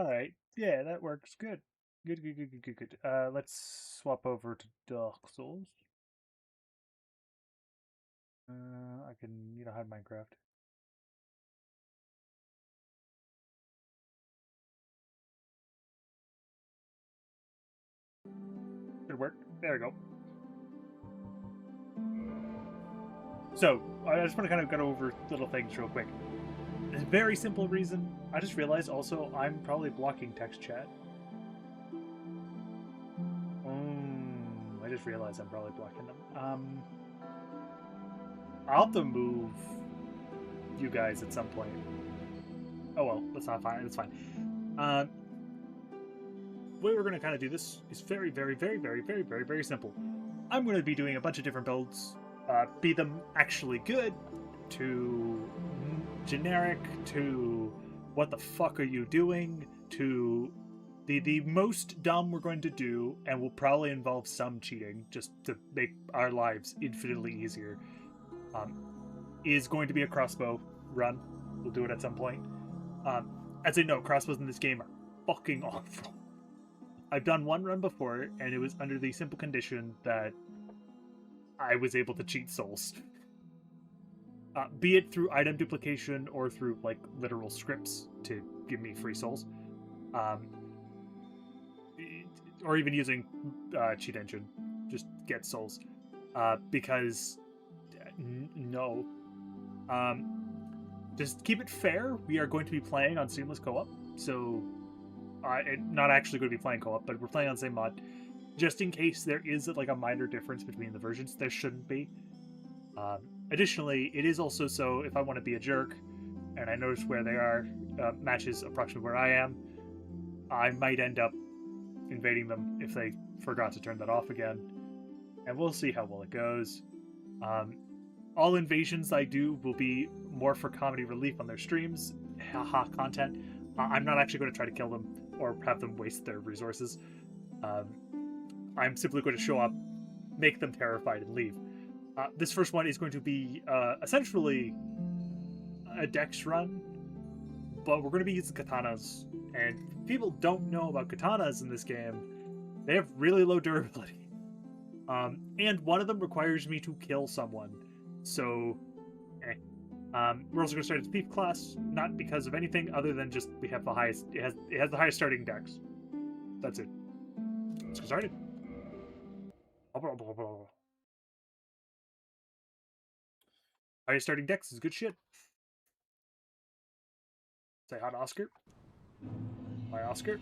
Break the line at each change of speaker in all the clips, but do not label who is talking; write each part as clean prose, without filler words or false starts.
Alright. Yeah, that works. Good. Good, good, good, good, good, good. Let's swap over to Dark Souls. I can, hide Minecraft. Should work. There we go. So, I just want to kind of go over little things real quick. A very simple reason. I just realized also I'm probably blocking text chat. I just realized I'm probably blocking them. I'll have to move you guys at some point. Oh well, that's not fine. That's fine. The way we're going to kind of do this is very, very, very, very, very, very, very simple. I'm going to be doing a bunch of different builds, be them actually good, to generic, to what the fuck are you doing, to the most dumb we're going to do, and will probably involve some cheating just to make our lives infinitely easier, is going to be a crossbow run. We'll do it at some point. As I know, crossbows in this game are fucking awful. I've done one run before, and it was under the simple condition that I was able to cheat souls. Be it through item duplication or through, like, literal scripts to give me free souls. Or even using cheat engine. Just get souls. Because, no. Just keep it fair. We are going to be playing on seamless co-op, so not actually going to be playing co-op, but we're playing on the same mod. Just in case there is like a minor difference between the versions, there shouldn't be. Additionally, it is also so if I want to be a jerk, and I notice where they are, matches approximately where I am, I might end up invading them if they forgot to turn that off again. And we'll see how well it goes. All invasions I do will be more for comedy relief on their streams, haha content. I'm not actually going to try to kill them or have them waste their resources. I'm simply going to show up, make them terrified, and leave. This first one is going to be essentially a dex run, but we're going to be using katanas. And if people don't know about katanas in this game, they have really low durability. And one of them requires me to kill someone. So, we're also going to start as thief class, not because of anything other than just we have the highest. It has the highest starting dex. That's it. Let's get started. Highest starting dex is good shit. Say hi to Oscar. Hi, Oscar.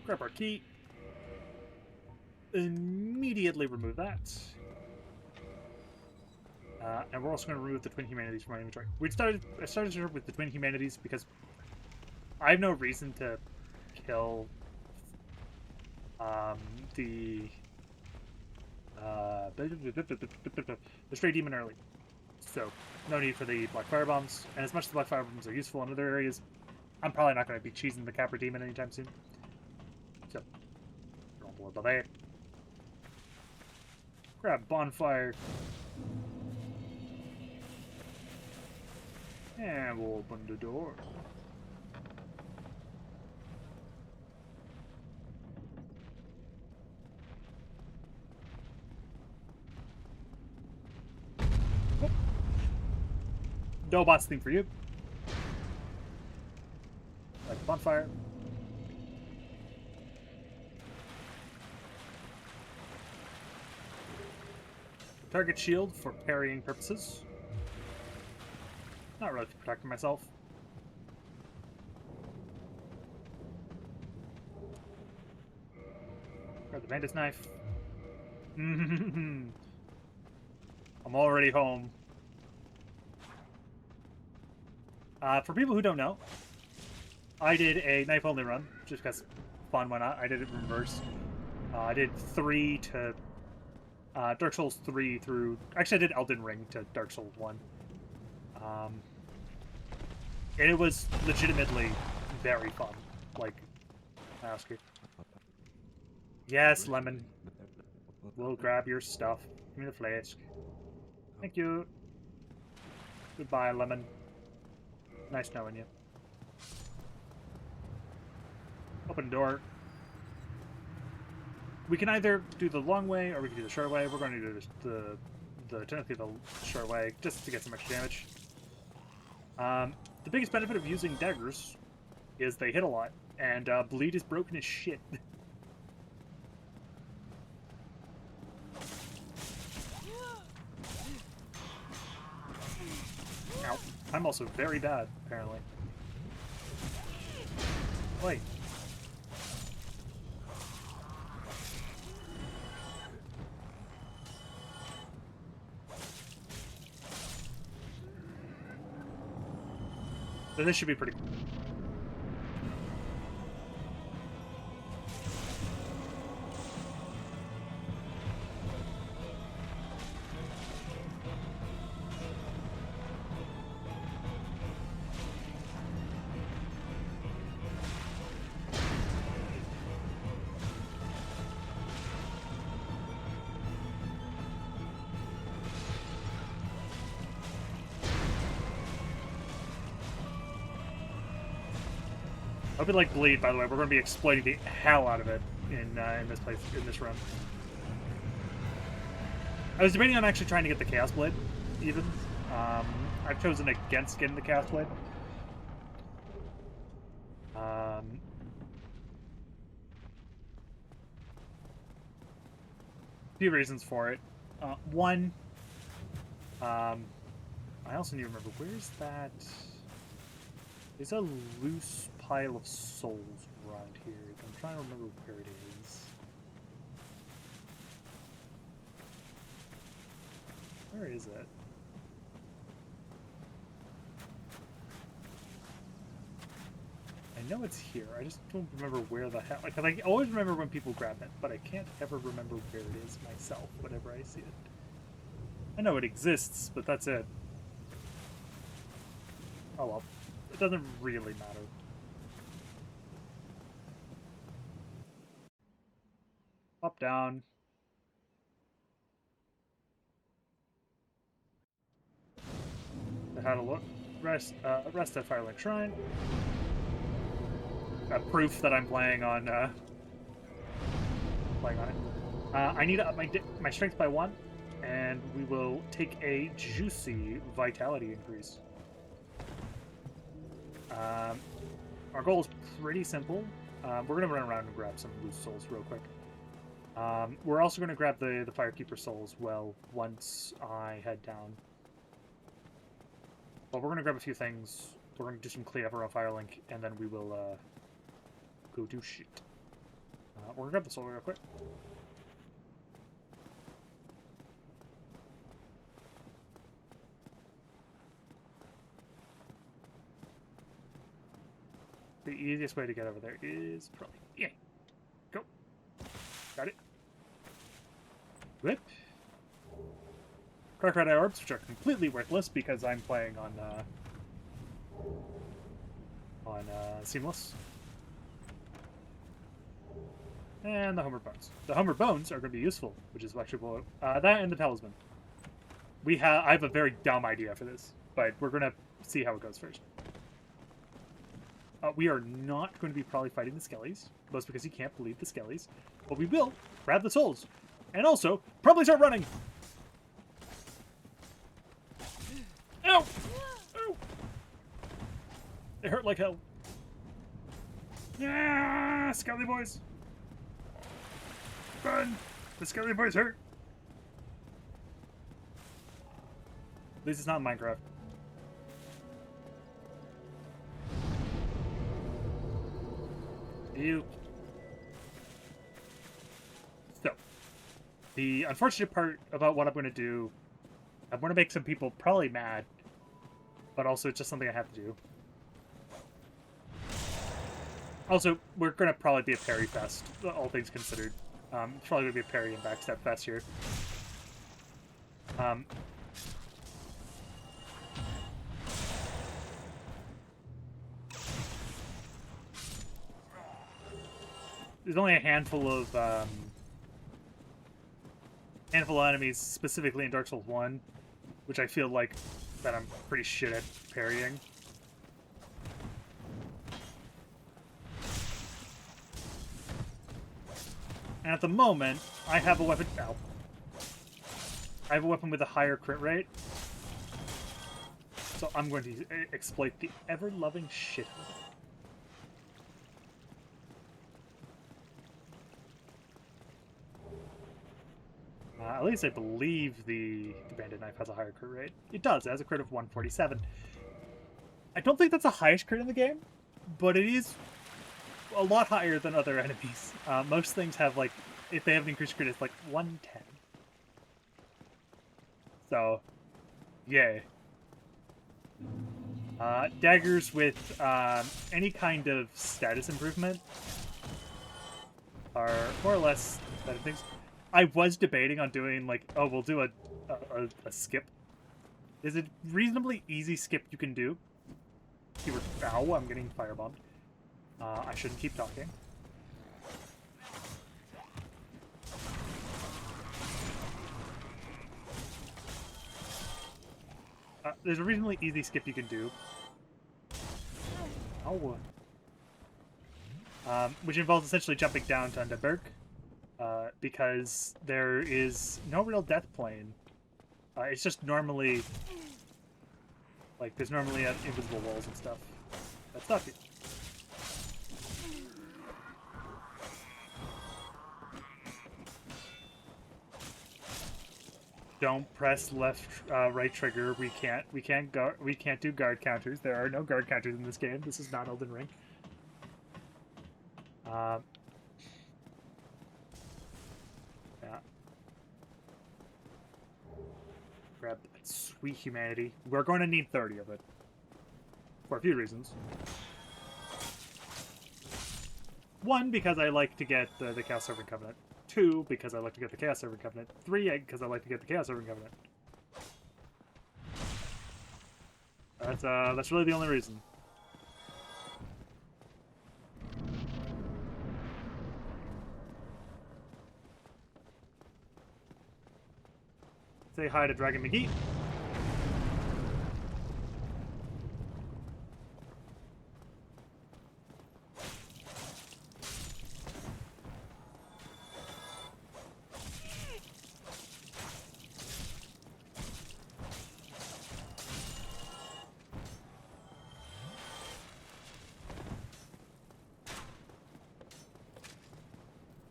Grab our key. Immediately remove that. And we're also going to remove the Twin Humanities from our inventory. I started with the Twin Humanities because I have no reason to kill the Stray Demon early. So, no need for the Black Fire Bombs. And as much as the Black Fire Bombs are useful in other areas, I'm probably not going to be cheesing the Capra Demon anytime soon. So, roll below the there. Grab Bonfire. And we'll open the door. Oh. No bots thing for you. Like Bonfire. Target shield for parrying purposes. Not really for protecting myself. Grab the bandit's knife. I'm already home. For people who don't know, I did a knife-only run, just because fun, why not? I did it in reverse. I did 3 to... Dark Souls 3 through... Actually, I did Elden Ring to Dark Souls 1. And it was legitimately very fun. Like, I ask you. Yes, Lemon. We'll grab your stuff. Give me the flask. Thank you. Goodbye, Lemon. Nice knowing you. open door. We can either do the long way or we can do the short way. We're going to do technically the short way just to get some extra damage. The biggest benefit of using daggers is they hit a lot, and bleed is broken as shit. Ow. I'm also very bad, apparently. Wait. Then this should be pretty cool. I hope you like bleed, by the way. We're going to be exploiting the hell out of it in this run. I was debating on actually trying to get the Chaos Blade, even. I've chosen against getting the Chaos Blade. Few reasons for it. One, I also need to remember, where's that? There's a loose pile of souls around here. I'm trying to remember where it is. Where is it? I know it's here. I just don't remember where the hell. Because I always remember when people grab it, but I can't ever remember where it is myself whenever I see it. I know it exists, but that's it. Oh well. It doesn't really matter. Up, down. I had a look. Rest at Firelink Shrine. Proof that I'm playing on it. I need to up my strength by 1, and we will take a juicy vitality increase. Our goal is pretty simple. We're going to run around and grab some loose souls real quick. We're also going to grab the Firekeeper souls once I head down. But we're going to grab a few things. We're going to do some cleanup around Firelink, and then we will go do shit. We're going to grab the soul real quick. The easiest way to get over there is probably... Yeah. Go. Got it. Whip. Crocodile orbs, which are completely worthless because I'm playing on Seamless. And the Homer Bones. The Homer Bones are going to be useful, which is actually that and the Talisman. I have a very dumb idea for this, but we're going to see how it goes first. We are not going to be probably fighting the Skellies, most because you can't believe the Skellies. But we will grab the souls. And also, probably start running! Ow! Ow! It hurt like hell. Yeah, Skelly boys! Run! The Skelly boys hurt! At least it's not Minecraft. You. So, the unfortunate part about what I'm going to do, I'm going to make some people probably mad, but also it's just something I have to do. Also, we're going to probably be a parry fest, all things considered. It's probably going to be a parry and backstep fest here. There's only a handful of enemies, specifically in Dark Souls 1, which I feel like that I'm pretty shit at parrying. And at the moment, I have a weapon. Ow. I have a weapon with a higher crit rate. So I'm going to exploit the ever-loving shit out of it. At least I believe the bandit knife has a higher crit rate. It does. It has a crit of 147. I don't think that's the highest crit in the game, but it is a lot higher than other enemies. Most things have, like, if they have an increased crit, it's like 110. So, yay. Daggers with any kind of status improvement are more or less better things. I was debating on doing, like, oh, we'll do a skip. There's a reasonably easy skip you can do. Ow, I'm getting firebombed. I shouldn't keep talking. There's a reasonably easy skip you can do. Oh. Which involves essentially jumping down to Underberg. Because there is no real death plane. It's just normally... Like, there's normally invisible walls and stuff. That's not good. Don't press left, right trigger. We can't do guard counters. There are no guard counters in this game. This is not Elden Ring. Yeah. Grab that sweet humanity. We're going to need 30 of it. For a few reasons. One, because I like to get the Chaos Servant Covenant. 2, because I like to get the Chaos Servant Covenant. 3, because I like to get the Chaos Servant Covenant. That's really the only reason. Say hi to Dragon McGee.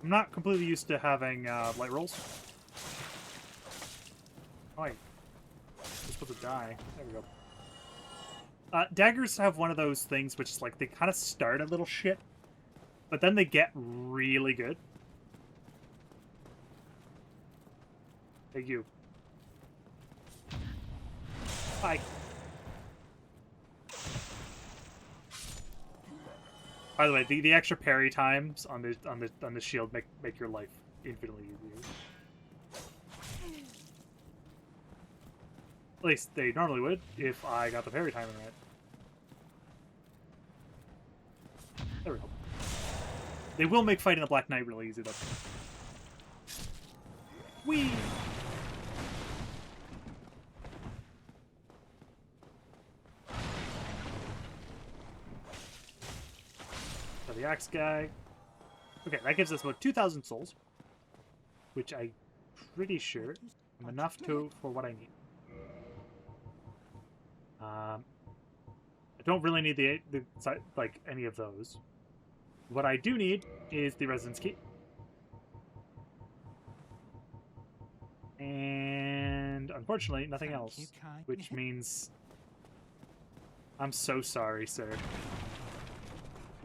I'm not completely used to having light rolls. Oh, I'm supposed to die. There we go. Daggers have one of those things which is like, they kind of start a little shit, but then they get really good. Hey, you. Bye. By the way, the extra parry times on the shield make your life infinitely easier. At least they normally would if I got the parry timing right. There we go. They will make fighting the Black Knight really easy though. Whee! The axe guy. Okay, that gives us about 2,000 souls, which I'm pretty sure is enough for what I need. I don't really need the like any of those. What I do need is the residence key, and unfortunately nothing else, which means I'm so sorry, sir.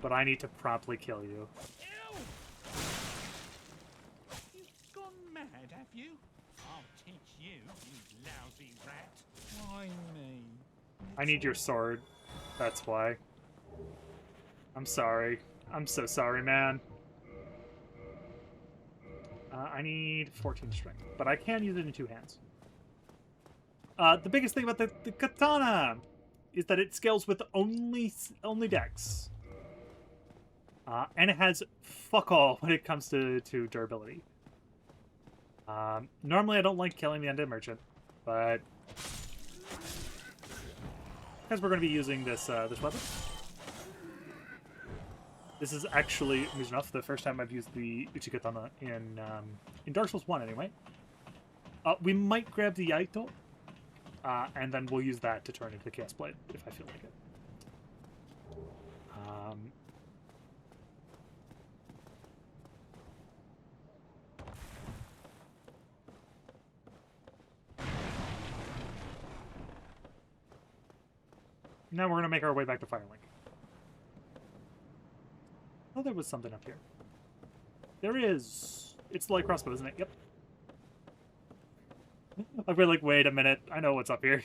But I need to promptly kill you.
Ew! You've gone mad, have you? I'll teach you, you lousy rat. Why me?
I need your sword. That's why. I'm sorry. I'm so sorry, man. I need 14 strength, but I can use it in 2 hands. The biggest thing about the katana is that it scales with only dex. And it has fuck all when it comes to durability. Normally I don't like killing the undead merchant, but because we're going to be using this weapon, This is actually, amusing enough, the first time I've used the Uchikatana in Dark Souls 1 anyway. We might grab the Yaito, and then we'll use that to turn into the Chaos Blade if I feel like it. Now we're going to make our way back to Firelink. Oh, there was something up here. There is. It's the light crossbow, isn't it? Yep. I've been like, wait a minute. I know what's up here.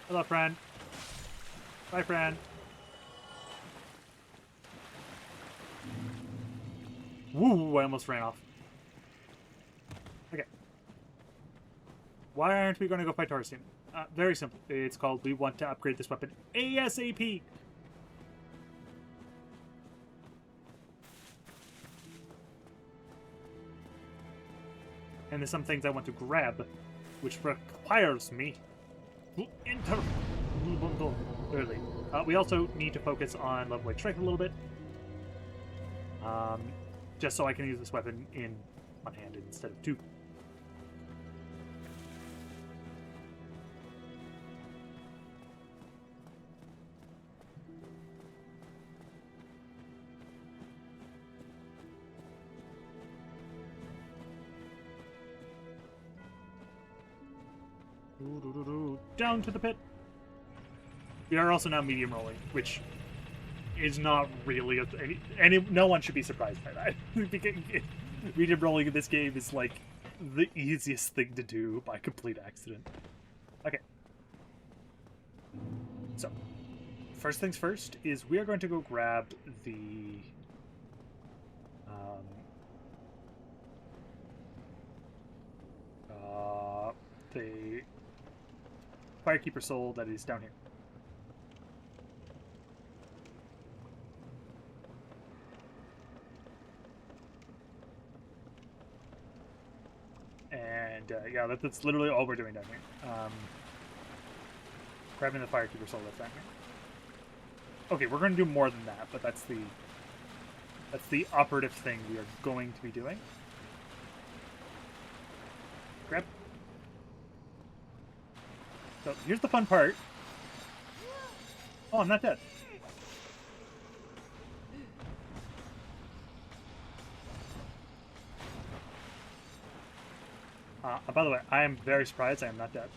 Hello, friend. Bye, friend. Woo, I almost ran off. Okay. Why aren't we going to go fight Taurus team? Very simple. It's called, we want to upgrade this weapon ASAP. And there's some things I want to grab, which requires me to enter early. We also need to focus on level 8 strength a little bit. Just so I can use this weapon in one-handed instead of two. Down to the pit. We are also now medium rolling, which is not really no one should be surprised by that. Medium rolling in this game is like the easiest thing to do by complete accident. Okay. So, first things first is we are going to go grab the Firekeeper soul that is down here. And yeah, that's literally all we're doing down here. Grabbing the Firekeeper soul that's down here. Okay, we're going to do more than that, but that's the operative thing we are going to be doing. Grab. So here's the fun part. Oh, I'm not dead. By the way, I am very surprised I am not dead.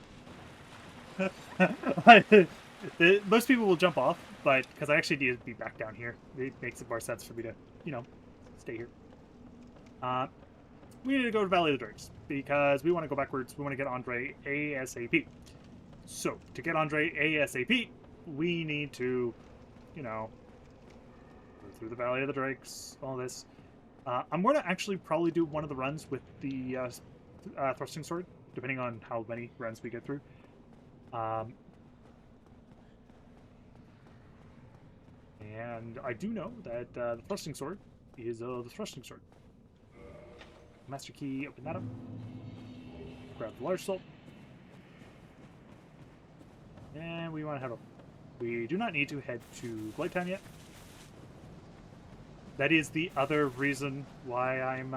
Most people will jump off, but because I actually need to be back down here, it makes it more sense for me to, stay here. We need to go to Valley of the Drakes because we want to go backwards. We want to get Andre ASAP. So, to get Andre ASAP, we need to, go through the Valley of the Drakes, all this. I'm going to actually probably do one of the runs with the thrusting sword, depending on how many runs we get through. And I do know that the thrusting sword is the thrusting sword. Master key, open that up. Grab the large soul. And we want to head over. We do not need to head to Blighttown yet. That is the other reason why I'm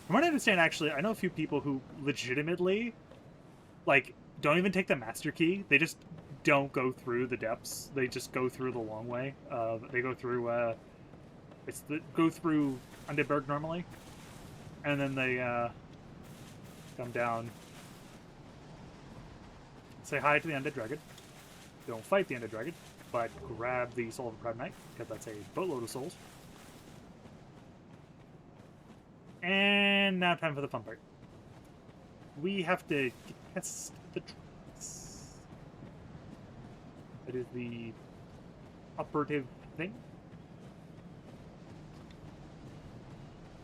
from what I understand, actually, I know a few people who legitimately, don't even take the master key. They just don't go through the depths. They just go through the long way. They go through, go through Undead normally. And then they, come down, say hi to the Undead Dragon. They don't fight the Undead Dragon, but grab the Soul of a Proud Knight, because that's a boatload of souls. And now time for the fun part. We have to test the tracks. That is the operative thing.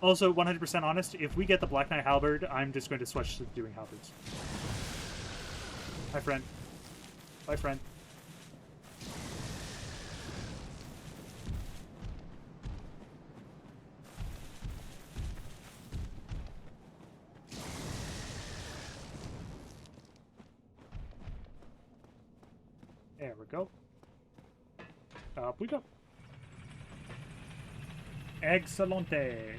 Also, 100% honest, if we get the Black Knight Halberd, I'm just going to switch to doing halberds. Hi, friend. Bye, friend. There we go. Up we go. Excelente.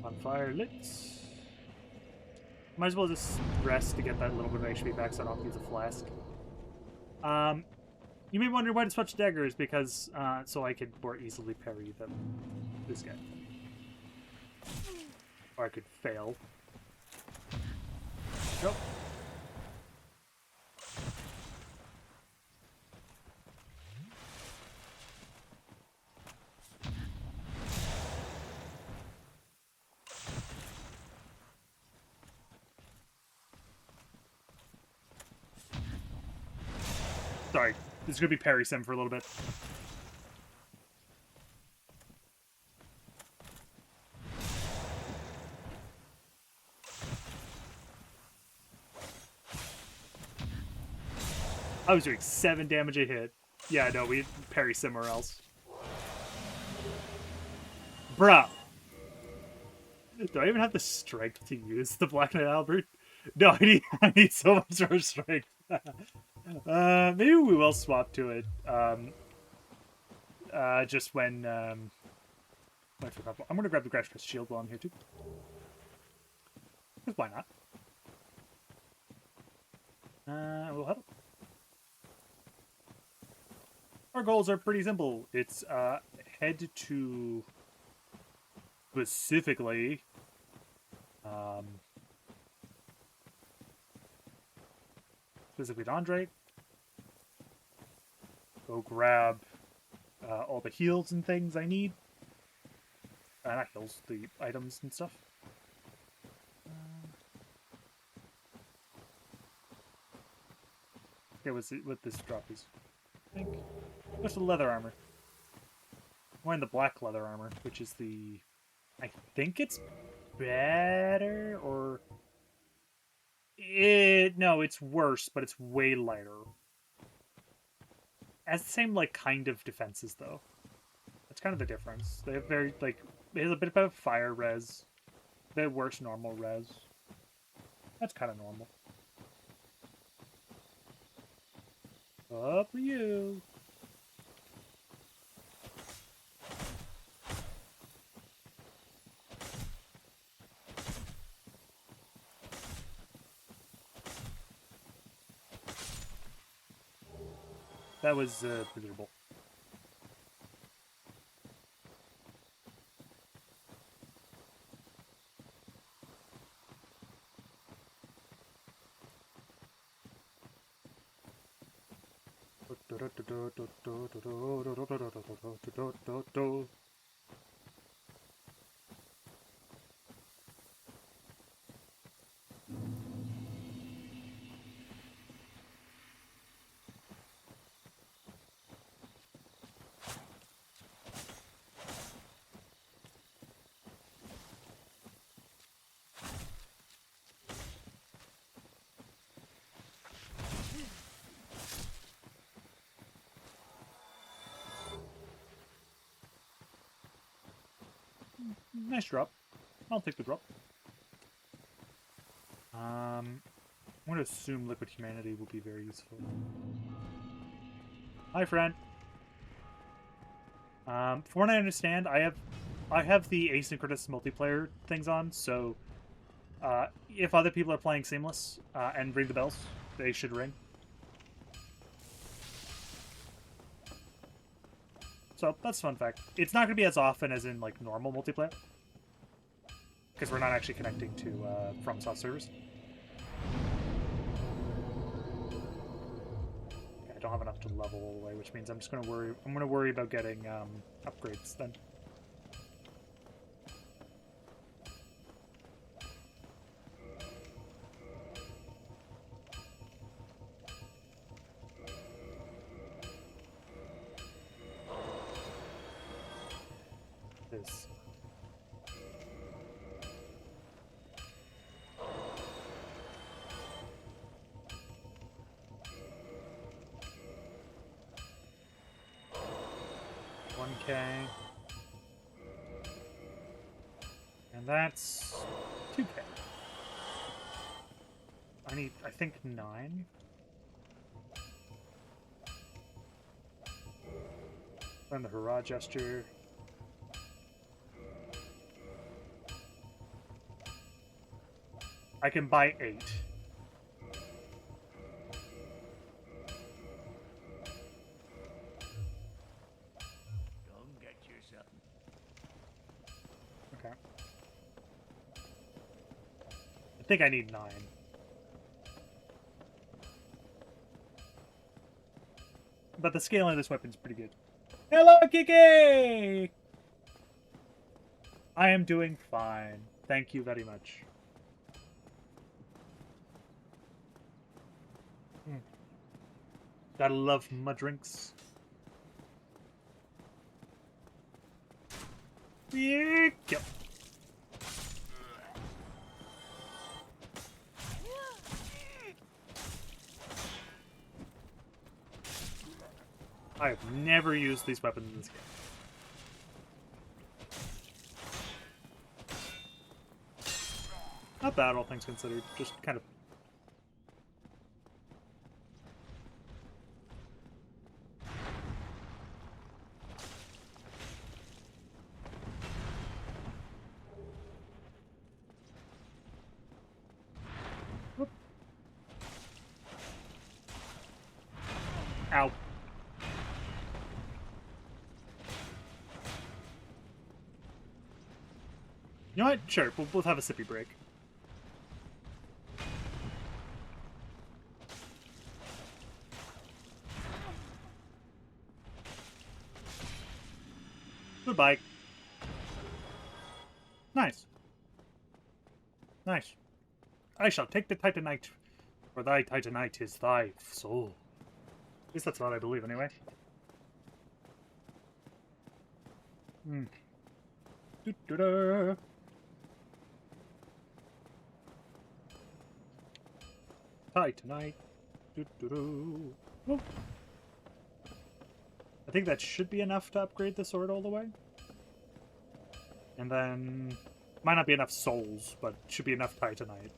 On fire lit. Might as well just rest to get that little bit of HP back so I don't have to use a flask. You may wonder why to switch daggers, because so I could more easily parry this guy. Or I could fail. Nope. Sorry, this is gonna be parry sim for a little bit. I was doing 7 damage a hit. Yeah, no, we parry somewhere else. Bruh! Do I even have the strength to use the Black Knight Albert? No, I need so much more strength. Maybe we will swap to it. Just when, I'm gonna grab the Grash Crest Shield while I'm here too. Because why not? We'll have it. Our goals are pretty simple. It's head to specifically to Andre. Go grab all the heals and things I need. Not heals, the items and stuff. Okay, what this drop is. I think just the leather armor. I'm wearing the black leather armor, which is the... I think it's better, or... No, it's worse, but it's way lighter. It has the same, like, kind of defenses, though. That's kind of the difference. They have very, like... It has a bit of fire res. A bit worse normal res. That's kind of normal. Up for you! That was miserable. Nice drop. I'll take the drop. I'm going to assume Liquid Humanity will be very useful. Hi, friend. From what I understand, I have the asynchronous multiplayer things on, so if other people are playing Seamless and ring the bells, they should ring. So that's a fun fact. It's not going to be as often as in like normal multiplayer, because we're not actually connecting to FromSoft servers. Yeah, I don't have enough to level all the way, which means I'm just going to worry. I'm going to worry about getting upgrades then. This. 1K. And that's 2K. I need, I think, 9. Learn the hurrah gesture. I can buy 8.
Come get you something.
Okay. I think I need 9. But the scaling of this weapon is pretty good. Hello, Kiki! I am doing fine. Thank you very much. Gotta love my drinks. Yeah, kill. I have never used these weapons in this game. Not bad, all things considered. Just kind of... Whoop. Ow. You know what? Sure, we'll both have a sippy break. Goodbye. Nice. Nice. I shall take the Titanite, for thy Titanite is thy soul. At least that's what I believe, anyway. Doo-doo-doo. Titanite. Doo-doo-doo. Oh. I think that should be enough to upgrade the sword all the way. And then... Might not be enough souls, but should be enough Titanite.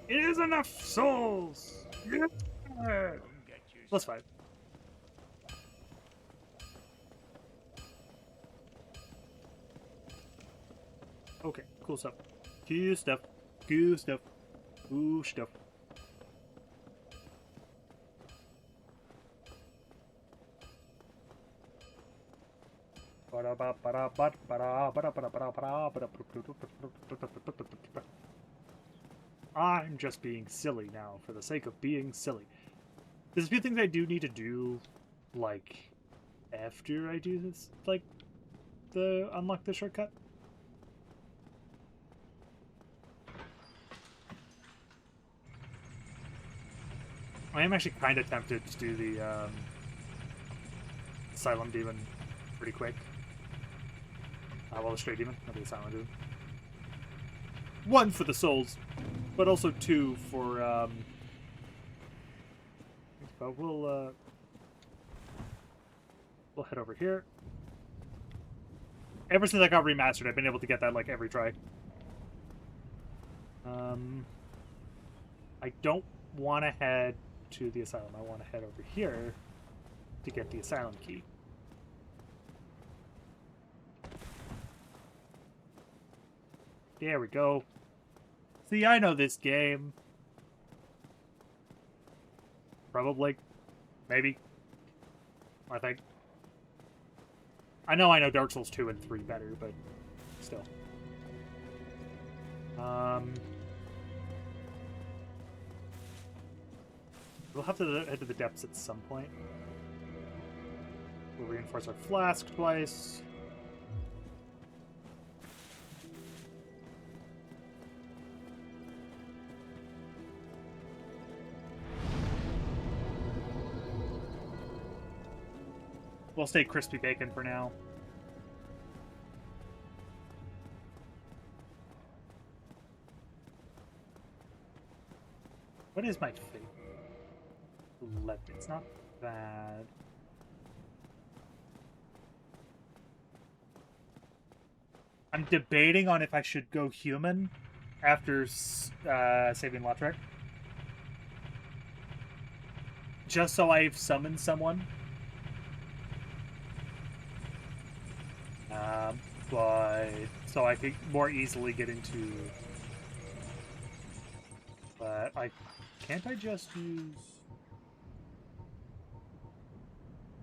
It is enough souls! Yeah! Plus 5. Okay, cool stuff. Cool stuff. Cool stuff. Ooh, stuff. I'm just being silly now, for the sake of being silly. There's a few things I do need to do, like, after I do this, like, unlock the shortcut. I am actually kind of tempted to do the, Asylum Demon pretty quick. Well, the Stray Demon, not the Asylum Demon. 1 for the souls, but also 2 for, but we'll head over here. Ever since I got remastered, I've been able to get that, like, every try. I don't want to head to the Asylum. I want to head over here to get the Asylum key. There we go. See, I know this game. Probably. Maybe. I think. I know Dark Souls 2 and 3 better, but still. We'll have to head to the depths at some point. We'll reinforce our flask twice. We'll stay crispy bacon for now. What is my fate? 11. It's not bad. I'm debating on if I should go human after saving Lautrec. Just so I've summoned someone. But so I could more easily get into. But can't I just use?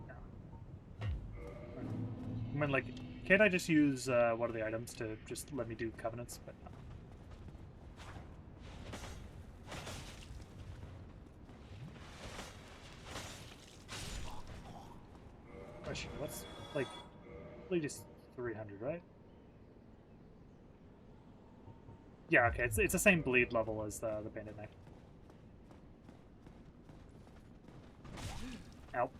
No. I mean, like, can't I just use one of the items to just let me do covenants? But no. Question: what's like? Bleed is 300, right? Yeah, okay. It's the same bleed level as the Bandit Knight. Ow.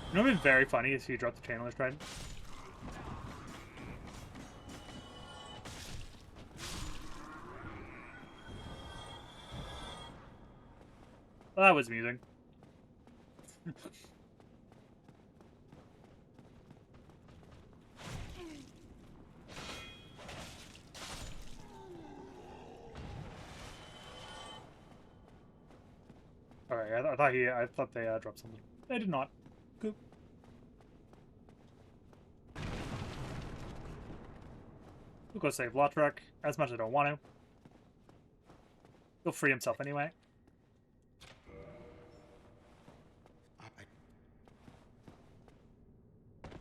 You know what would be very funny is if you drop the Channeler's Trident? Well, that was amusing. Alright, I thought they dropped something. They did not. Cool. We'll go save Lautrec, as much as I don't want to. He'll free himself anyway.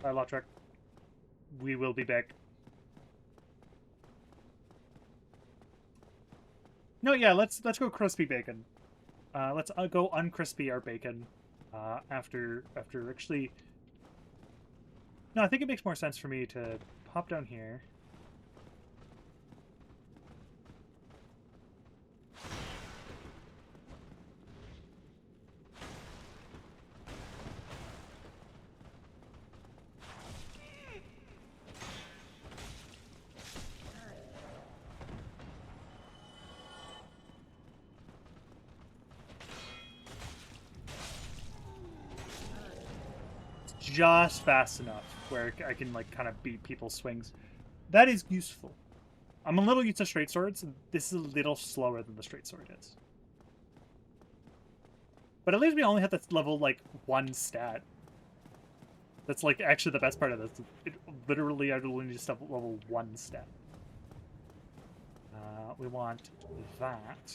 Bye, Lautrec. We will be back. No, yeah, let's go crispy bacon. Let's go uncrispy our bacon after actually. No, I think it makes more sense for me to pop down here. Just fast enough where I can like kind of beat people's swings. That is useful. I'm a little used to straight swords, and this is a little slower than the straight sword is. But at least we only have to level like one stat. That's like actually the best part of this. It literally I only just have level one stat. We want that.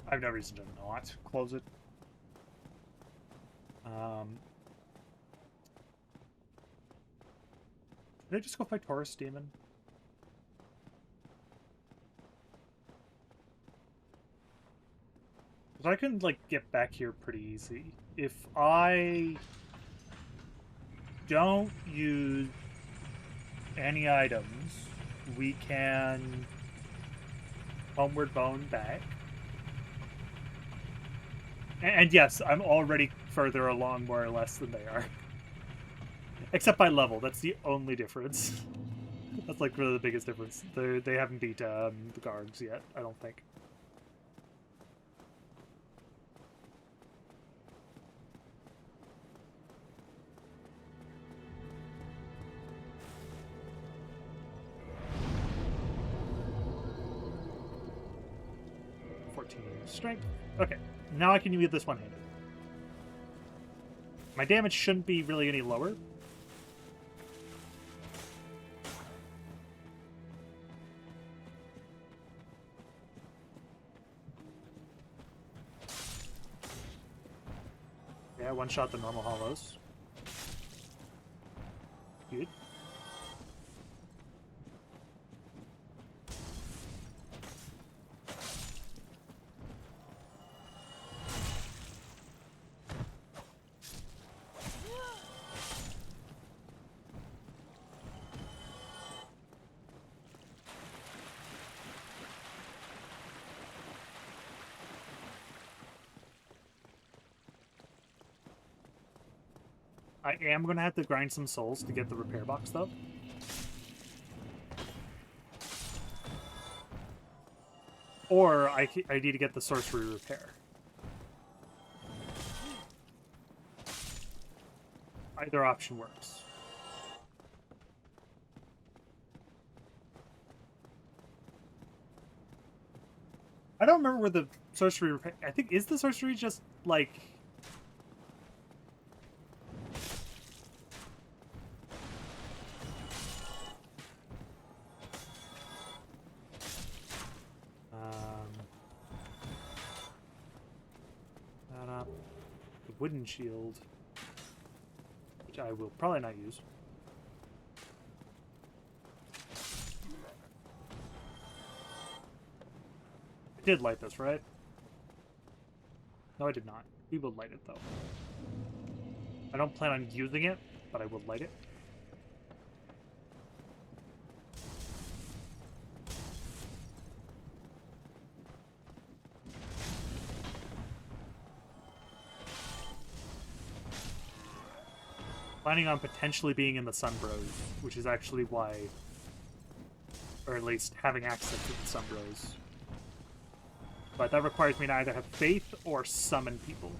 I have no reason to not close it. Did I just go fight Taurus Demon? Because I can, like, get back here pretty easy. If I don't use any items, we can Homeward Bone back. And yes, I'm already further along, more or less, than they are. Except by level, that's the only difference. That's, like, really the biggest difference. They haven't beat the guards yet, I don't think. Strength. Okay, now I can use this one-handed. My damage shouldn't be really any lower. Yeah, one-shot the normal hollows. Good. I am going to have to grind some souls to get the repair box, though. Or I need to get the sorcery repair. Either option works. I don't remember where the sorcery repair... I think, is the sorcery just, like... the wooden shield, which I will probably not use. I did light this, right? No, I did not. We will light it, though. I don't plan on using it, but I will light it. Planning on potentially being in the Sunbros, which is actually why, or at least having access to the Sunbros. But that requires me to either have faith or summon people.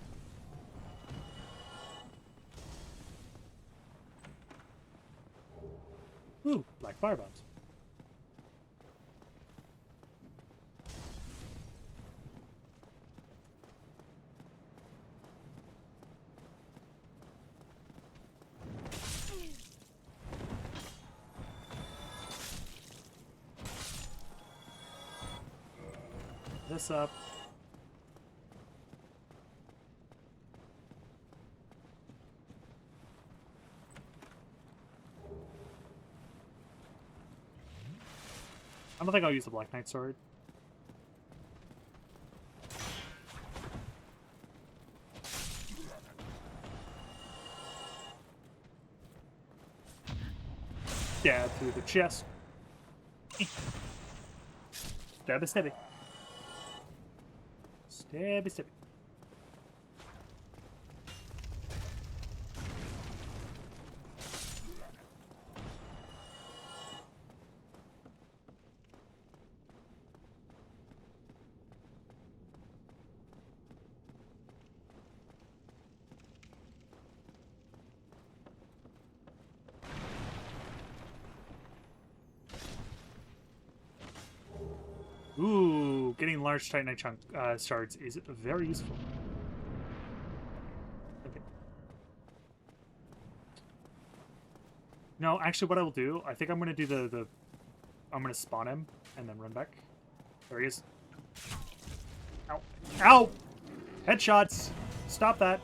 Ooh, black fire bombs. This up. I don't think I'll use the Black Knight sword. Stab through the chest. Stabby stabby. Stabby stabby. Ooh, getting large Titanite chunk shards is very useful. Okay. No, actually, what I will do, I think I'm going to do I'm going to spawn him and then run back. There he is. Ow. Ow! Headshots! Stop that.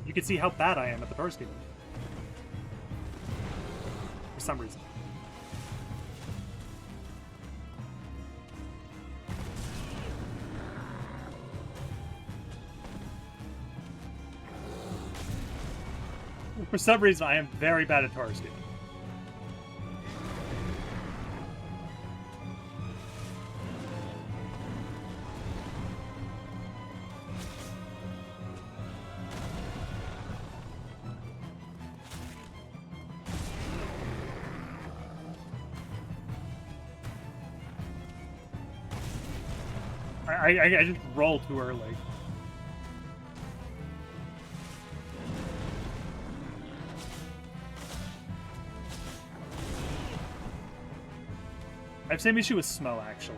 You can see how bad I am at the Taurus Demon. For some reason. For some reason, I am very bad at Taurus Demon. I just rolled too early. I have the same issue with Smo, actually.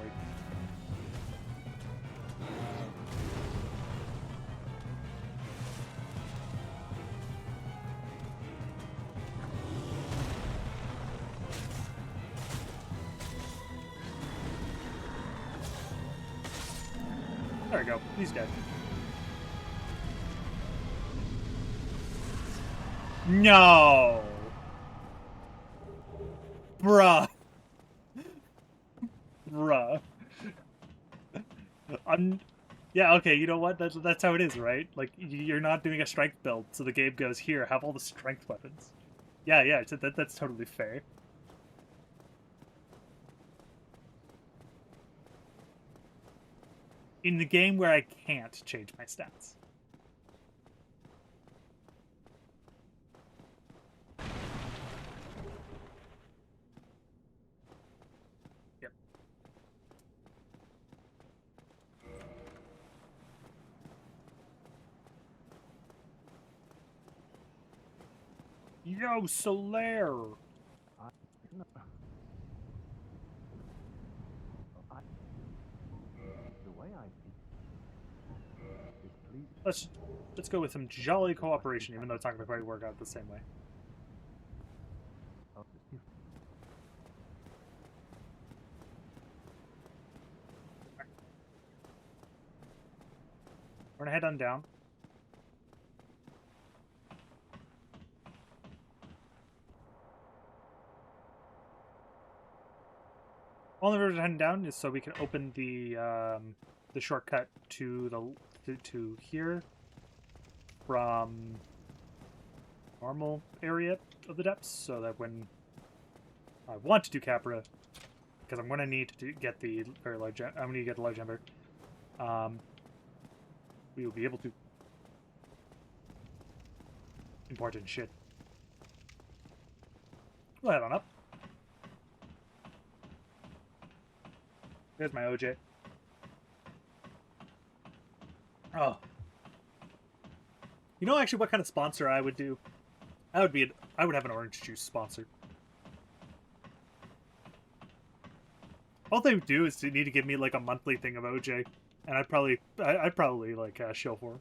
There we go. He's dead. No! Bruh. Bruh. Yeah, okay, you know what? That's how it is, right? Like, you're not doing a strength build, so the game goes, here, have all the strength weapons. Yeah, that's totally fair. In the game where I can't change my stats. Yep. Yo, Solaire! Let's go with some jolly cooperation, even though it's not going to quite work out the same way. We're gonna head on down. Only reason we're heading down is so we can open the shortcut to to here from normal area of the depths, so that when I want to do Capra, because I'm gonna need to get the very large, I'm gonna get the large ember. We will be able to. Important shit. We'll head on up. There's my OJ. Oh. You know actually what kind of sponsor I would do? I would have an orange juice sponsor. All they would do is to need to give me like a monthly thing of OJ, and I'd probably like shill for 'em.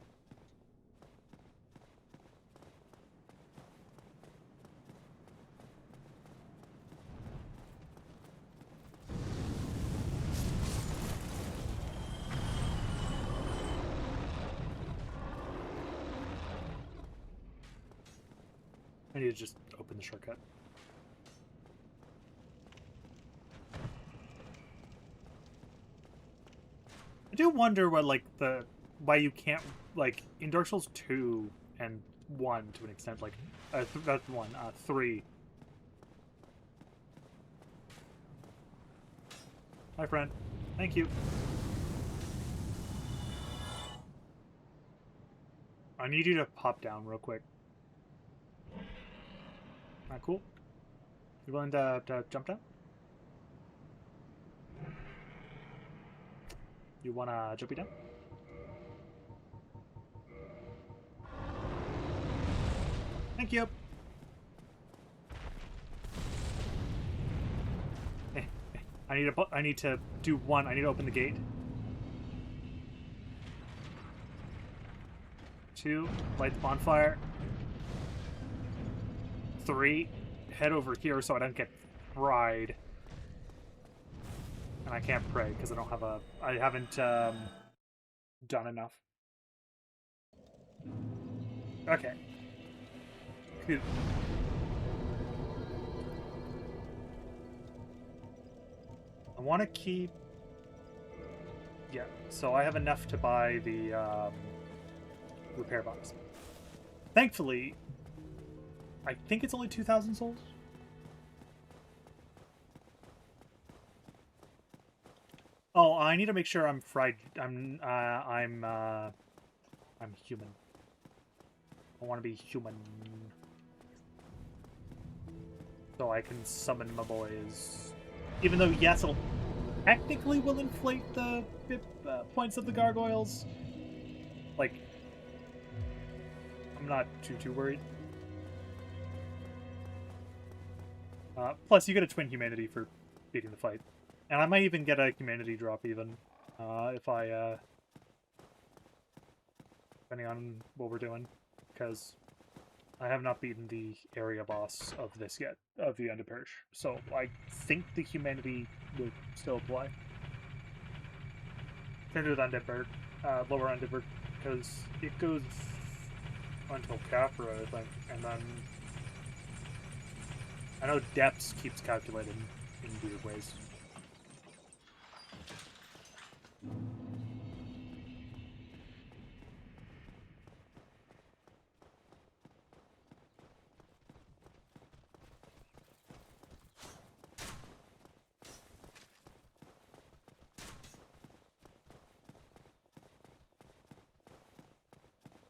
I need to just open the shortcut. I do wonder what like why you can't like in Dark Souls 2 and 1 to an extent, like that's 1, 3. Hi friend. Thank you. I need you to pop down real quick. Cool. You willing to jump down? You wanna jump down? Thank you. I need to do one. I need to open the gate. 2, light the bonfire. 3, head over here so I don't get fried. And I can't pray because I haven't done enough. Okay. Phew. I want to keep... Yeah, so I have enough to buy the repair box. Thankfully, I think it's only 2,000 souls. Oh, I need to make sure I'm fried. I'm human. I want to be human, so I can summon my boys. Even though, yes, it'll technically will inflate the points of the gargoyles. Like, I'm not too worried. Plus, you get a twin humanity for beating the fight. And I might even get a humanity drop even, if I, depending on what we're doing, because I have not beaten the area boss of this yet, of the End of Parish. So I think the humanity would still apply. Turn to the Undead Bird, lower Undead Bird, because it goes until Capra, I think, and then I know depths keeps calculated in weird ways.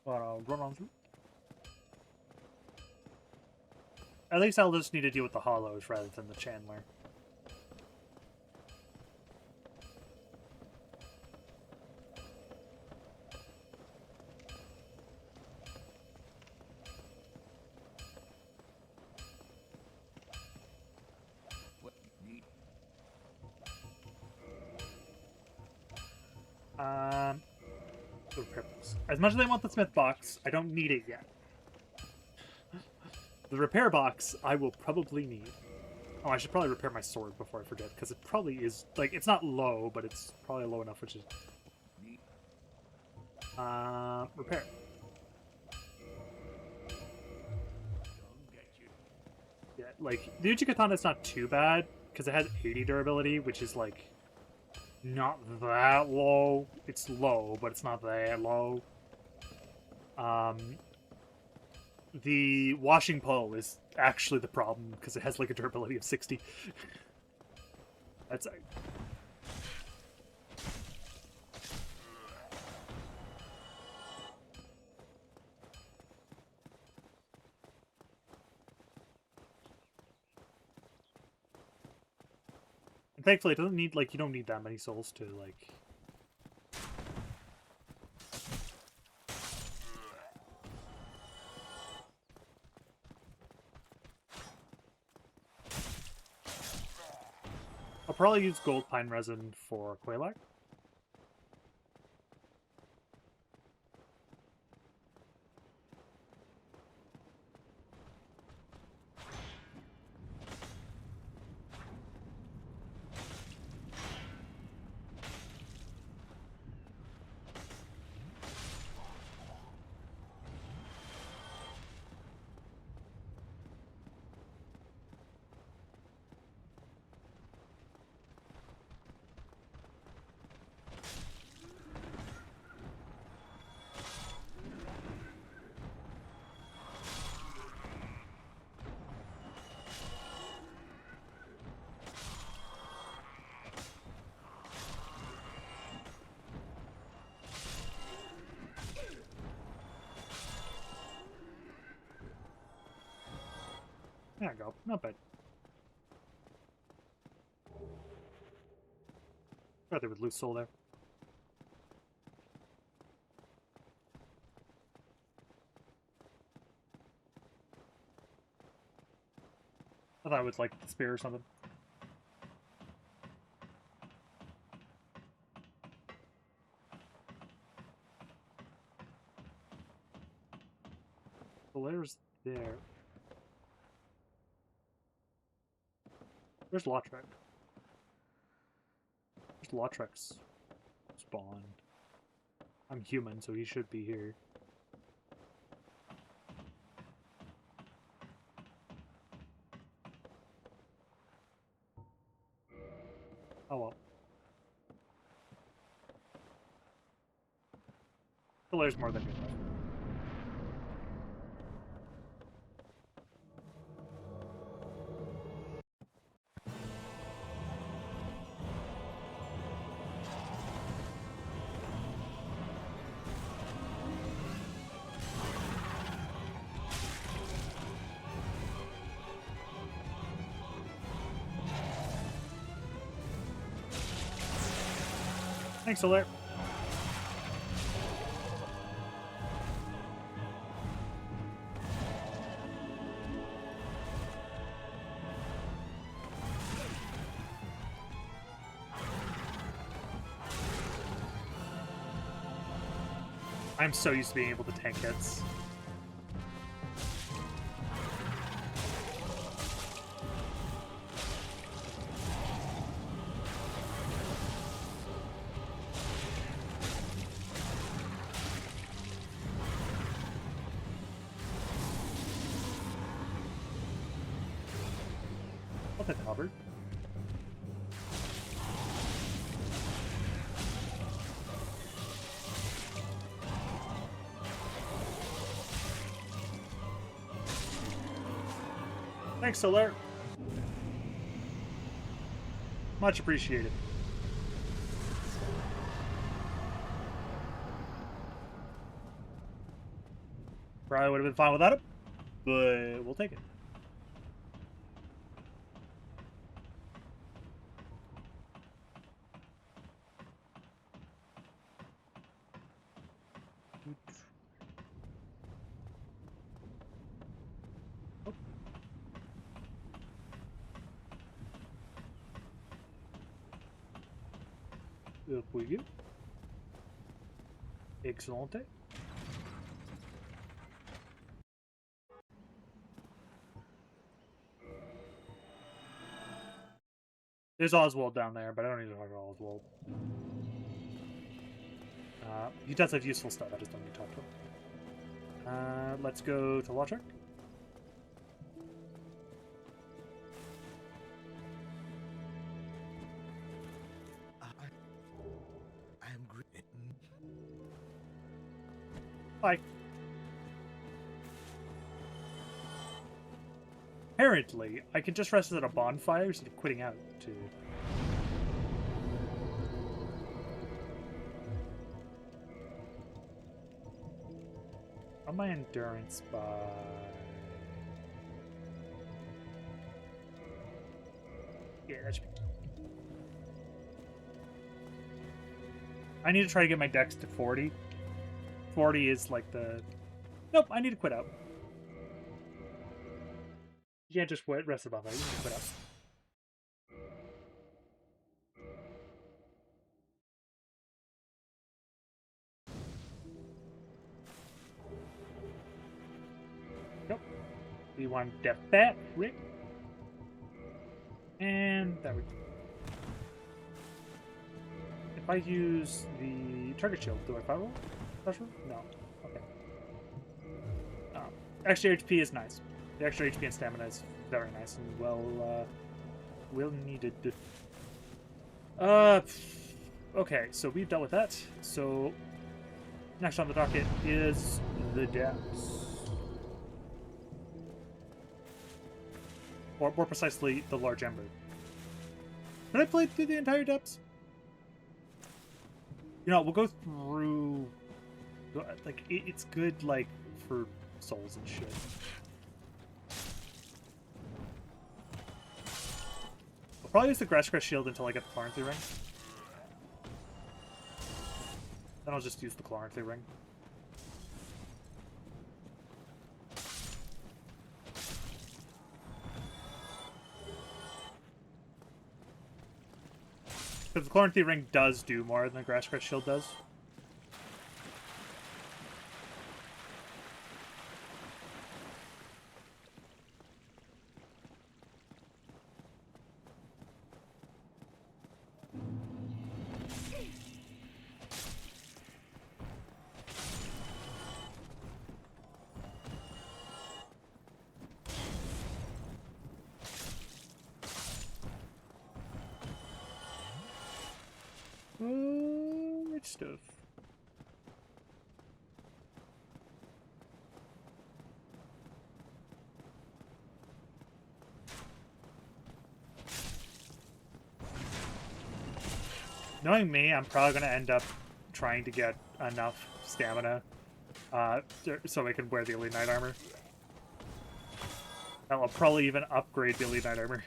But I'll run on through. At least I'll just need to deal with the hollows rather than the Chandler. The repair box. As much as I want the smith box, I don't need it yet. The repair box, I will probably need. Oh, I should probably repair my sword before I forget, because it probably is, like, it's not low, but it's probably low enough, which is... repair. Yeah, like, the Uchi Katana's not too bad, because it has 80 durability, which is, like, not that low. It's low, but it's not that low. The washing pole is actually the problem, because it has, like, a durability of 60. That's... And thankfully, it doesn't need, like, you don't need that many souls to, like... I'll probably use gold pine resin for Quelac. There we go. Not bad. Thought they would lose soul there. I thought I would like the spear or something. The layer's there. Where's Lautrec? Where's Lautrec's spawn? I'm human, so he should be here. Oh well. The layer's more than good enough. Thanks, Solar. I'm so used to being able to tank hits. I'll take the halberd. Thanks, Solar. Much appreciated. Probably would have been fine without it, but we'll take it. Up we go. Excellent. There's Oswald down there, but I don't need to talk to Oswald. He does have useful stuff, I just don't need to talk to him. Let's go to Lotric.
I am great.
Hi. Apparently, I can just rest at a bonfire instead of quitting out to... On my endurance by... Yeah, that should be... I need to try to get my dex to 40. 40 is like the... Nope, I need to quit out. You can't just rest above that. You need to quit out. Nope. We want to def that, Rick. And there we go. If I use the target shield, do I fire roll? Pressure? No. Okay. Extra HP is nice. The extra HP and stamina is very nice and well needed. Okay, so we've dealt with that. So next on the docket is the depths. Or more precisely, the large ember. Did I play through the entire depths? You know, we'll go through... Like, it's good, like, for souls and shit. I'll probably use the Grasscrest shield until I get the Chloranthy ring. Then I'll just use the Chloranthy ring. Because the Chloranthy ring does do more than the Grasscrest shield does. Which stuff? Knowing me, I'm probably going to end up trying to get enough stamina so I can wear the Elite Knight armor. I'll probably even upgrade the Elite Knight armor.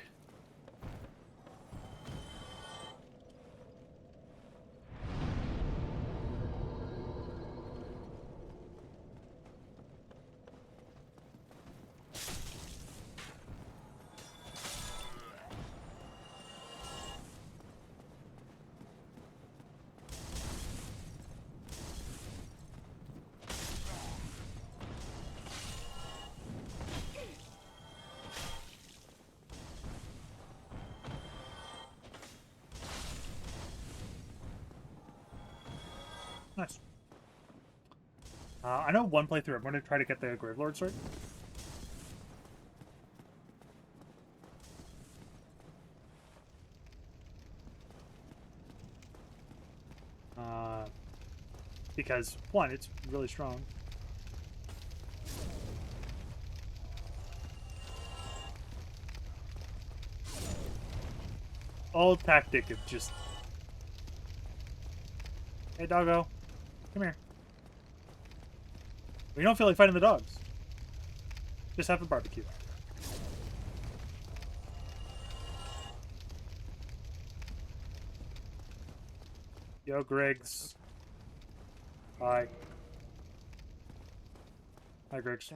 Nice. I know one playthrough I'm going to try to get the Gravelord sword. Because, one, it's really strong. Old tactic of just... Hey, doggo. Come here. We don't feel like fighting the dogs. Just have a barbecue. Yo, Griggs. Hi. Hi, Griggs.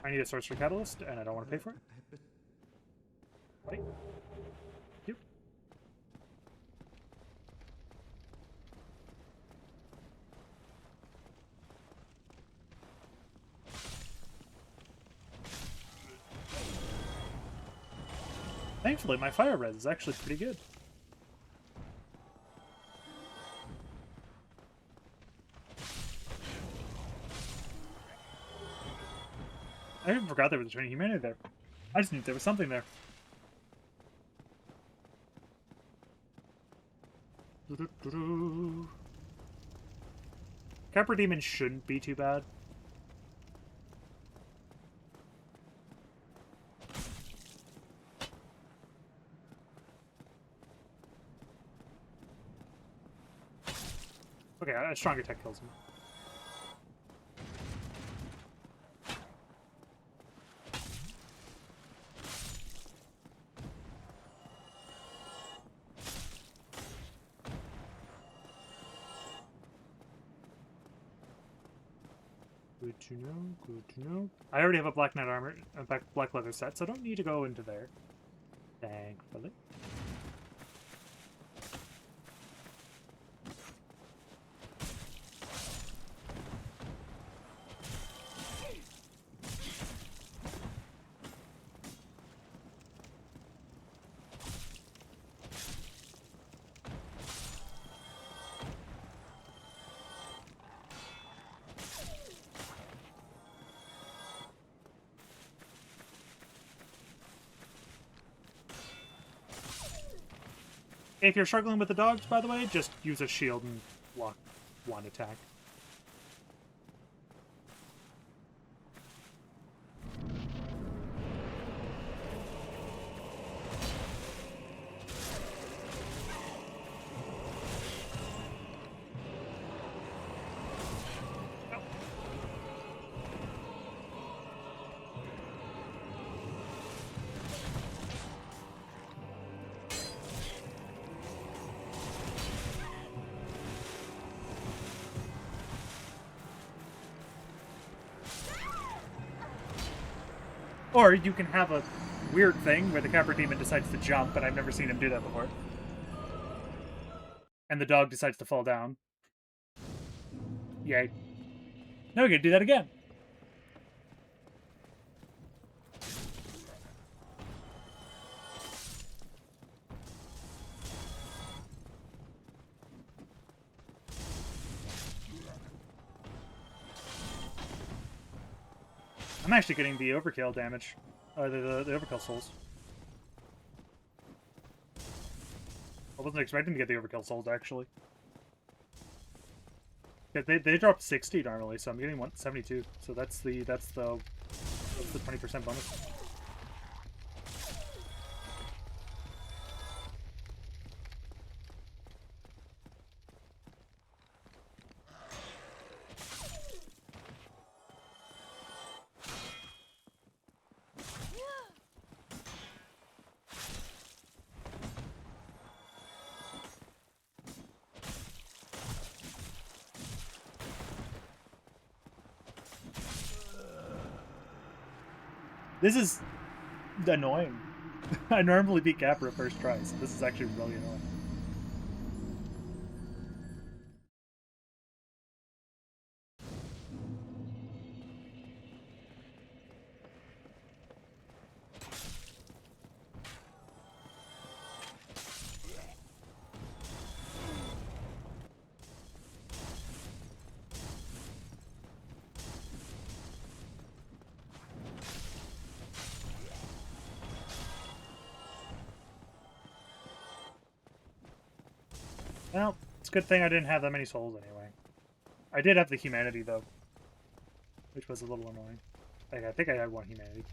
I need a sorcery catalyst, and I don't want to pay for it. Wait. Yep. Thankfully, my fire res is actually pretty good. I even forgot there was a training humanity there. I just knew there was something there. Capra Demon shouldn't be too bad. Okay, a strong attack kills him. Good to know, good to know. I already have a black knight armor, a black leather set, so I don't need to go into there. Thankfully. If you're struggling with the dogs, by the way, just use a shield and block one attack. Or you can have a weird thing where the Capra Demon decides to jump, but I've never seen him do that before. And the dog decides to fall down. Yay. Now we can do that again. I'm actually getting the overkill damage. The overkill souls. I wasn't expecting to get the overkill souls, actually. Yeah, they drop 60 normally, so I'm getting 172. So that's the 20% bonus. This is annoying. I normally beat Capra first try, so this is actually really annoying. Well, it's a good thing I didn't have that many souls anyway. I did have the humanity, though, which was a little annoying. Like, I think I had one humanity.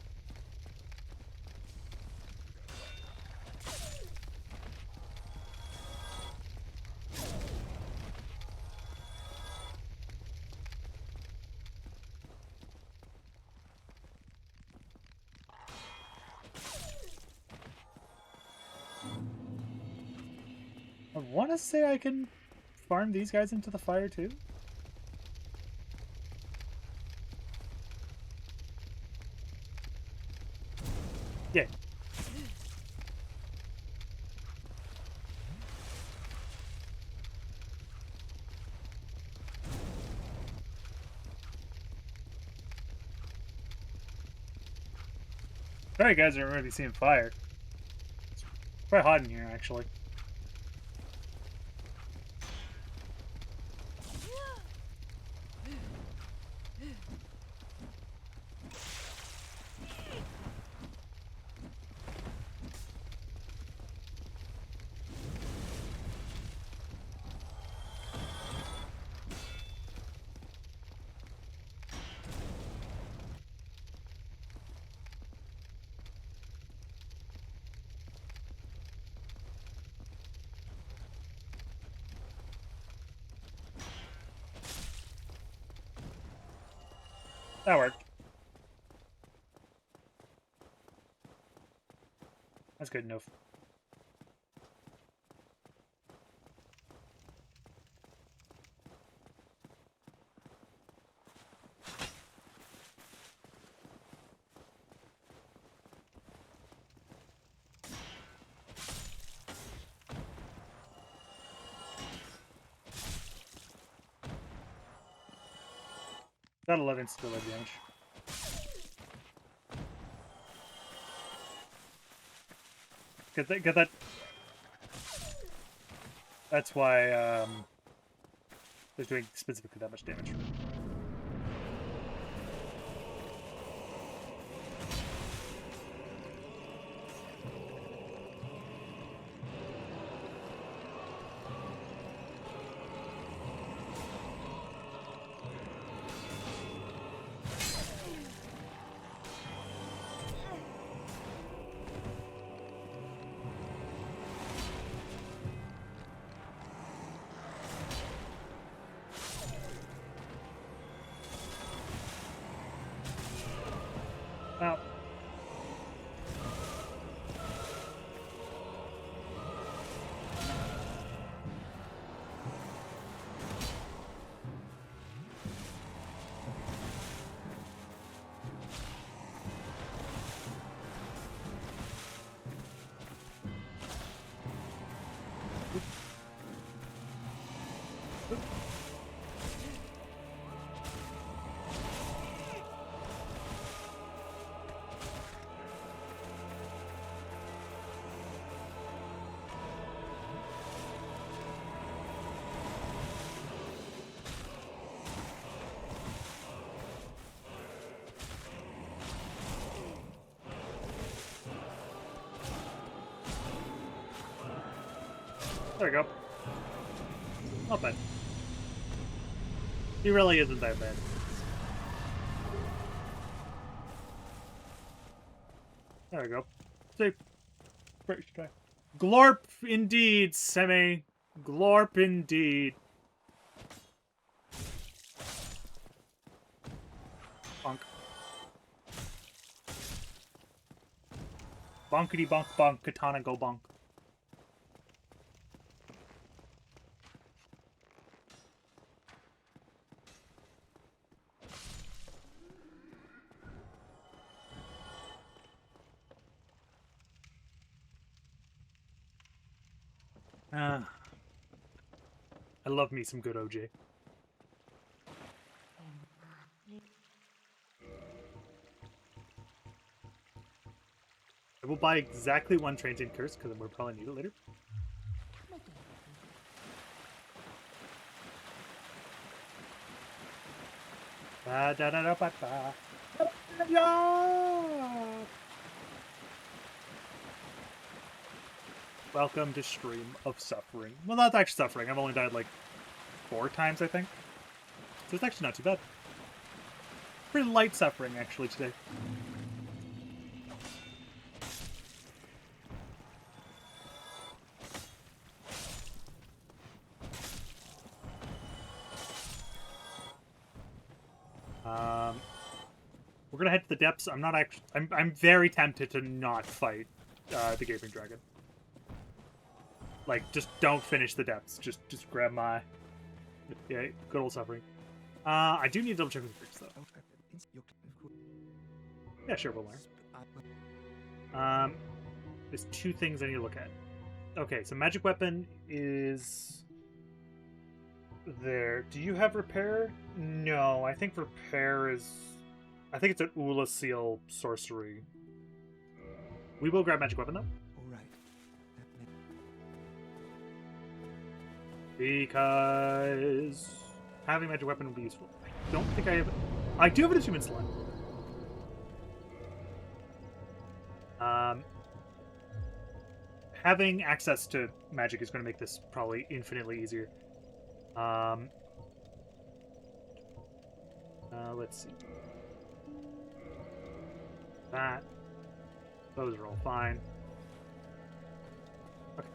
I want to say I can farm these guys into the fire, too. Yeah. Sorry, guys, are already seeing fire. It's quite hot in here, actually. That worked. That's good enough. Got 11 still damage. Get that. That's why they're doing specifically that much damage. Now, there we go. Not bad. He really isn't that bad. There we go. See, British guy. Glorp indeed, Semi. Glorp indeed. Bonk. Bonkity bonk bonk. Katana go bonk. I love me some good OJ. I will buy exactly one transient curse because we'll probably need it later. Da da da da ba ba. Yeah. Welcome to Stream of Suffering. Well, not actually suffering. I've only died like 4 times, I think. So it's actually not too bad. Pretty light suffering, actually, today. We're gonna head to the depths. I'm not actually. I'm very tempted to not fight the Gaping Dragon. Like, just don't finish the depths. Just grab my. Yeah, good old suffering. I do need to double check with the freaks though. Yeah, sure, we'll learn. There's 2 things I need to look at. Okay, so magic weapon is there. Do you have repair? No, I think repair is. I think it's an Ula Seal sorcery. We will grab magic weapon though.
Alright.
Because having magic weapon will be useful. I don't think I have. I do have an attunement slot. Having access to magic is going to make this probably infinitely easier. Let's see. That. Those are all fine. Okay.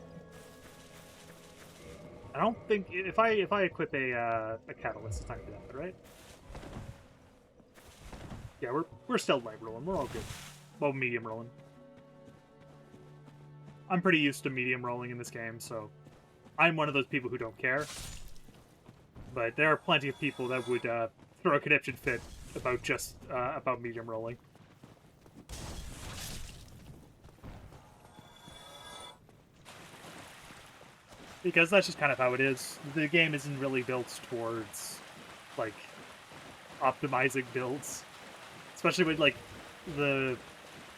I don't think if I equip a catalyst, it's not gonna be that bad, right? Yeah, we're still light rolling. We're all good. Well, medium rolling. I'm pretty used to medium rolling in this game, so I'm one of those people who don't care. But there are plenty of people that would throw a conniption fit about just about medium rolling. Because that's just kind of how it is. The game isn't really built towards, like, optimizing builds. Especially with, like,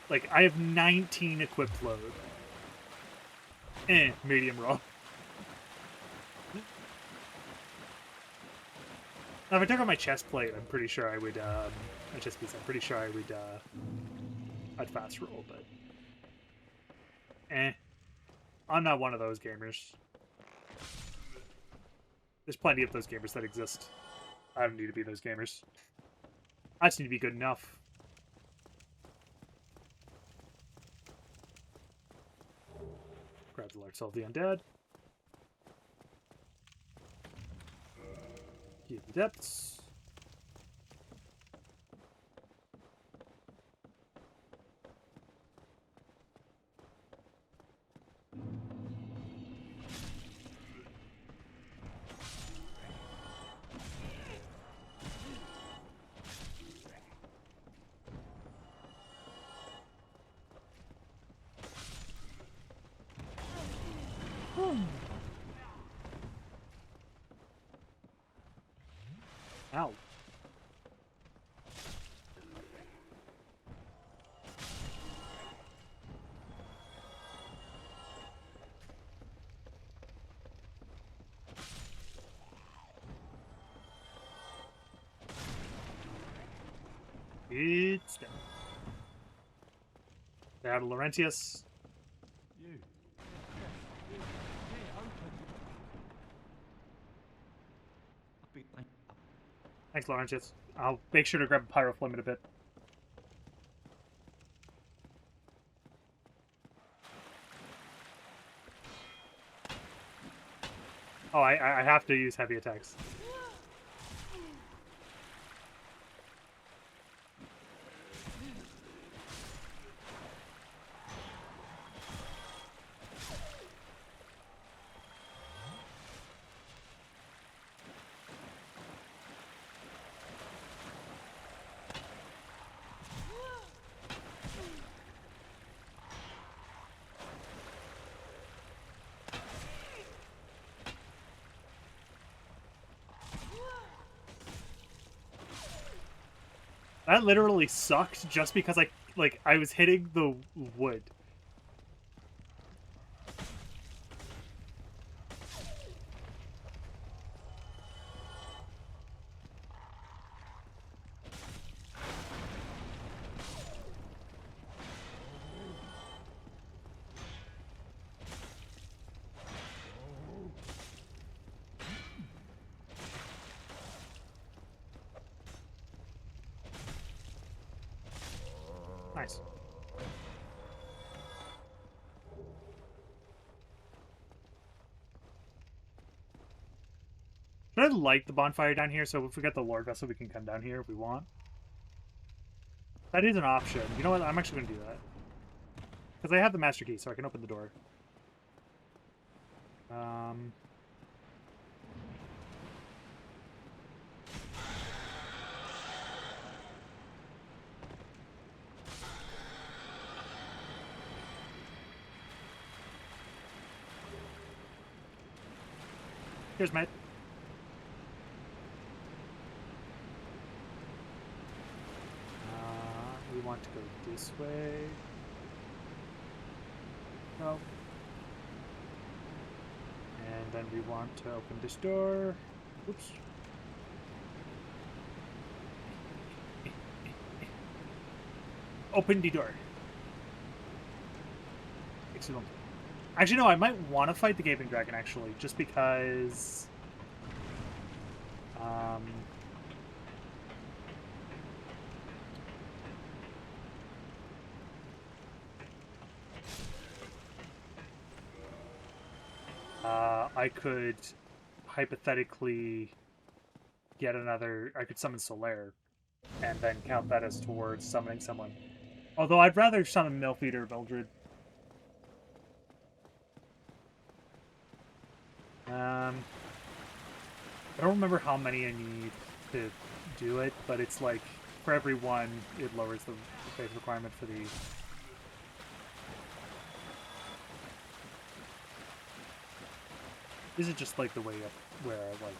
Like, I have 19 equipped load. Medium roll. Now, if I took out my chest plate, I'm pretty sure I would, my chest piece, I'm pretty sure I would, I'd fast roll, but... I'm not one of those gamers. There's plenty of those gamers that exist. I don't need to be those gamers. I just need to be good enough. Grab the large soul of the undead. Keep the depths. Ow. It's done. They have Laurentius.
You. Open.
Thanks, Laurentius. I'll make sure to grab a Pyroflame in a bit. Oh, I have to use heavy attacks. That literally sucked just because I was hitting the wood. Nice. Should I light the bonfire down here so if we get the Lord Vessel, we can come down here if we want? That is an option. You know what? I'm actually going to do that. Because I have the master key, so I can open the door. Here's mate. We want to go this way. No. And then we want to open this door. Oops. Open the door. Excellent. Actually, no, I might want to fight the Gaping Dragon, actually, just because... I could hypothetically get another... I could summon Solaire, and then count that as towards summoning someone. Although I'd rather summon Milfeed or Mildred. I don't remember how many I need to do it, but it's like, for every one, it lowers the base requirement for the... This is just like the way up where I like...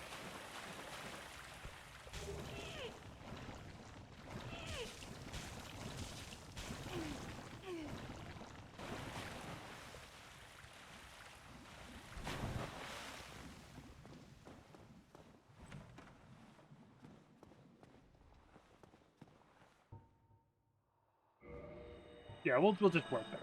Yeah, we'll just work there.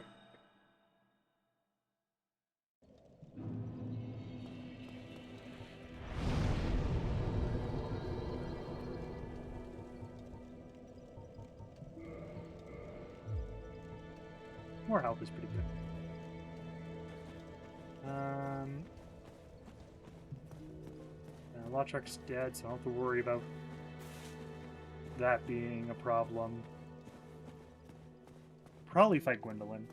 More health is pretty good. Lotrak's dead, so I don't have to worry about that being a problem. Probably fight Gwendolyn.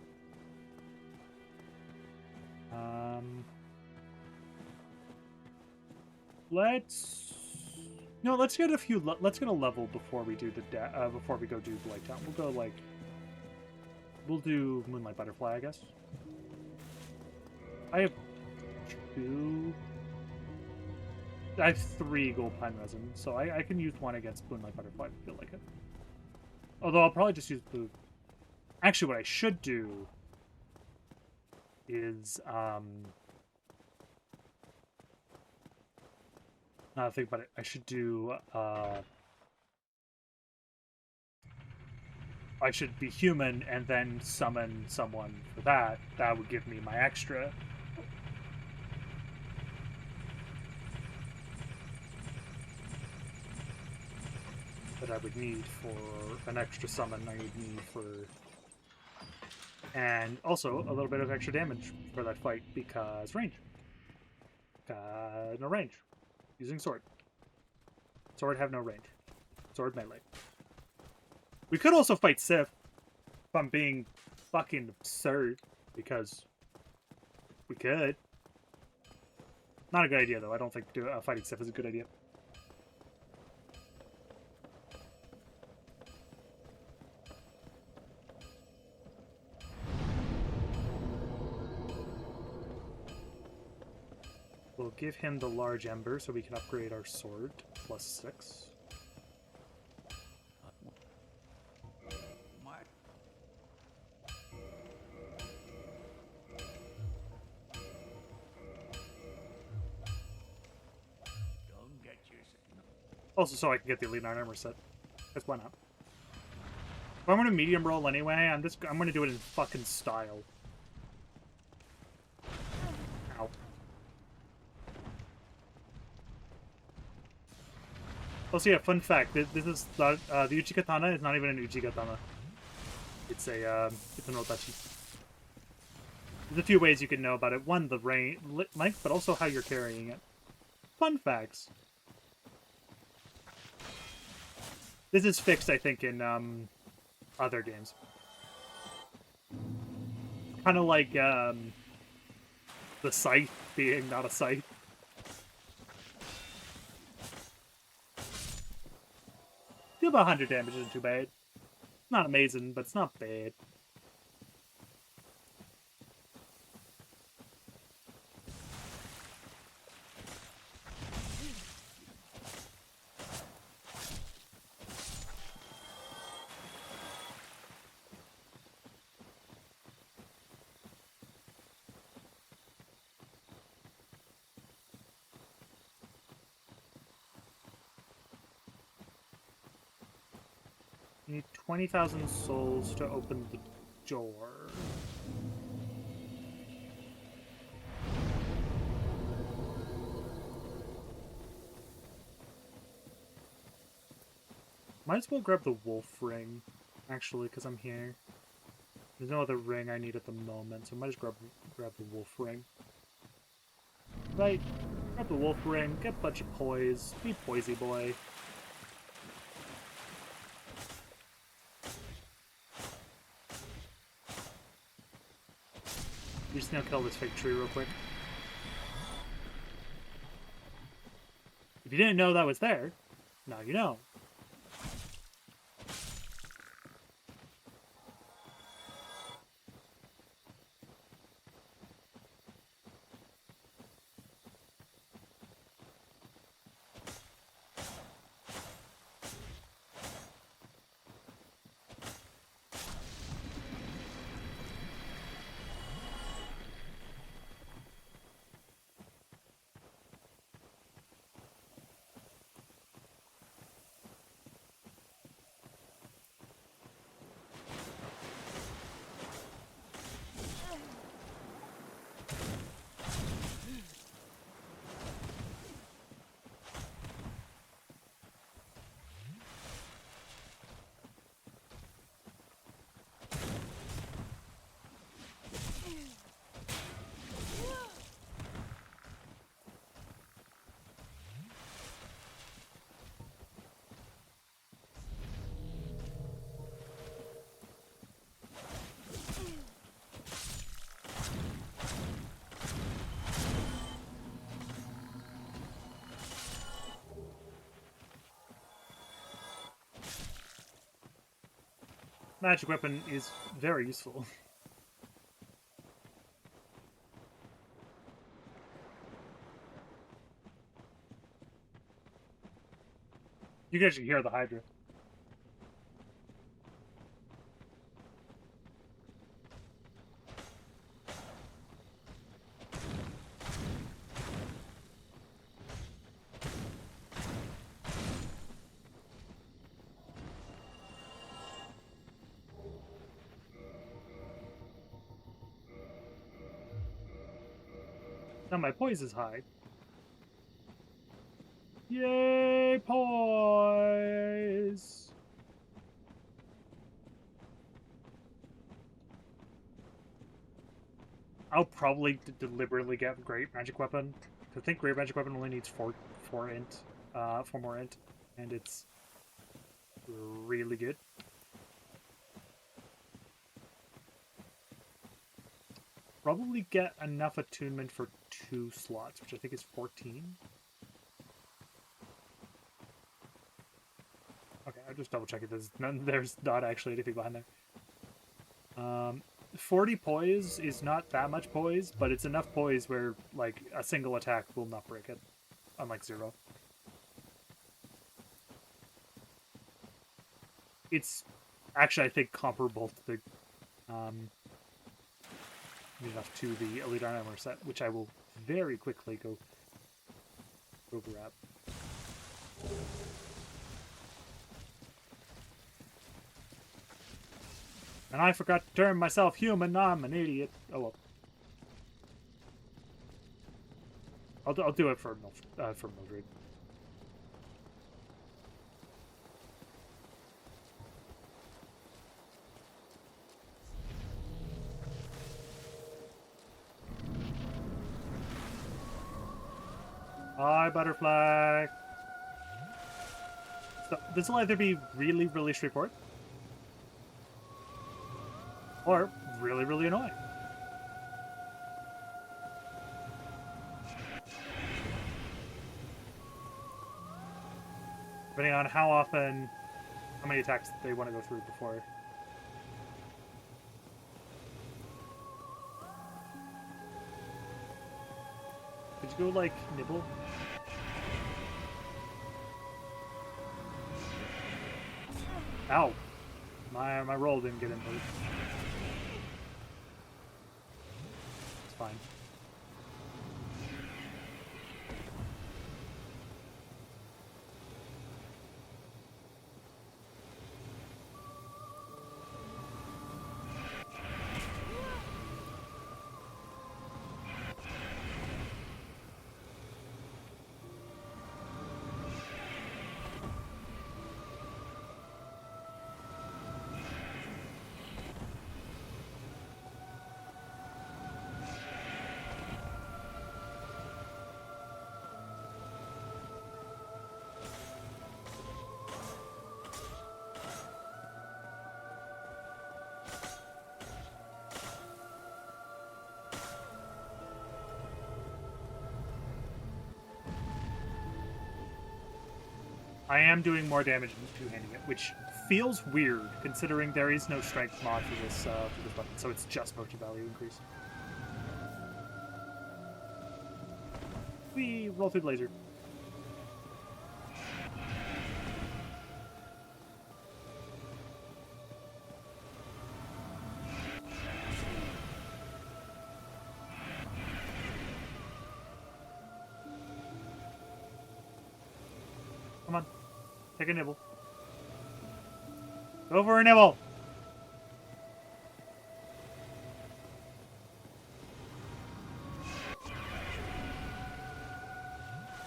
Let's get a few. Let's get a level before we do the before we go do Blighttown. We'll go like. We'll do Moonlight Butterfly, I guess. I have 2. I have 3 gold pine resin, so I can use one against Moonlight Butterfly if I feel like it. Although I'll probably just use blue. Actually, what I should do is now I think about it, I should do I should be human and then summon someone for that. That would give me my extra. That I would need for an extra summon. I would need for... And also a little bit of extra damage for that fight because range. No range. Using sword. Sword have no range. Sword melee. We could also fight Sif, if I'm being fucking absurd, because we could. Not a good idea, though. I don't think fighting Sif is a good idea. We'll give him the large ember so we can upgrade our sword to +6. Also, so I can get the Elite Armor set. Because why not? If I'm gonna medium roll anyway, I'm gonna do it in fucking style. Ow. Also, yeah, fun fact, this is the Uchi Katana is not even an Uchi Katana. It's an otachi. There's a few ways you can know about it. One, the length, but also how you're carrying it. Fun facts. This is fixed, I think, in other games. Kind of like the scythe being not a scythe. Deal about 100 damage isn't too bad. Not amazing, but it's not bad. You need 20,000 souls to open the door. Might as well grab the wolf ring, actually, because I'm here. There's no other ring I need at the moment, so I might just grab the wolf ring. Right, grab the wolf ring, get a bunch of poise, be poisey boy. We're just gonna kill this fig tree real quick. If you didn't know that was there, now you know. Magic weapon is very useful. You can actually hear the Hydra. Now my poise is high. Yay, poise! I'll probably deliberately get Great Magic Weapon. I think Great Magic Weapon only needs four more int, and it's really good. Probably get enough attunement for 2 slots, which I think is 14. Okay, I'm just double checking. There's not actually anything behind there. 40 poise is not that much poise, but it's enough poise where like a single attack will not break it, unlike 0. It's actually, I think, comparable to the enough to the Elite Armor set, which I will very quickly go grab. And I forgot to turn myself human. I'm an idiot. Oh well. I'll do it for Mildred. Bye, butterfly. So this will either be really, really straightforward, or really, really annoying. Depending on how many attacks they want to go through before. Could you go, like, nibble? Ow. My roll didn't get input. It's fine. I am doing more damage than two-handing it, which feels weird considering there is no strength mod for this weapon, so it's just motion value increase. We roll through the laser. Come on. Take a nibble. Go for a nibble!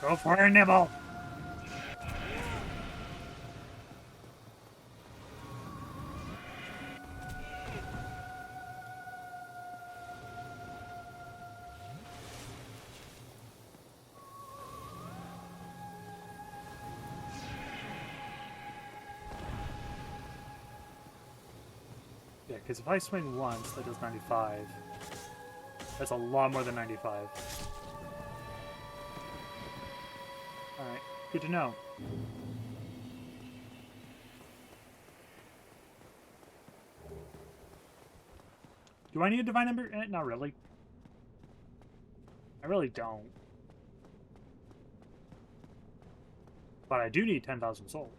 Go for a nibble! Yeah, because if I swing once, that does 95. That's a lot more than 95. Alright, good to know. Do I need a divine ember? Not really. I really don't. But I do need 10,000 souls.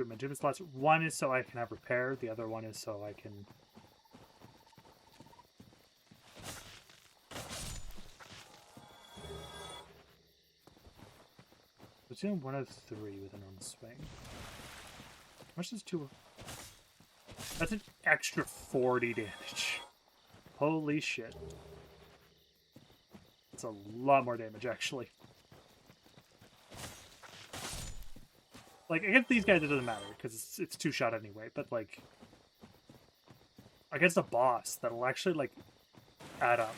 My gym slots. One is so I can have repair. The other one is so I can. Let's do one of three with a normal swing. How much is two? That's an extra 40 damage. Holy shit. That's a lot more damage, actually. Like, against these guys, it doesn't matter, because it's two-shot anyway, but, like, against a boss, that'll actually, like, add up.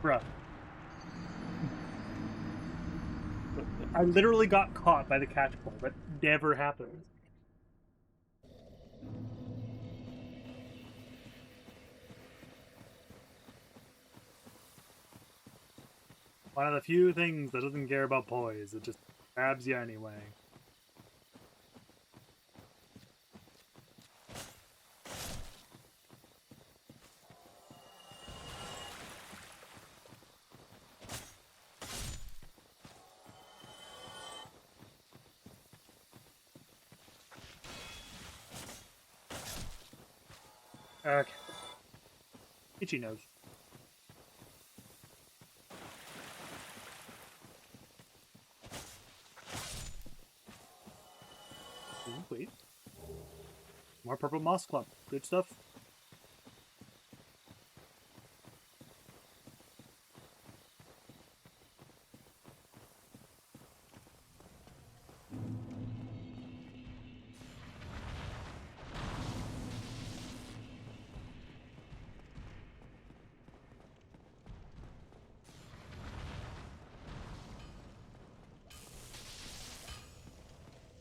Bruh. I literally got caught by the catchpole. That never happens. One of the few things that doesn't care about poise. It just grabs you anyway. Okay. Itchy nose. Ooh, wait. More purple moss clump. Good stuff.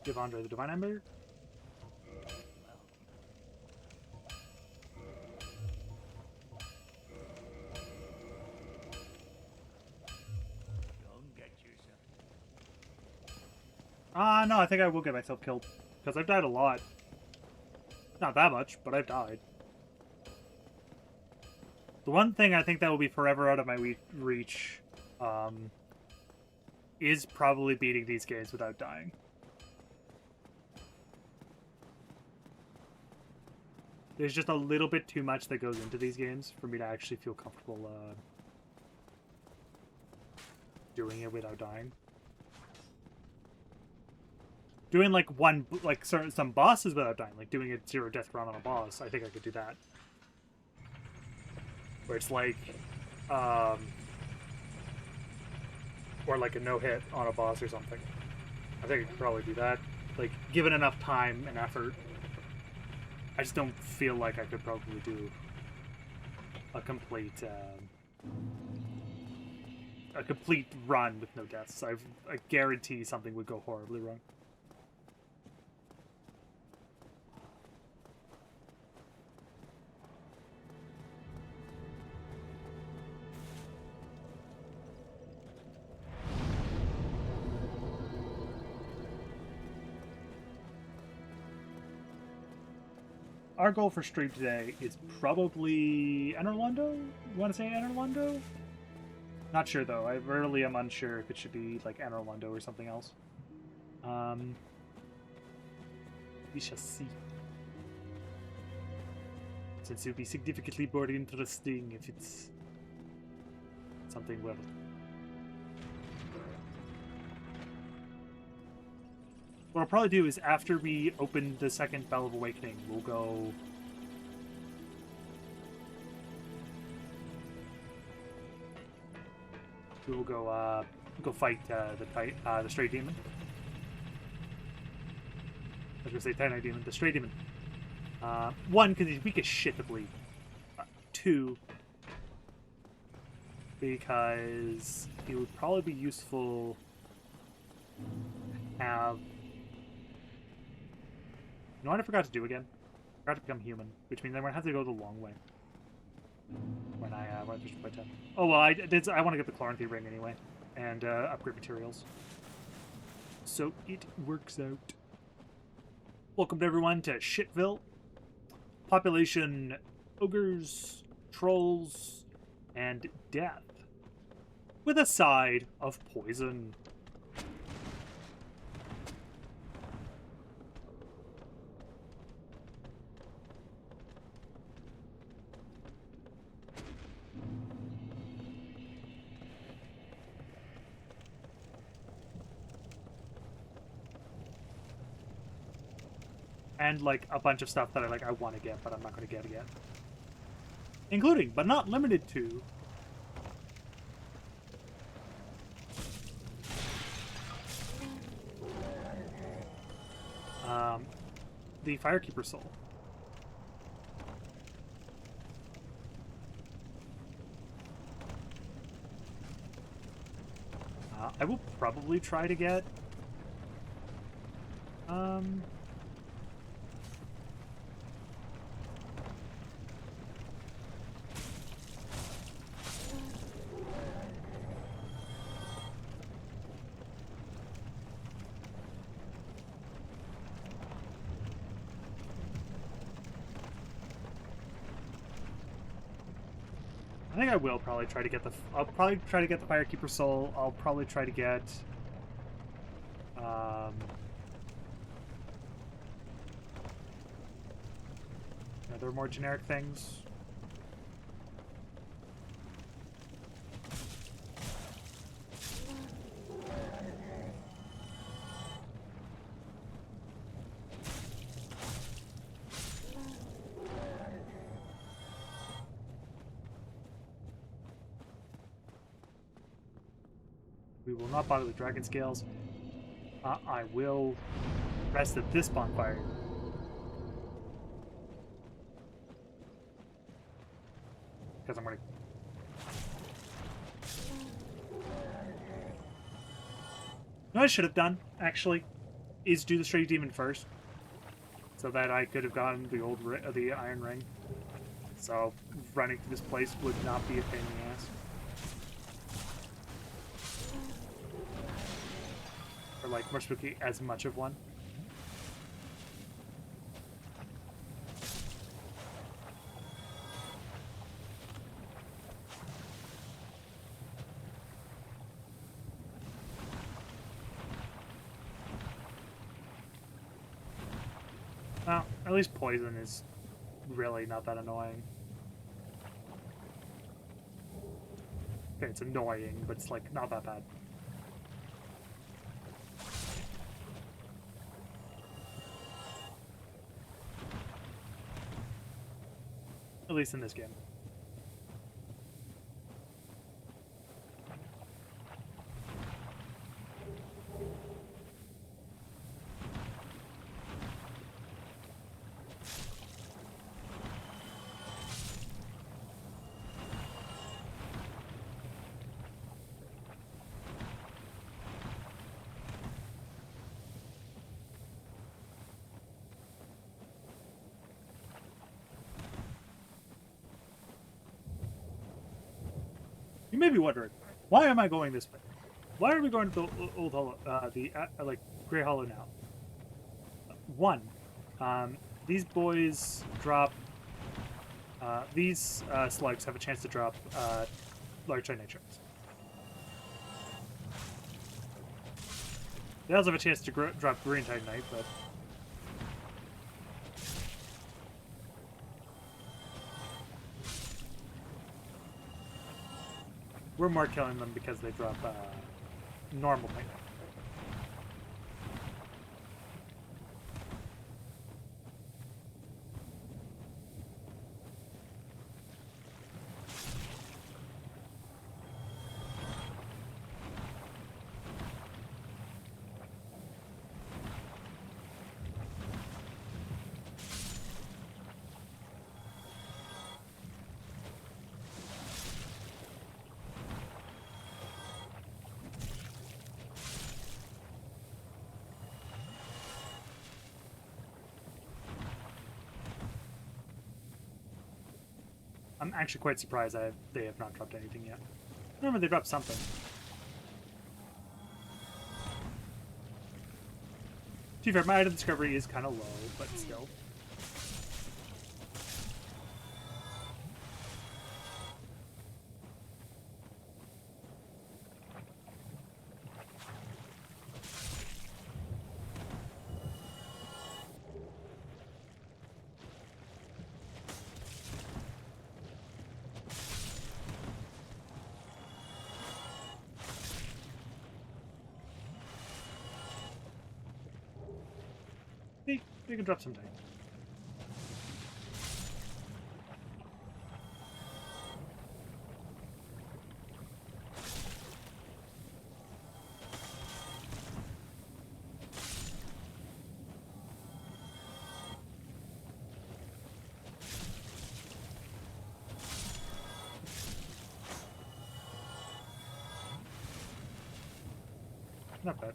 Give Andre the Divine Ember.
Don't get yourself.
No, I think I will get myself killed. Because I've died a lot. Not that much, but I've died. The one thing I think that will be forever out of my reach is probably beating these games without dying. There's just a little bit too much that goes into these games for me to actually feel comfortable doing it without dying. Doing like some bosses without dying, like doing a 0 death run on a boss, I think I could do that. Where it's like, or like a no-hit on a boss or something. I think I could probably do that. Like, given enough time and effort. I just don't feel like I could probably do a complete run with no deaths. I guarantee something would go horribly wrong. Our goal for stream today is probably Enerlondo? You want to say Enerlondo? Not sure, though. I really am unsure if it should be, like, Enerlondo or something else. We shall see. Since it would be significantly more interesting if it's something well. What I'll probably do is after we open the second Bell of Awakening, we'll go... We will go fight the Stray Demon. I was gonna say Titanite Demon, the Stray Demon. One, because he's weak as shit to bleed. Two, because it would probably be useful to have... You know what I forgot to do again? I forgot to become human, which means I'm gonna have to go the long way when I finish my 10. Oh well, I want to get the Chloranthy ring anyway, and upgrade materials. So it works out. Welcome to everyone to Shitville. Population ogres, trolls, and death, with a side of poison. And, like, a bunch of stuff that I want to get, but I'm not going to get yet. Including, but not limited to... the Firekeeper Soul. I will probably try to get... I think I will probably try to get the. I'll probably try to get the Firekeeper Soul. I'll probably try to get. Are there more generic things? We will not bother with dragon scales. I will rest at this bonfire. Because I'm gonna. What I should have done, actually, is do the Stray Demon first. So that I could have gotten the Iron Ring. So running to this place would not be a pain in the ass. Or like more spooky, as much of one. Well, at least poison is really not that annoying. Okay, it's annoying, but it's like not that bad. At least in this game. You may be wondering, why am I going this way? Why are we going to the old hollow, like Grey Hollow now? One, these boys drop. These slugs have a chance to drop large nitrates. They also have a chance to drop green titanite, but. We're more killing them because they drop normal titanite. I'm actually quite surprised they have not dropped anything yet. Remember, they dropped something. To be fair, my item discovery is kind of low, but still. They can drop some time. Not bad.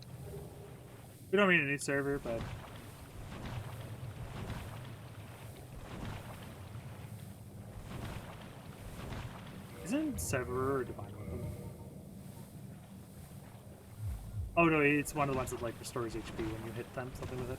We don't mean a new server, but isn't Severer or Divine Weapon? Oh no, it's one of the ones that like restores HP when you hit them, something with it.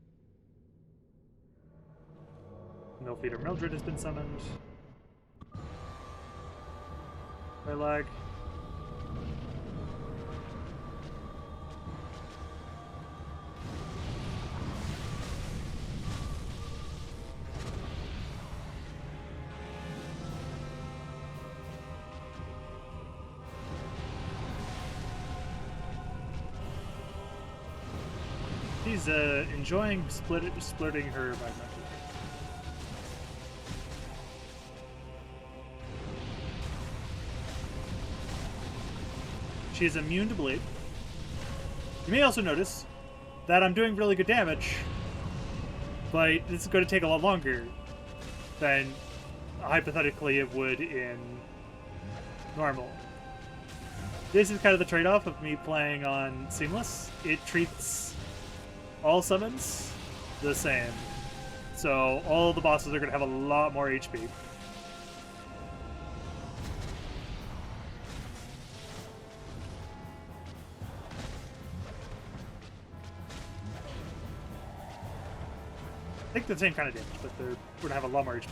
Milf Eater Mildred has been summoned. By lag. She's enjoying splitting her magnetic. She is immune to bleed. You may also notice that I'm doing really good damage, but this is going to take a lot longer than hypothetically it would in normal. This is kind of the trade-off of me playing on Seamless. It treats all summons the same. So all the bosses are going to have a lot more HP. I think the same kind of damage, but they're going to have a lot more HP.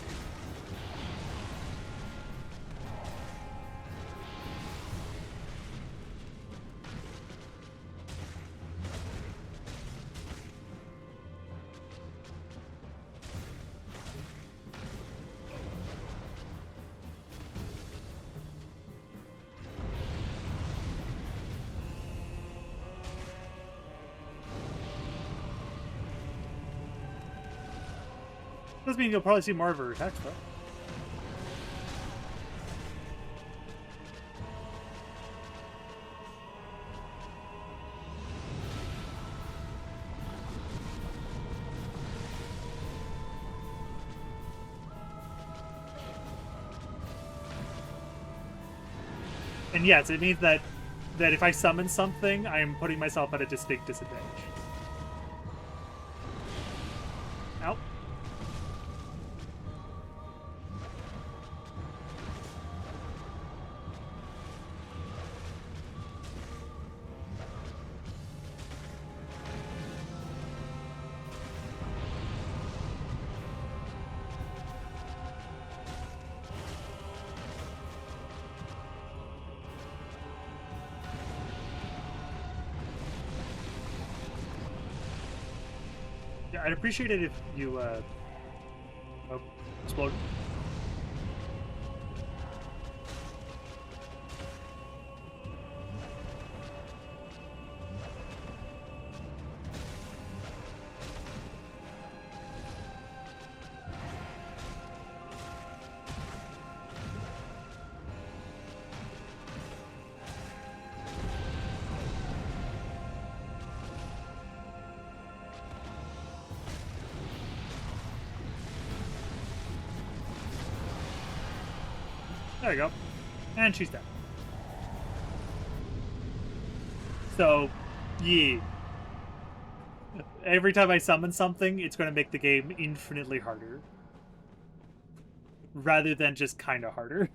Does mean you'll probably see more of her attacks, though. And yes, it means that if I summon something, I am putting myself at a distinct disadvantage. Ow. Yeah, I'd appreciate it if you, oh, explode. There you go. And she's dead. So, yeah. Every time I summon something, it's going to make the game infinitely harder. Rather than just kind of harder.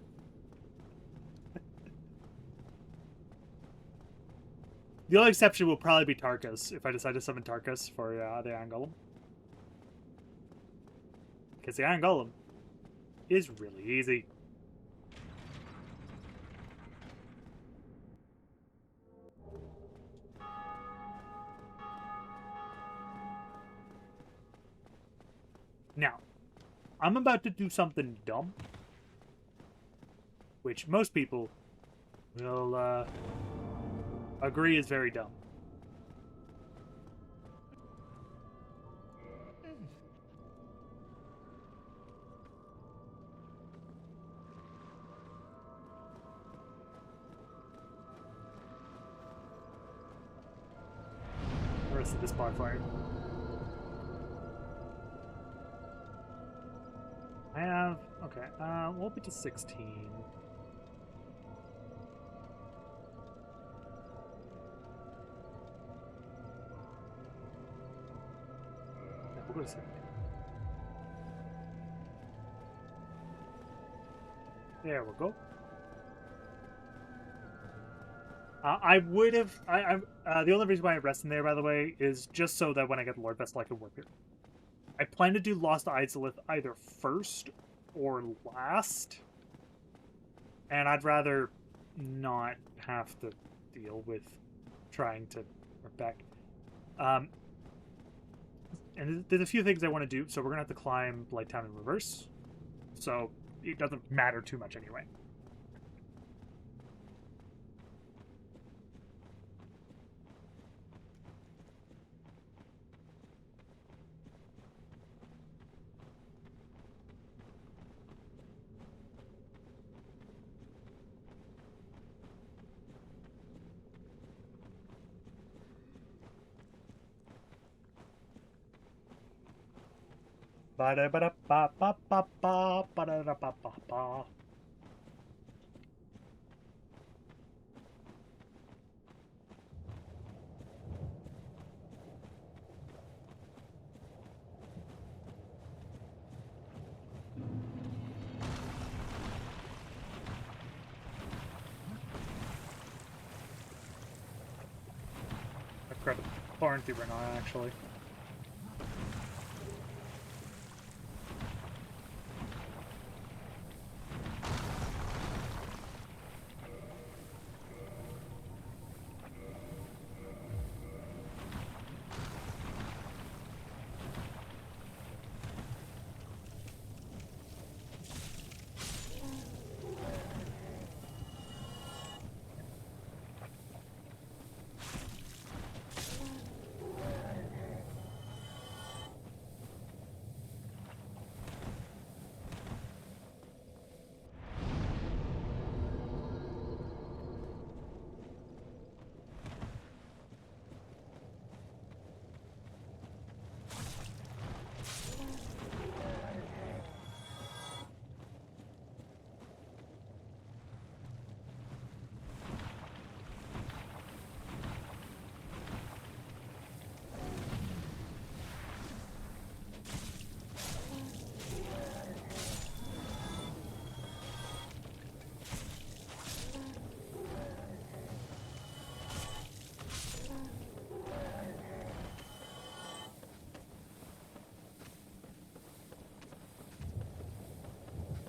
The only exception will probably be Tarkus, if I decide to summon Tarkus for the Iron Golem. Because the Iron Golem is really easy. Now, I'm about to do something dumb, which most people will agree is very dumb. The rest of this bonfire. I have, okay, we'll be to 16. Yeah, we'll go to 17. There we go. I would have, the only reason why I rest in there, by the way, is just so that when I get the Lord Vessel, I can work it. I plan to do Lost Izalith either first or last, and I'd rather not have to deal with trying to rip back. And there's a few things I want to do, so we're gonna have to climb Blighttown in reverse, so it doesn't matter too much anyway. Ba-da-ba-da-ba-ba-ba-ba, ba-da-da-ba-ba-ba. I've grabbed a thorn through right now, actually.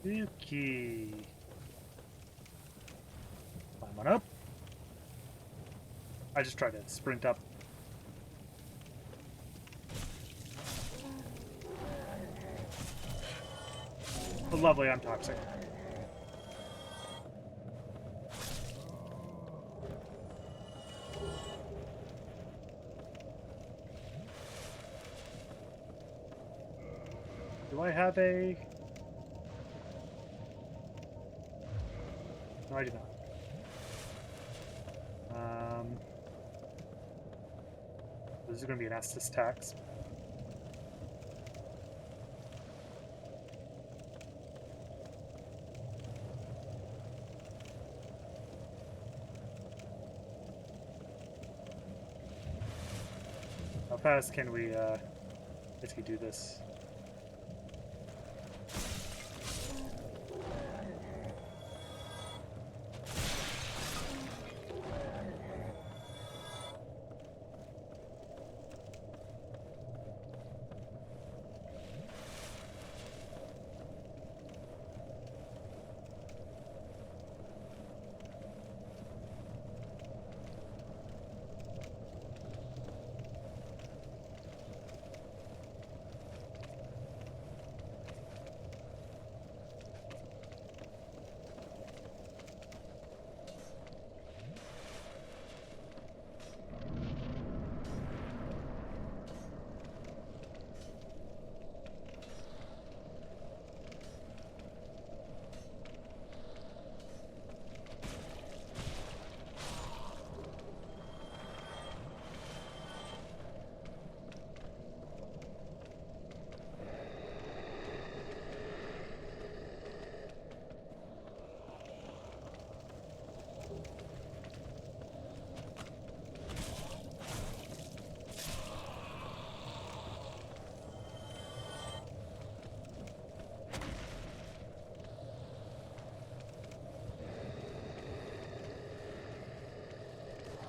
Okay. Climb on up. I just tried to sprint up. Oh, lovely, I'm toxic. Do I have a... No, I do not. This is going to be an Estus tax. How fast can we basically do this?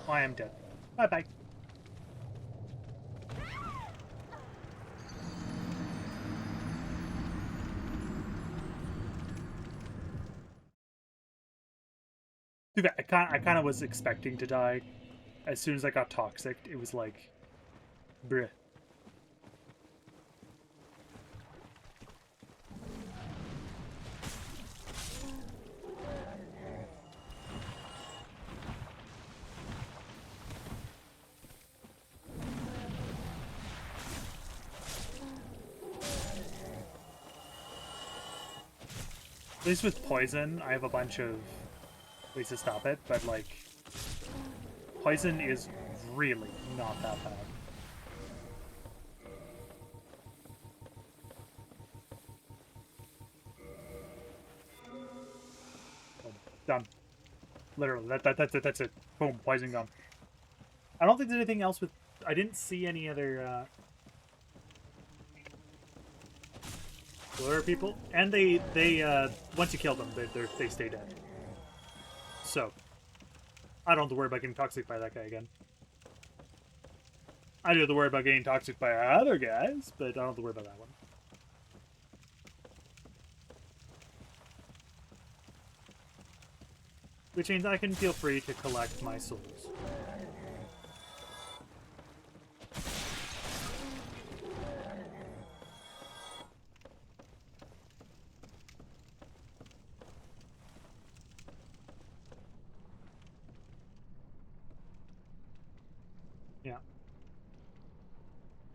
I am dead. Bye-bye. I kind of was expecting to die. As soon as I got toxic, it was like, bruh. At least with poison, I have a bunch of ways to stop it, but like, poison is really not that bad. Boom. Done. Literally, that's it. Boom, poison gone. I don't think there's anything else with. I didn't see any other lure people, and they once you kill them, they stay dead. So I don't have to worry about getting toxic by that guy again. I do have to worry about getting toxic by other guys, but I don't have to worry about that one. Which means I can feel free to collect my souls. Yeah.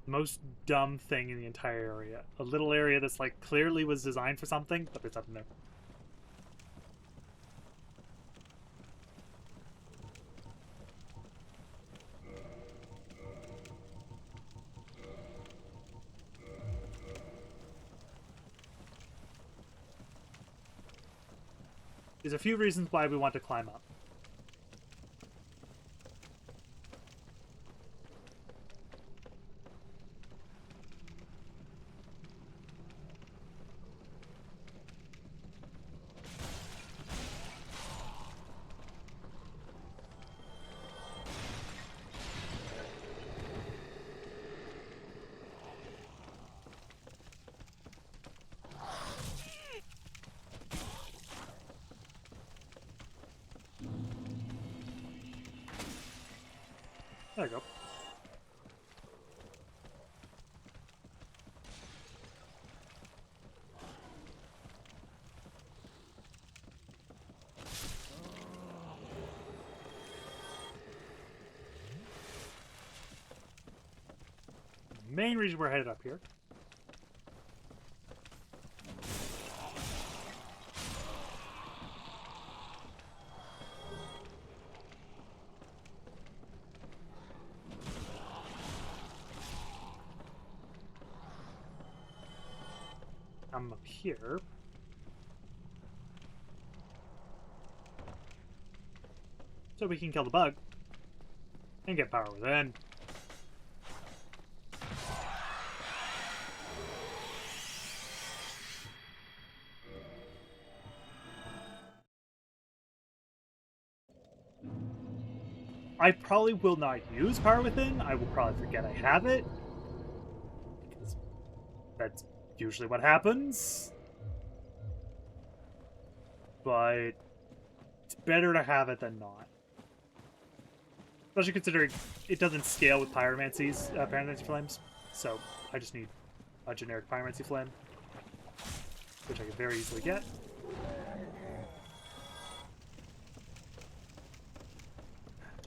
Most dumb thing in the entire area. A little area that's like clearly was designed for something, but there's nothing there. There's a few reasons why we want to climb up. There we go. Main reason we're headed up here. I'm up here. So we can kill the bug. And get power within. I probably will not use power within. I will probably forget I have it. Because that's usually what happens. But it's better to have it than not. Especially considering it doesn't scale with pyromancy flames. So I just need a generic pyromancy flame, which I can very easily get.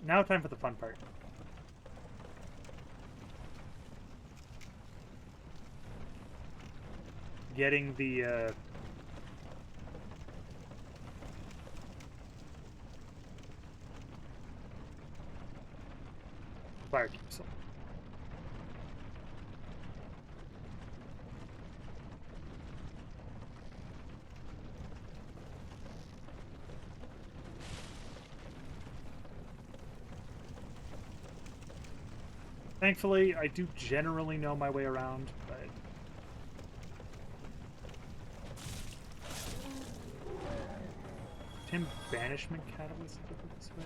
Now time for the fun part. Getting the fire capsule. Thankfully, I do generally know my way around, but... Tim Banishment Catalyst this way?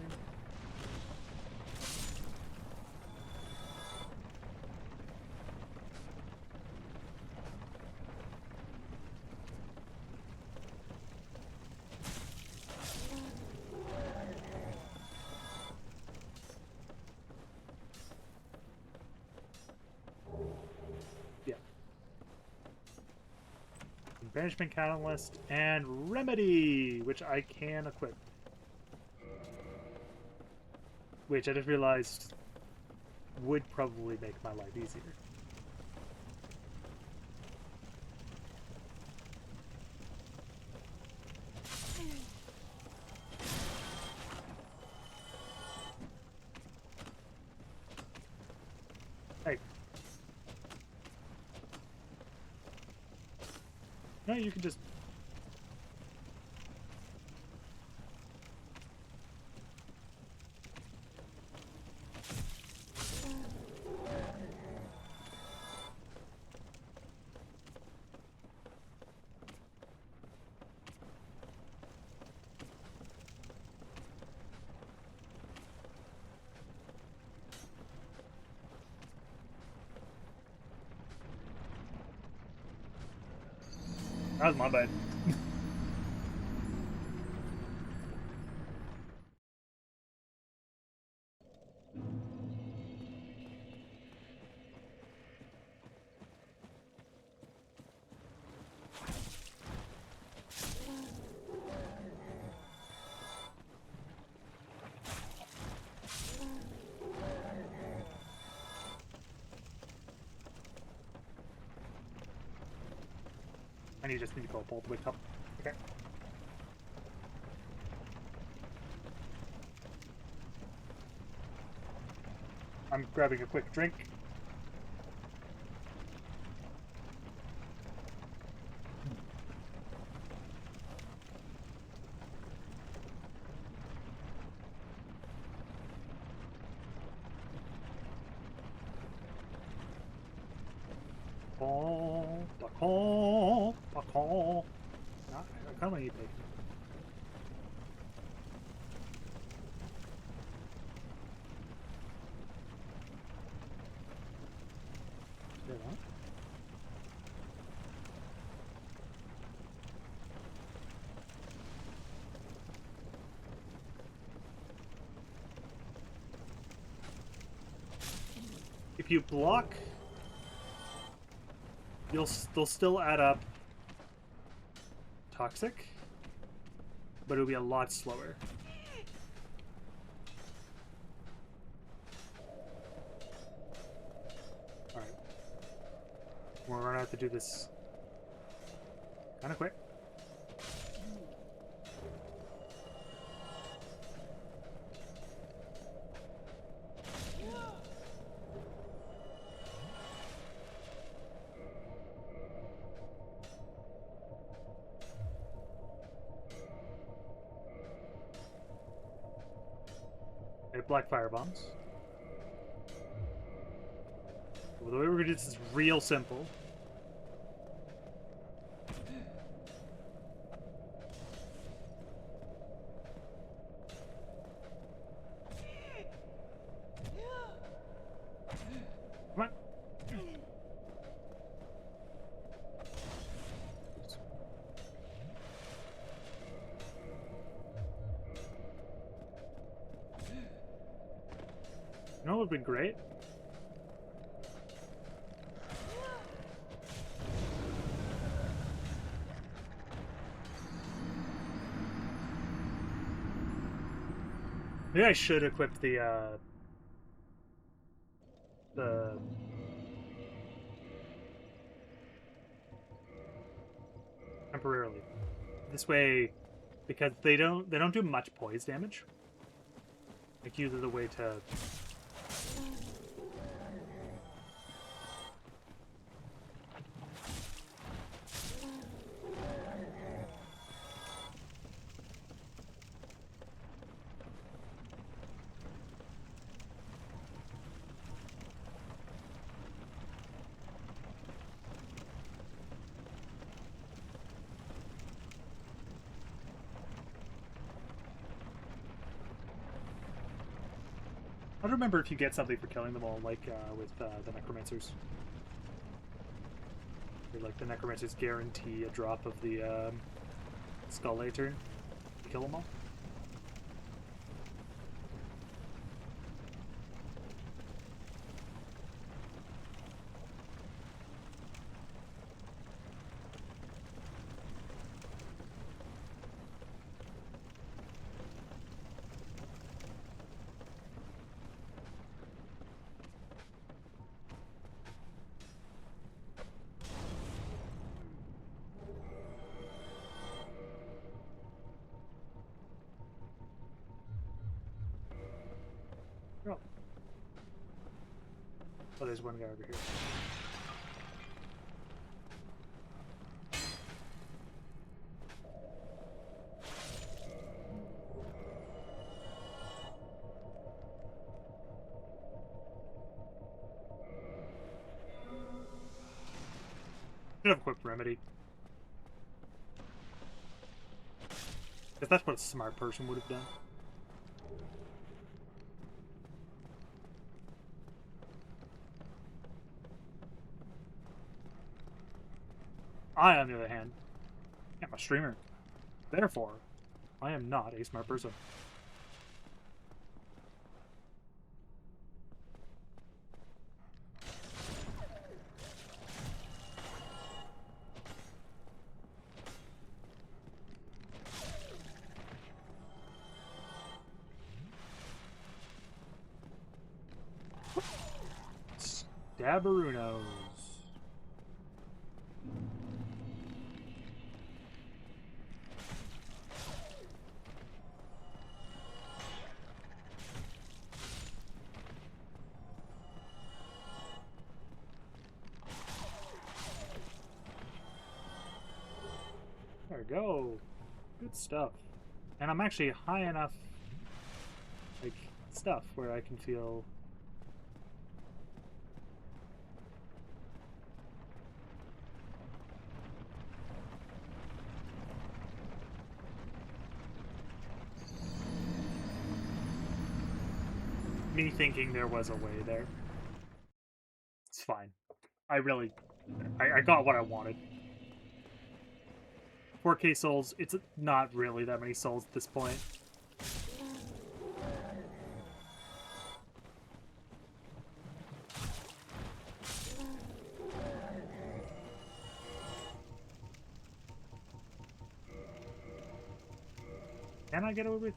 Banishment Catalyst, and Remedy, which I can equip. Which I just realized would probably make my life easier. Hey. No, you can just... That was my bad. And you just need to go up all the way up. Okay. I'm grabbing a quick drink. I kind of need bacon. There we go. If you block, they'll still add up toxic, but it'll be a lot slower. Alright. We're gonna have to do this kind of quick. Black fire bombs. Well, the way we're gonna do this is real simple. Come on. You know what would be great? Maybe I should equip the temporarily. This way, because they don't do much poise damage. Like either the way to I don't remember if you get something for killing them all, like with the necromancers. Or, like the necromancers guarantee a drop of the skull lantern to kill them all. there's one guy over here. Should have a quick remedy. Because that's what a smart person would have done. I, on the other hand, am a streamer. Therefore, I am not a smart person. Dabarunos. There we go. Good stuff. And I'm actually high enough, like, stuff where I can feel... me thinking there was a way there. It's fine. I got what I wanted. 4K souls, it's not really that many souls at this point. Can I get away with...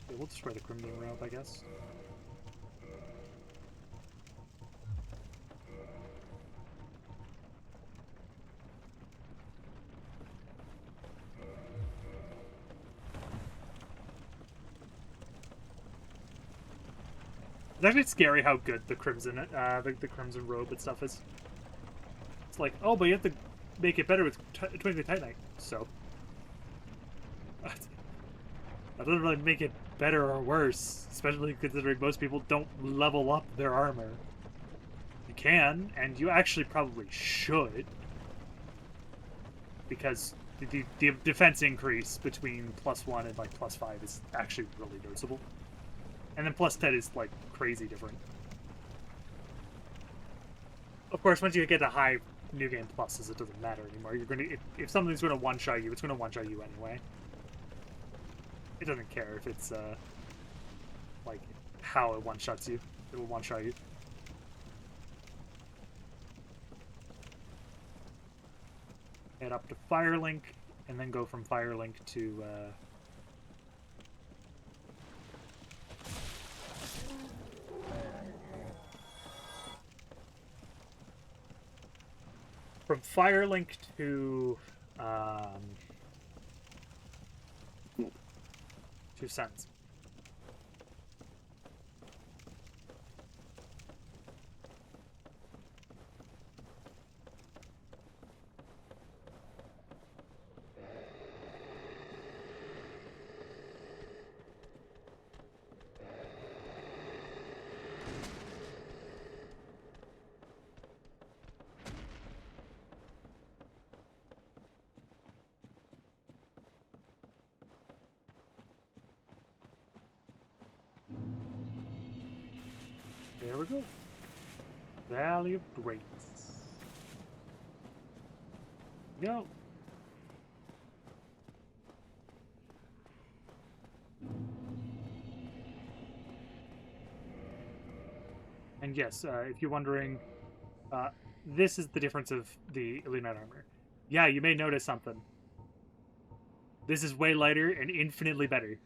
Okay, we'll just wear the Crimson robe, I guess. It's actually scary how good the Crimson, the Crimson robe and stuff is. It's like, oh, but you have to make it better with Twinkling Titanite. So, that doesn't really make it better or worse, especially considering most people don't level up their armor. You can, and you actually probably should, because the defense increase between +1 and like +5 is actually really noticeable. And then +10 is like crazy different. Of course, once you get to high new game pluses, it doesn't matter anymore. You're gonna if something's gonna one-shot you, it's gonna one-shot you anyway. It doesn't care if it's like how it one-shots you. It will one-shot you. Head up to Firelink, and then go from Firelink to from Firelink to Suns. There we go. Valley of Greats. Go. And yes, if you're wondering, this is the difference of the Elite Knight armor. Yeah, you may notice something. This is way lighter and infinitely better.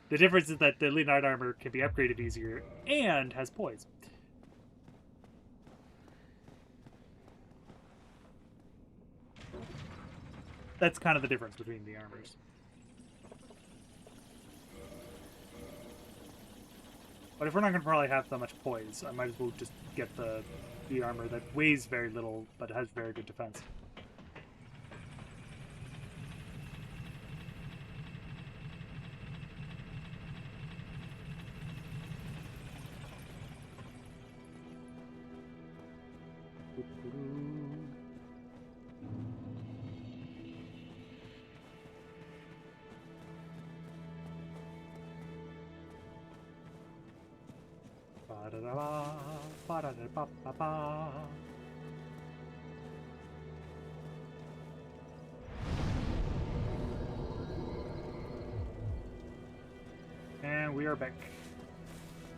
The difference is that the Elite Knight armor can be upgraded easier and has poise. That's kind of the difference between the armors. But if we're not going to probably have that much poise, I might as well just get the armor that weighs very little but has very good defense. Ba-da-da-ba, ba-da-da-ba-ba-ba. And we are back.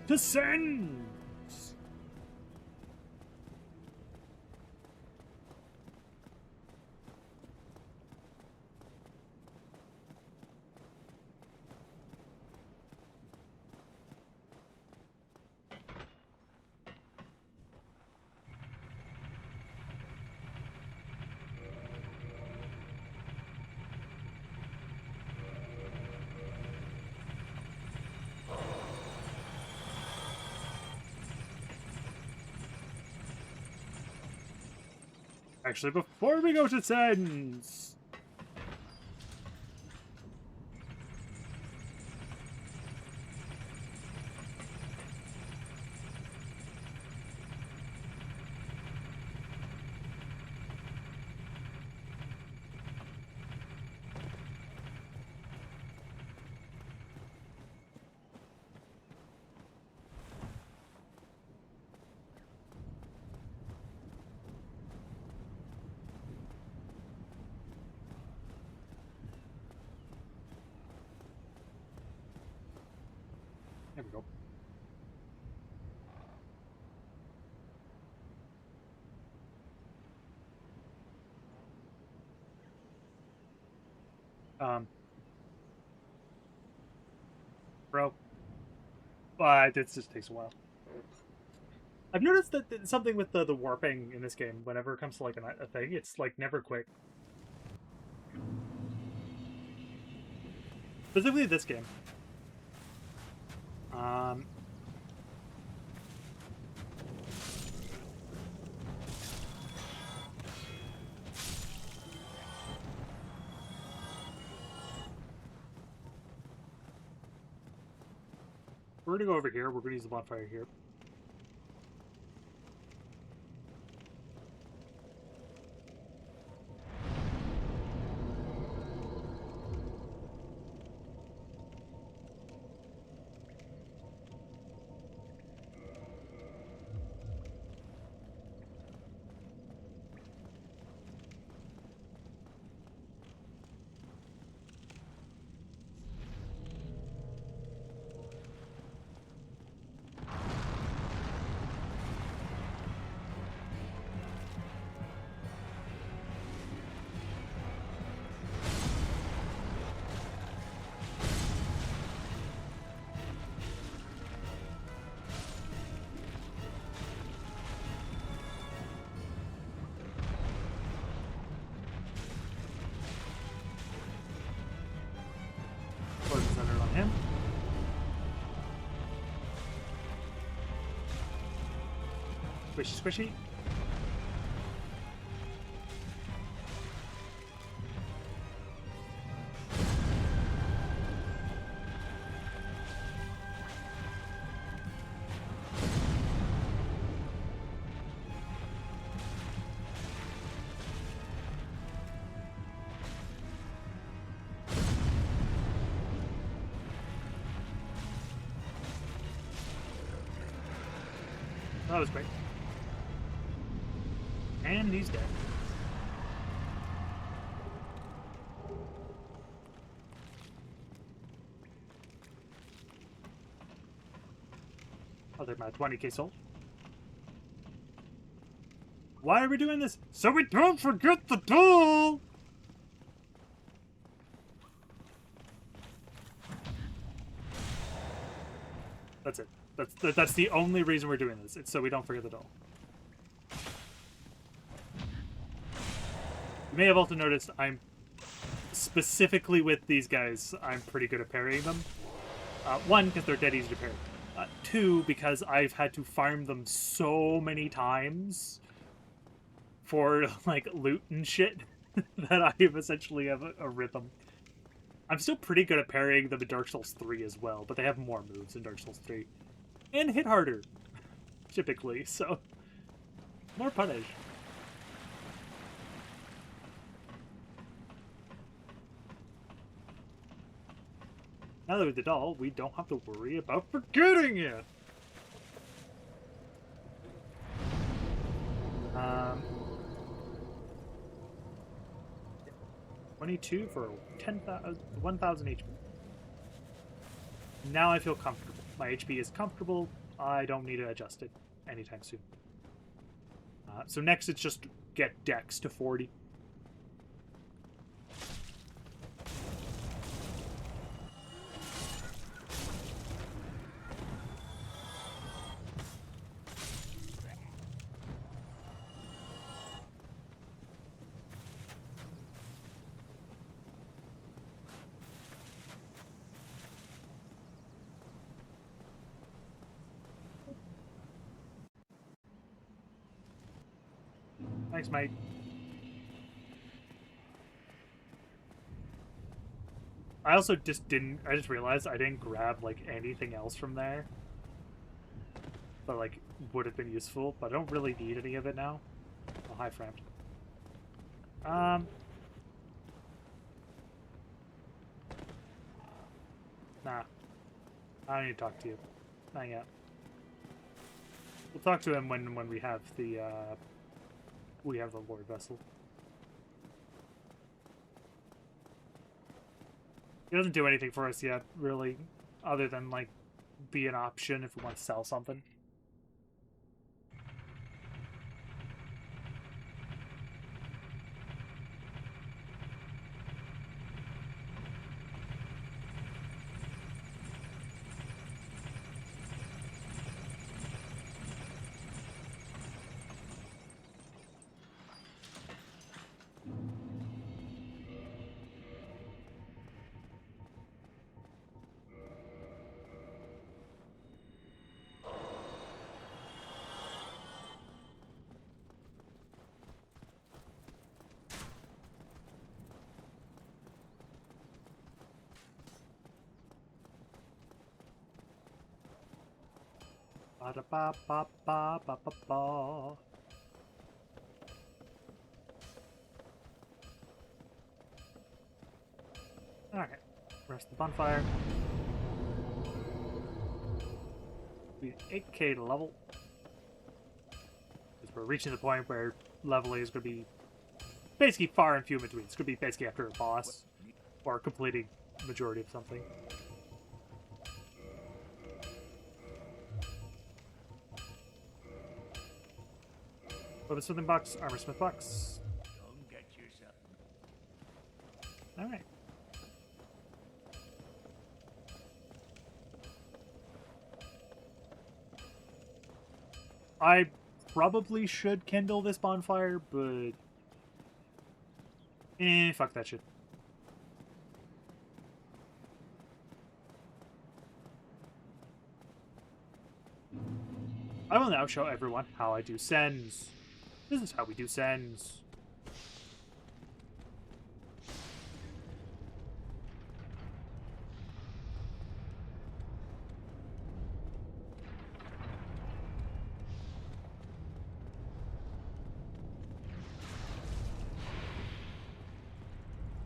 Descend! Actually, before we go to Sens, there we go. Bro. But it just takes a while. I've noticed that something with the warping in this game, whenever it comes to like a thing, it's like never quick. Specifically this game. We're gonna go over here. We're gonna use the bonfire here. Poison centered on him. Squishy, squishy. That was great. And he's dead. I'll take my 20k soul. Why are we doing this? So we don't forget the tool! That's it. That's the only reason we're doing this. It's so we don't forget the doll. You may have also noticed I'm specifically with these guys, I'm pretty good at parrying them. One, because they're dead easy to parry. 2, because I've had to farm them so many times for, like, loot and shit that I essentially have a rhythm. I'm still pretty good at parrying them in Dark Souls 3 as well, but they have more moves in Dark Souls 3. And hit harder, typically, so more punish. Now that we did all, we don't have to worry about forgetting it! 22 for 1,000 HP. Now I feel comfortable. My HP is comfortable. I don't need to adjust it anytime soon. So next it's just get Dex to 40. Thanks, mate. I also just realized I didn't grab, like, anything else from there. But, like, would have been useful, but I don't really need any of it now. Oh, hi, friend. Nah. I don't need to talk to you. Not yet. We'll talk to him when we have the, Lord Vessel. He doesn't do anything for us yet, really, other than, like, be an option if we want to sell something. Ba-da-ba-ba-ba-ba-ba. Alright. Rest the bonfire. We 8k to level. Because we're reaching the point where leveling is going to be basically far and few in between. It's going to be basically after a boss or completing the majority of something. Weaponsmithing box, armorsmith box.
Don't get yourself.
Alright. I probably should kindle this bonfire, but... fuck that shit. I will now show everyone how I do sends. This is how we do sends.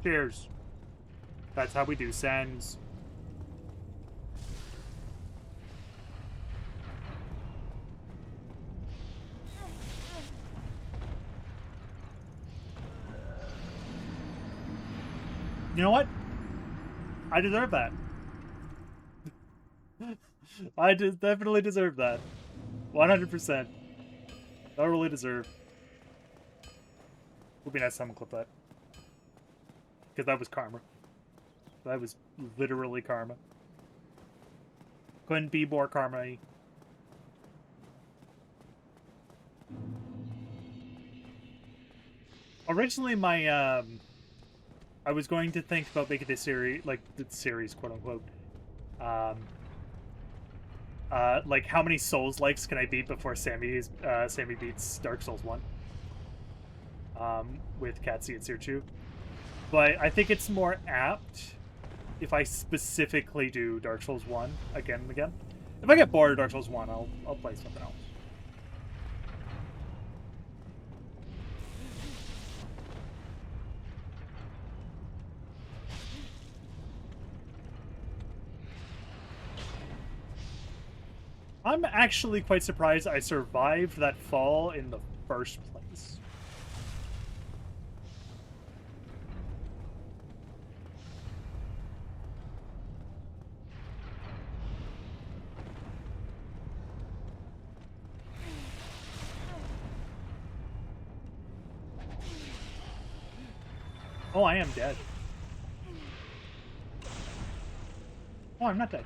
Cheers. That's how we do sends. You know what? I deserve that. I definitely deserve that. 100%. Totally deserve. Would be nice to someone clip that. Because that was karma. That was literally karma. Couldn't be more karma-y. Originally, my, I was going to think about making this series, like, the series, quote-unquote, Like how many Souls likes can I beat before Sammy beats Dark Souls 1? With Katsi and Sirchu. But I think it's more apt if I specifically do Dark Souls 1 again and again. If I get bored of Dark Souls 1, I'll play something else. I'm actually quite surprised I survived that fall in the first place. Oh, I am dead. Oh, I'm not dead.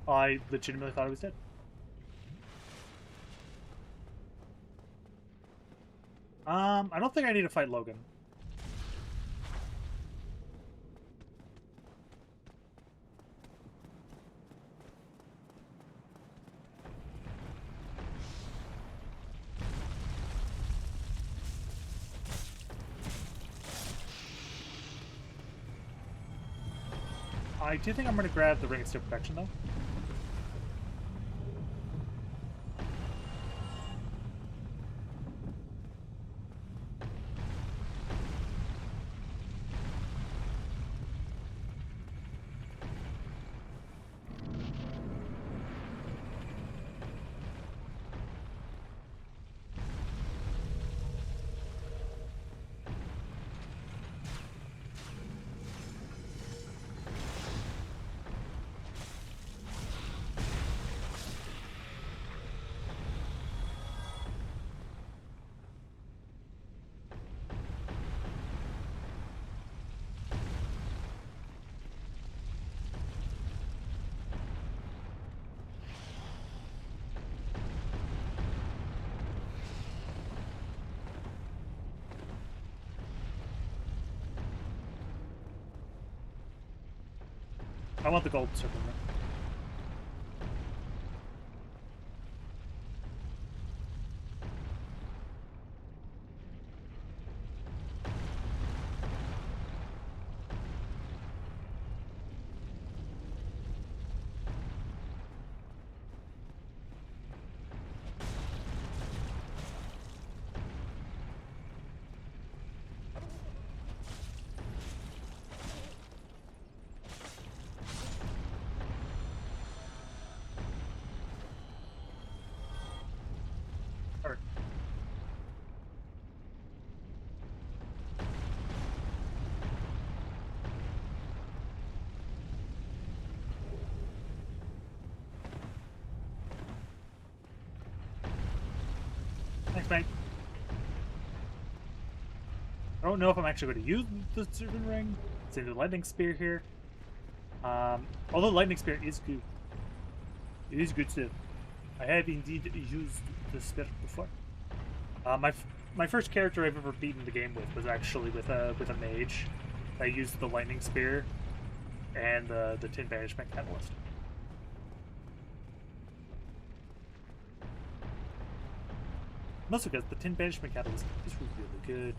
I legitimately thought I was dead. I don't think I need to fight Logan. I do think I'm going to grab the Ring of Steel Protection, though. I want the gold circle. Or, thanks, mate. I don't know if I'm actually going to use the Serpent Ring. It's in the Lightning Spear here. Although Lightning Spear is good. It is good stuff. I have indeed used the spear before. My first character I've ever beaten the game with was actually with a mage. I used the Lightning Spear and the Tin Banishment Catalyst. Mostly because the Tin Banishment Catalyst is really good.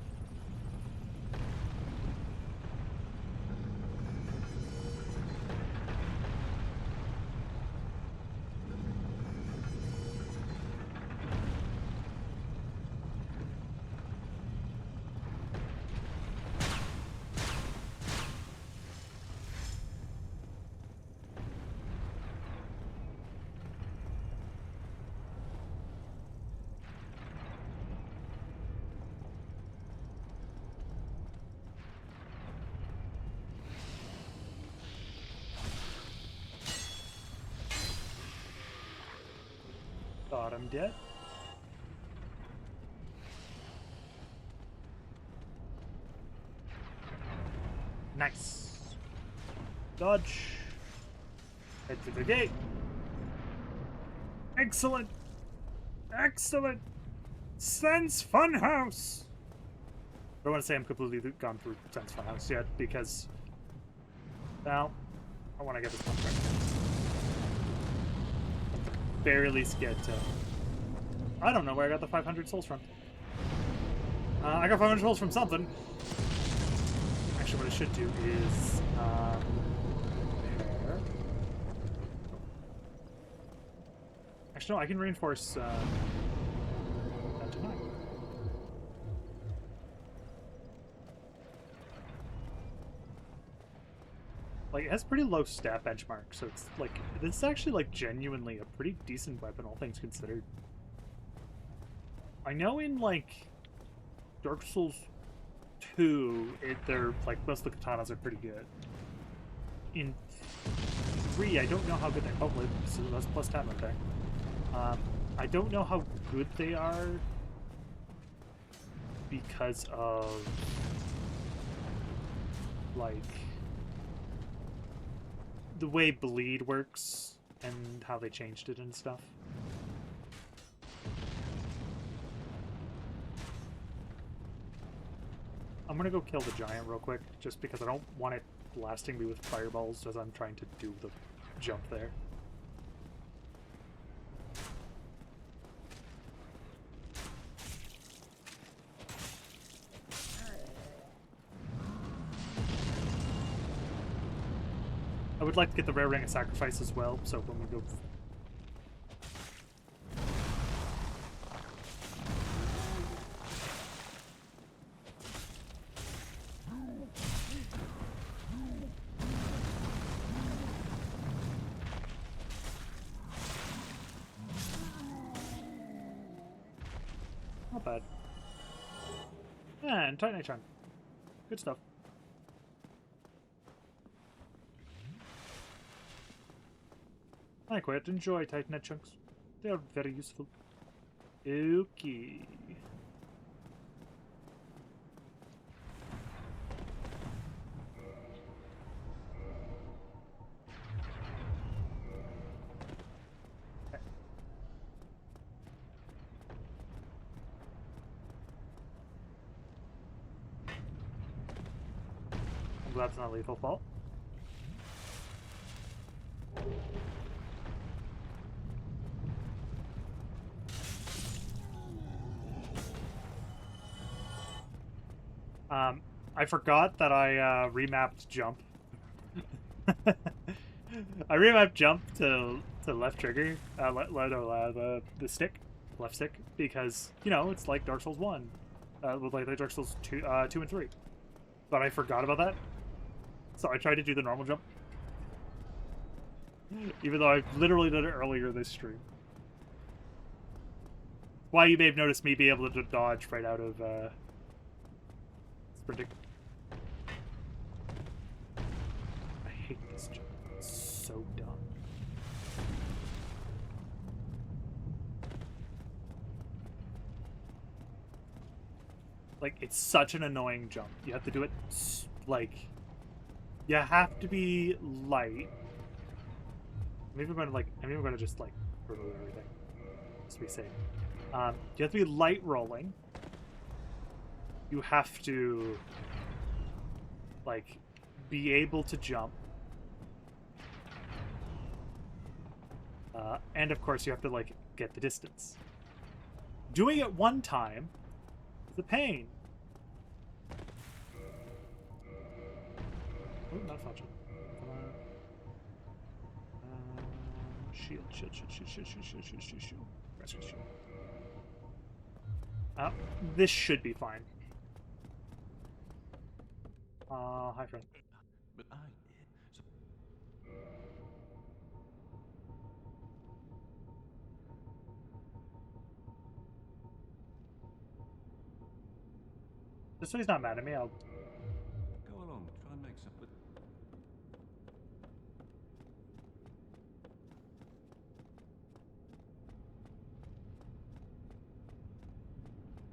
Thought I'm dead. Nice. Dodge. Head to the gate. Excellent. Excellent. Sense Funhouse. I don't want to say I'm completely gone through Sense Funhouse yet because, well, I want to get this contract. Very least get. I don't know where I got the 500 souls from. I got 500 souls from something. Actually, what I should do is repair. Actually, no, I can reinforce that to 9. Like, it has pretty low stat benchmark, so it's like, this is actually like genuinely a pretty decent weapon, all things considered. I know in like Dark Souls 2, they're like most of the katanas are pretty good. In 3, I don't know how good they're. Oh, so that's plus 10 right there. I don't know how good they are because of like the way bleed works and how they changed it and stuff. I'm gonna go kill the giant real quick, just because I don't want it blasting me with fireballs as I'm trying to do the jump there. I would like to get the rare ring of sacrifice as well, so when we go. Not bad. And Titanite-chan. Good stuff. I quite enjoy Titanite chunks. They are very useful. Okay. I'm glad it's not lethal fault. I forgot that I remapped jump. I remapped jump to left trigger, the stick, left stick, because you know it's like Dark Souls 1, with like Dark Souls 2 and 3. But I forgot about that, so I tried to do the normal jump, even though I literally did it earlier this stream. Why you may have noticed me be able to dodge right out of sprinting. I hate this jump. It's so dumb. Like, it's such an annoying jump. You have to do it, like, you have to be light. I'm even going to just, like, remove everything. Just to be safe. You have to be light rolling. You have to, like, be able to jump. And, of course, you have to, like, get the distance. Doing it one time is a pain. Oh, not function. Come on. Shield. Rescue shield. This should be fine. Hi, friend.
But
Just so he's not mad at me, I'll...
go along, try and make something.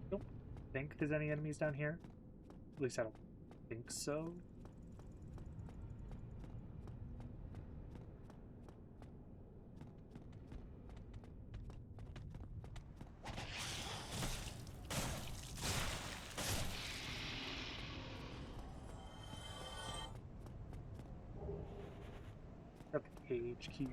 Don't think there's any enemies down here. At least I don't think so. HQ.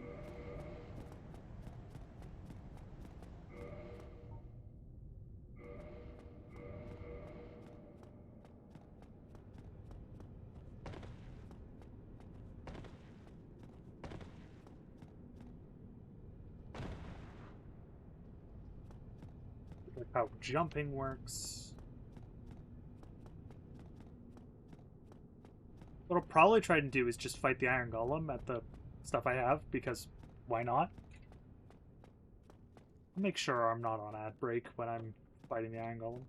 Like how jumping works. What I'll probably try and do is just fight the Iron Golem at the stuff I have, because why not? I'll make sure I'm not on ad break when I'm fighting the Iron Golem.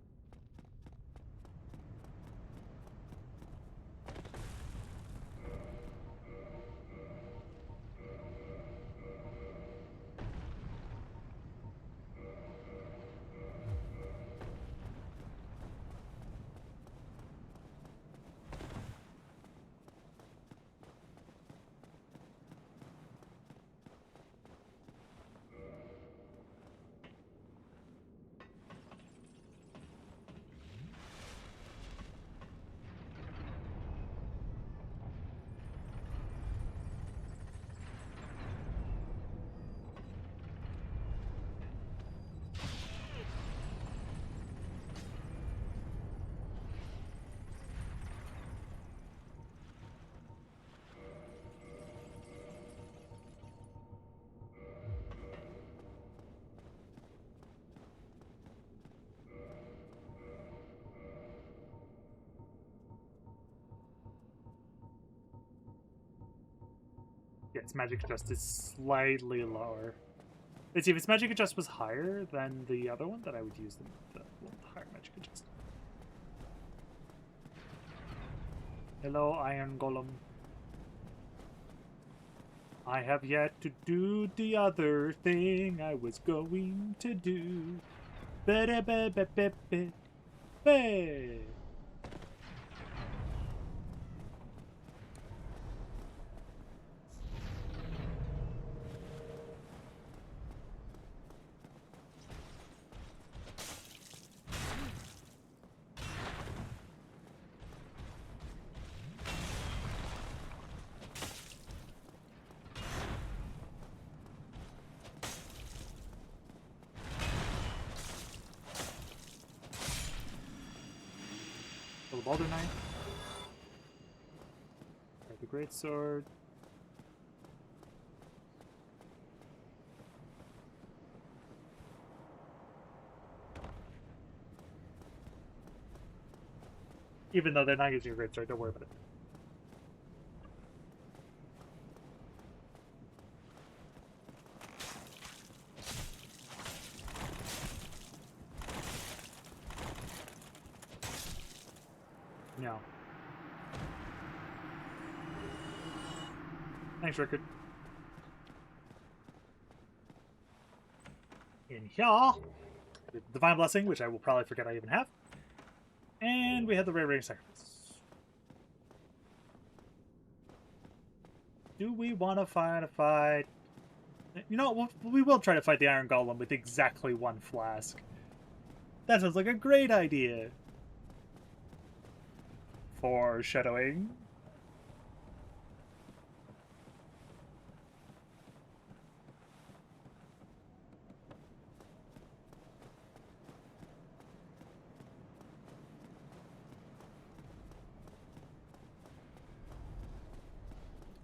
Yeah, its magic adjust is slightly lower. Let's see, if its magic adjust was higher than the other one, then I would use the higher magic adjust. Hello, Iron Golem. I have yet to do the other thing I was going to do. Ba-da-ba-ba-ba-ba. Hey! The Balder Knight. The Great Sword. Even though they're not using a Great Sword, don't worry about it. No. Thanks, Rickard. In here, the Divine Blessing, which I will probably forget I even have. And we have the Rare Ring Sacrifice. Do we want to fight a fight? You know, we will try to fight the Iron Golem with exactly one flask. That sounds like a great idea. Foreshadowing.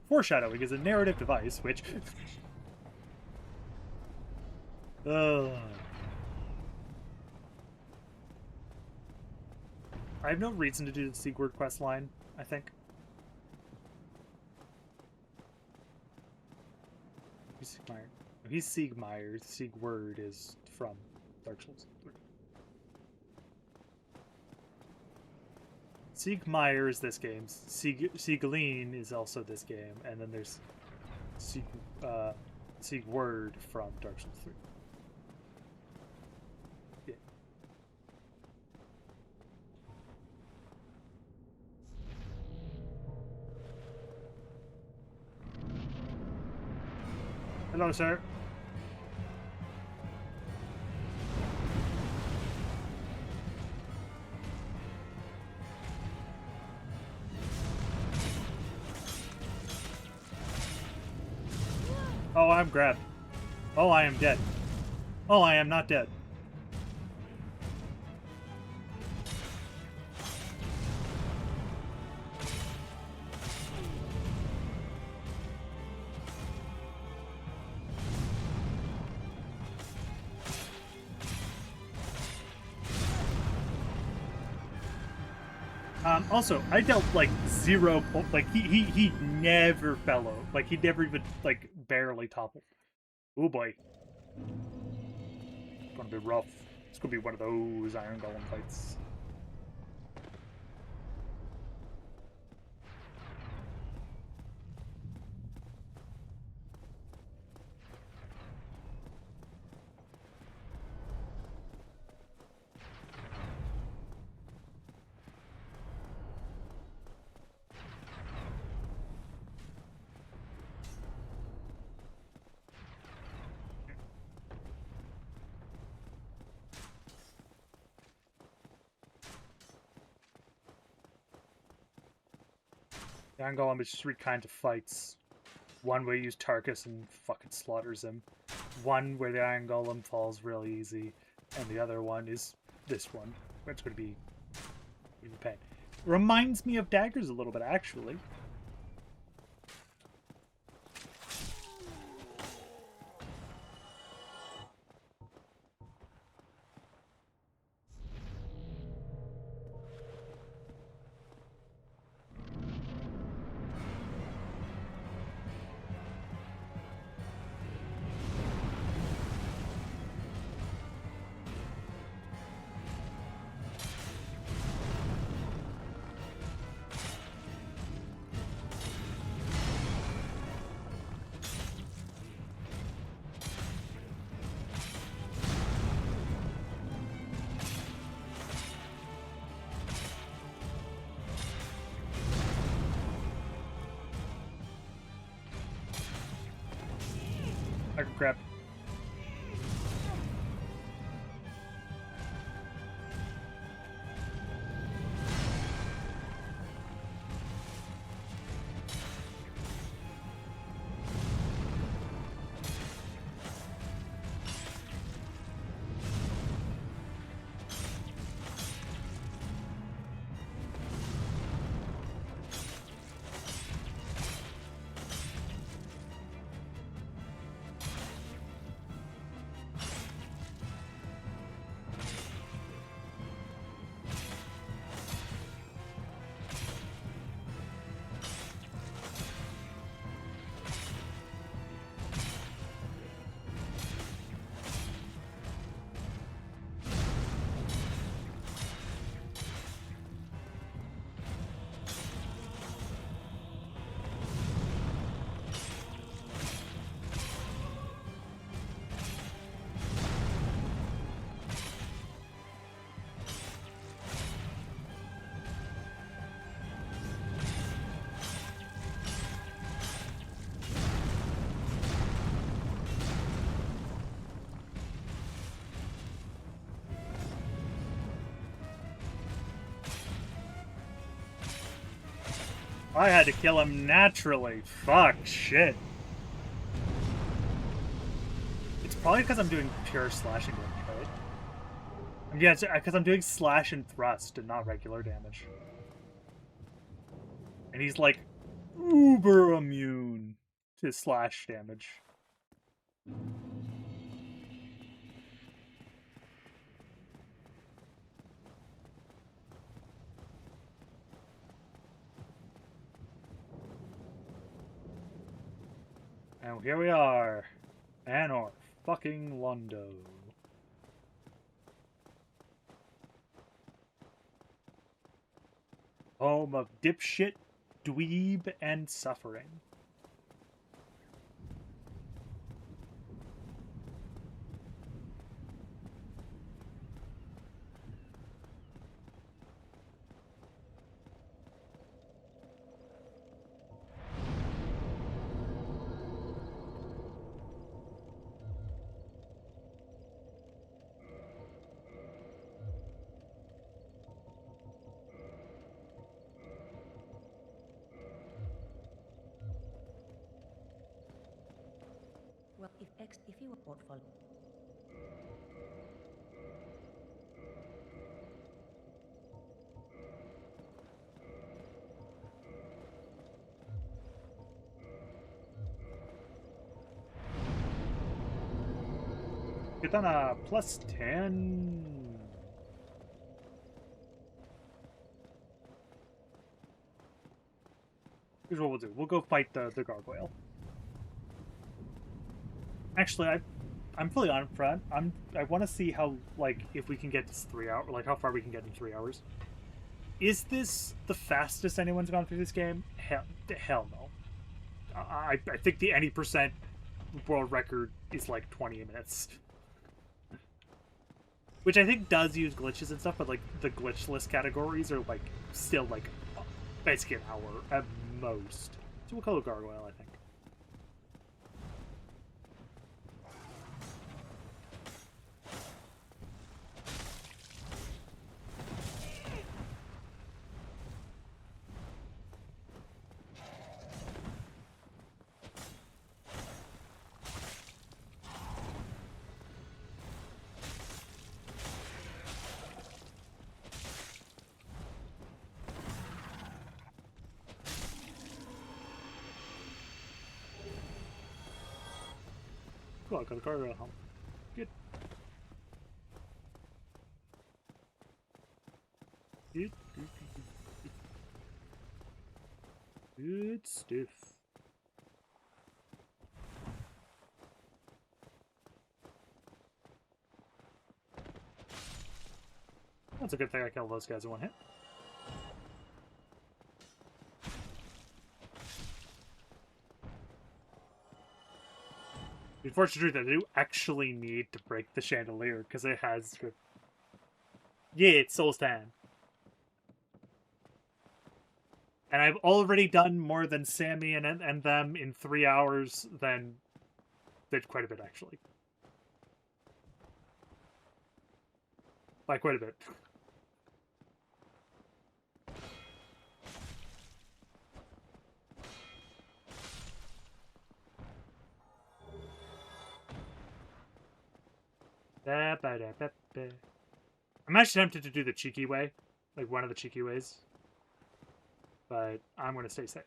Foreshadowing is a narrative device which... I have no reason to do the Siegward quest line, I think. He's Siegmeyer. He's Siegmeyer. Siegward is from Dark Souls 3. Siegmeyer is this game. Siegeline is also this game, and then there's Siegward from Dark Souls 3. Yeah. Hello, sir. Oh, I'm grabbed. Oh, I am dead. Oh, I am not dead. Also, I dealt like 0 like he never fell out. Like he never even like barely toppled. Oh boy. It's gonna be rough. It's gonna be one of those Iron Golem fights. The Iron Golem is 3 kinds of fights. One where you use Tarkus and fucking slaughters him. One where the Iron Golem falls really easy. And the other one is this one, where it's going to be a pain. Reminds me of daggers a little bit, actually. I can grab. I had to kill him naturally. Fuck, shit. It's probably because I'm doing pure slashing damage, right? Yeah, because I'm doing slash and thrust and not regular damage. And he's like uber immune to slash damage. And here we are. Anor fucking Londo. Home of dipshit, dweeb, and suffering.
Well, if you a portfolio.
Get on a +10. Here's what we'll do. We'll go fight the gargoyle. Actually, I'm fully on front. I want to see how, like, if we can get this 3 hours, like how far we can get in 3 hours. Is this the fastest anyone's gone through this game? Hell no. I think the any percent world record is like 20 minutes. Which I think does use glitches and stuff, but like the glitchless categories are like still like basically an hour at most. So we'll call it gargoyle, I think. Cool, I got a gargoyle home. Good. Good stuff. That's a good thing I killed those guys in one hit. The unfortunate truth, I do actually need to break the chandelier because it has. Yeah, it's Soul's Tan. And I've already done more than Sammy and them in 3 hours than did quite a bit, actually. By quite a bit. I'm actually tempted to do the cheeky way, like one of the cheeky ways, but I'm going to stay safe.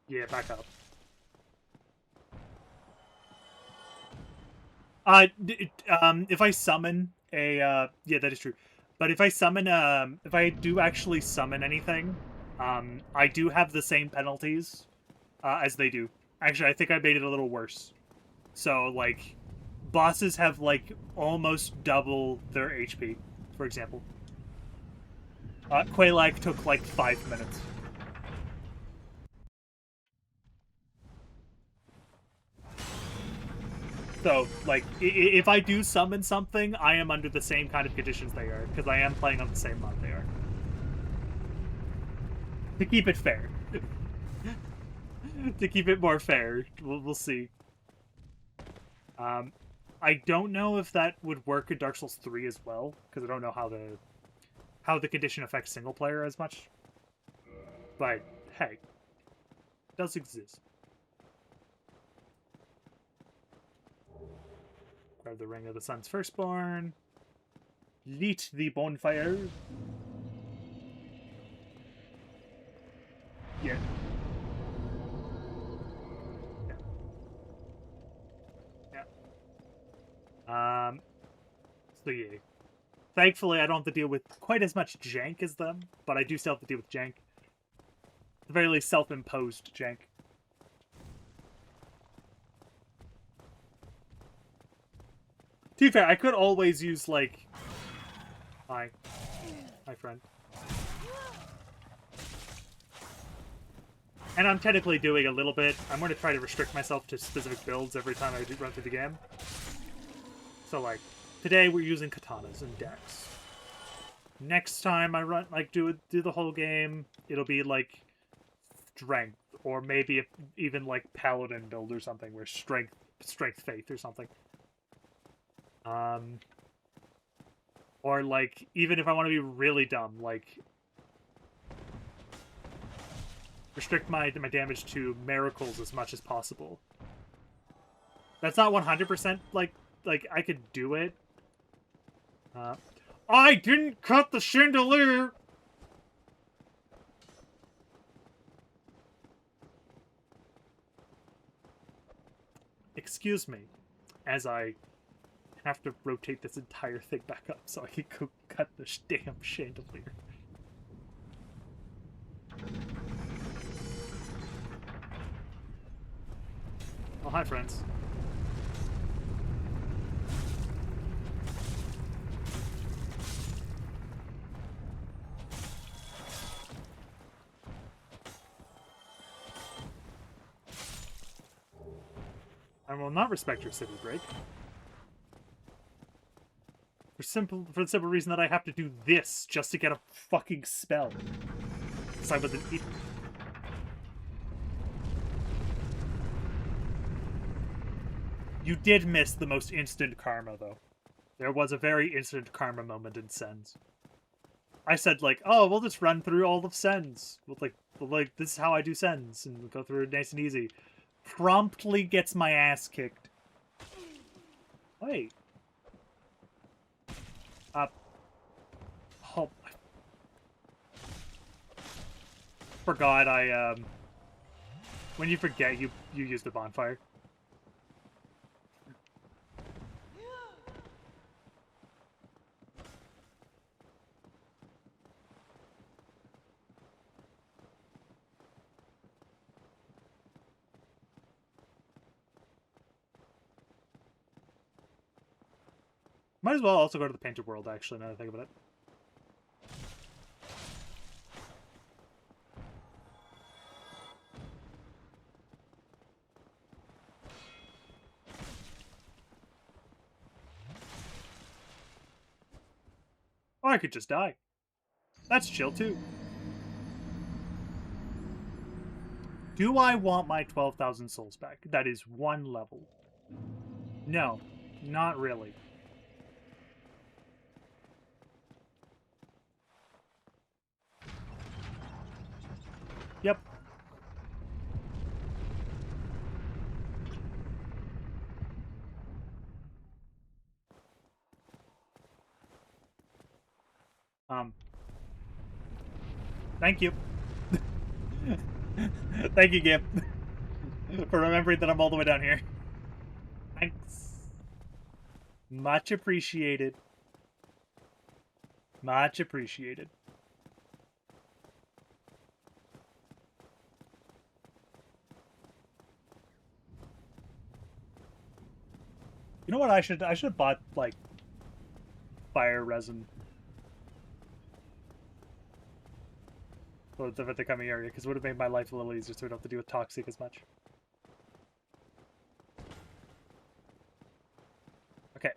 Yeah, back up. If I summon a, yeah, that is true. But if I summon, if I do actually summon anything, I do have the same penalties, as they do. Actually, I think I made it a little worse. So, like, bosses have, like, almost double their HP, for example. Quelaag took, like, 5 minutes. So, like, if I do summon something, I am under the same kind of conditions they are, because I am playing on the same mod they are. To keep it fair. To keep it more fair. We'll see. I don't know if that would work in Dark Souls 3 as well, because I don't know how the condition affects single player as much. But, hey. It does exist. Grab the Ring of the Sun's Firstborn. Light the bonfire. Yeah. Yeah. So yeah. Thankfully, I don't have to deal with quite as much jank as them, but I do still have to deal with jank. At the very least, self-imposed jank. To be fair, I could always use, like... Hi, friend. And I'm technically doing a little bit. I'm going to try to restrict myself to specific builds every time I do run through the game. So, like, today we're using katanas and decks. Next time I run, like, do the whole game, it'll be, like, strength, or maybe if, even like paladin build or something, where strength faith or something. Or like even if I want to be really dumb, like restrict my damage to miracles as much as possible. That's not 100% like I could do it. I didn't cut the chandelier. Excuse me, as I have to rotate this entire thing back up so I can go cut the damn chandelier. Oh, hi, friends. I will not respect your city break. For the simple reason that I have to do this just to get a fucking spell. Because I was an idiot. You did miss the most instant karma, though. There was a very instant karma moment in Sens. I said, like, oh, we'll just run through all of Sens. Like, this is how I do Sens, and we'll go through it nice and easy. Promptly gets my ass kicked. Wait. Oh, I forgot when you forget, you use the bonfire. Might as well also go to the Painted World, actually, now that I think about it. Or I could just die. That's chill, too. Do I want my 12,000 souls back? That is one level. No, not really. Yep. Thank you. Thank you, Gib, for remembering that I'm all the way down here. Thanks. Much appreciated. Much appreciated. You know what I should have bought, like, fire resin for the coming area, because it would have made my life a little easier so we don't have to deal with toxic as much. Okay.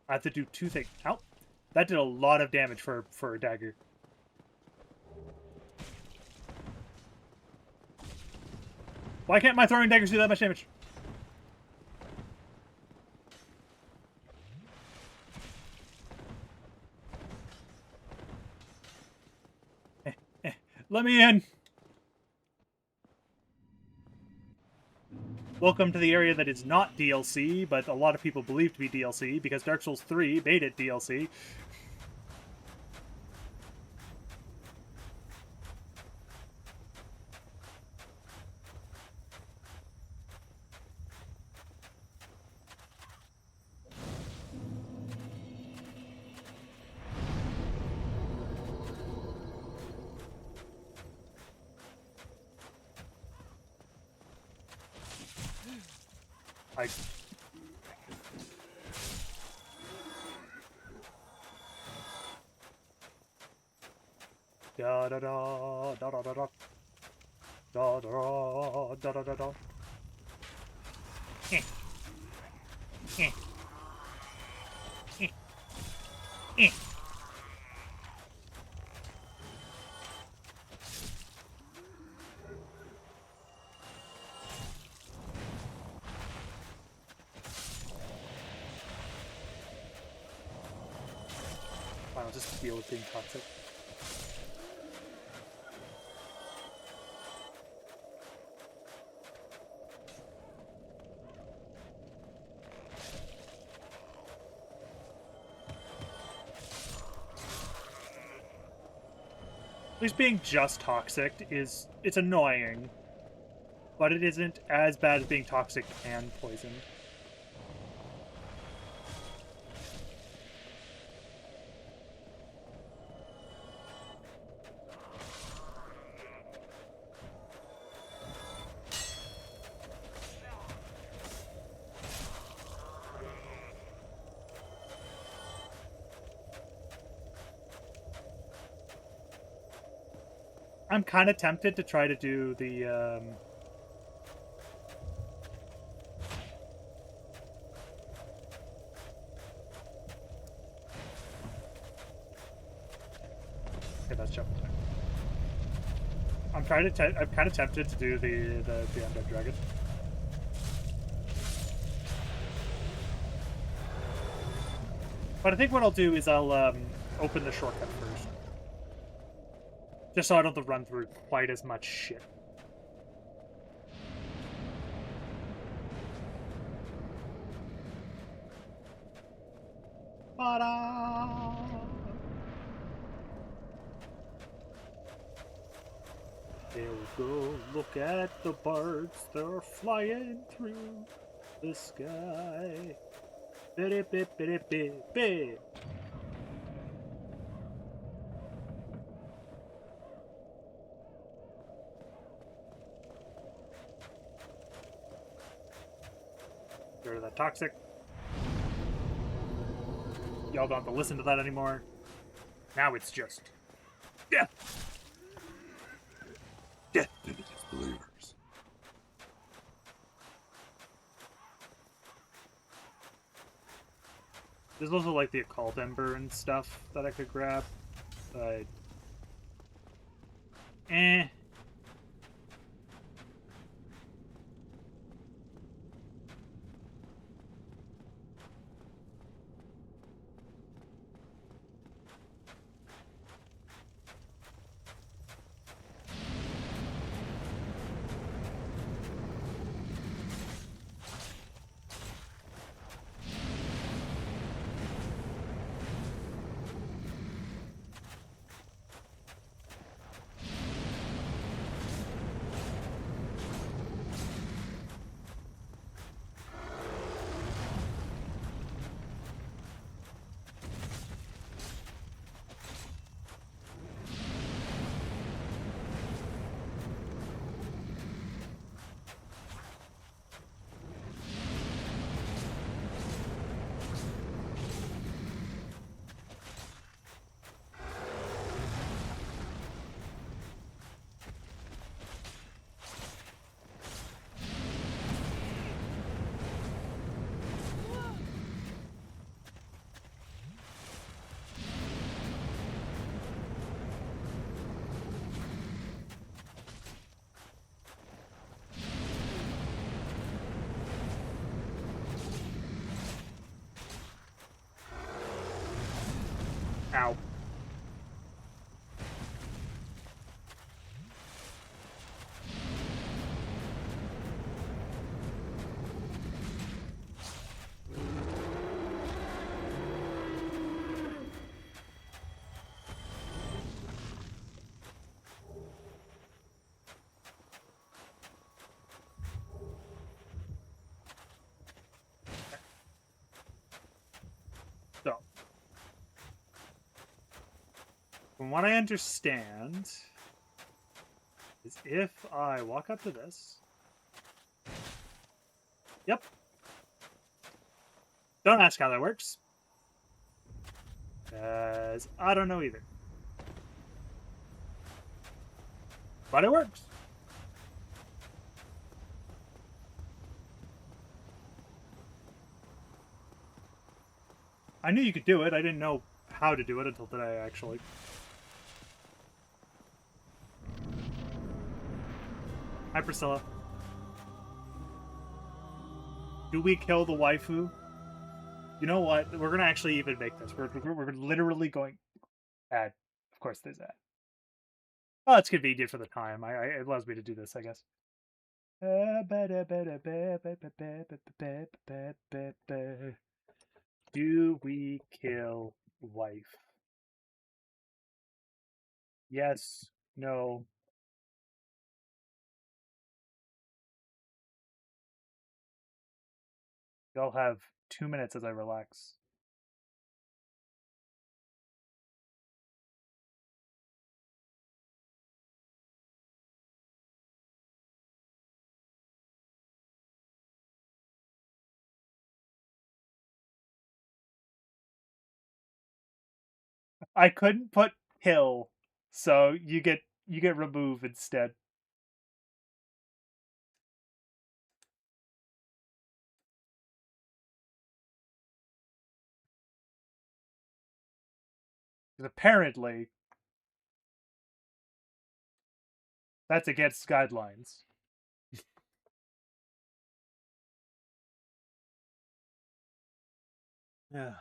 I have to do two things. Ow! That did a lot of damage for a dagger. Why can't my throwing daggers do that much damage? Let me in! Welcome to the area that is not DLC, but a lot of people believe to be DLC, because Dark Souls 3 made it DLC. Da da da da da da da da da da da da da. Eh. Eh. Eh. Eh. I'll just deal with being toxic. At least being just toxic it's annoying, but it isn't as bad as being toxic and poisoned. I'm kind of tempted to try to do the okay, that's jump attack. I'm kind of tempted to do the undead dragon. But I think what I'll do is I'll open the shortcut first. Just so I don't have to run through quite as much shit. Ta-da! There we go. Look at the birds. They're flying through the sky. Bit-it-bit-bit-it-bit-bit. Get rid of that toxic. Y'all don't have to listen to that anymore. Now it's just death. Death to the disbelievers. There's also like the occult ember and stuff that I could grab, but ow. So, from what I understand, is if I walk up to this. Yep. Don't ask how that works. Because I don't know either. But it works. I knew you could do it. I didn't know how to do it until today, actually. Hi, Priscilla. Do we kill the waifu? You know what? We're gonna actually even make this. We're literally going. Ad. Of course there's ad. Oh, it's convenient for the time. It allows me to do this, I guess. Do we kill wife? Yes. No. I'll have 2 minutes as I relax. I couldn't put hill, so you get remove instead. Because apparently that's against guidelines. Yeah.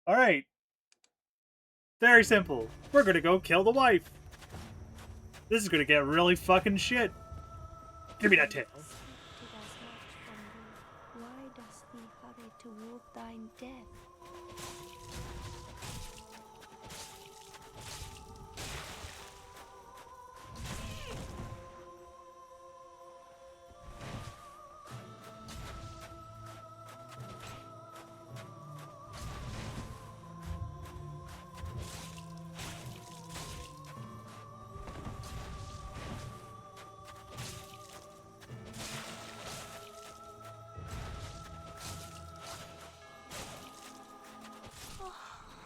All right. Very simple. We're gonna go kill the wife. This is gonna get really fucking shit. Give me that tail.
Expected as much from thee. Why dost thee hurry toward thine death?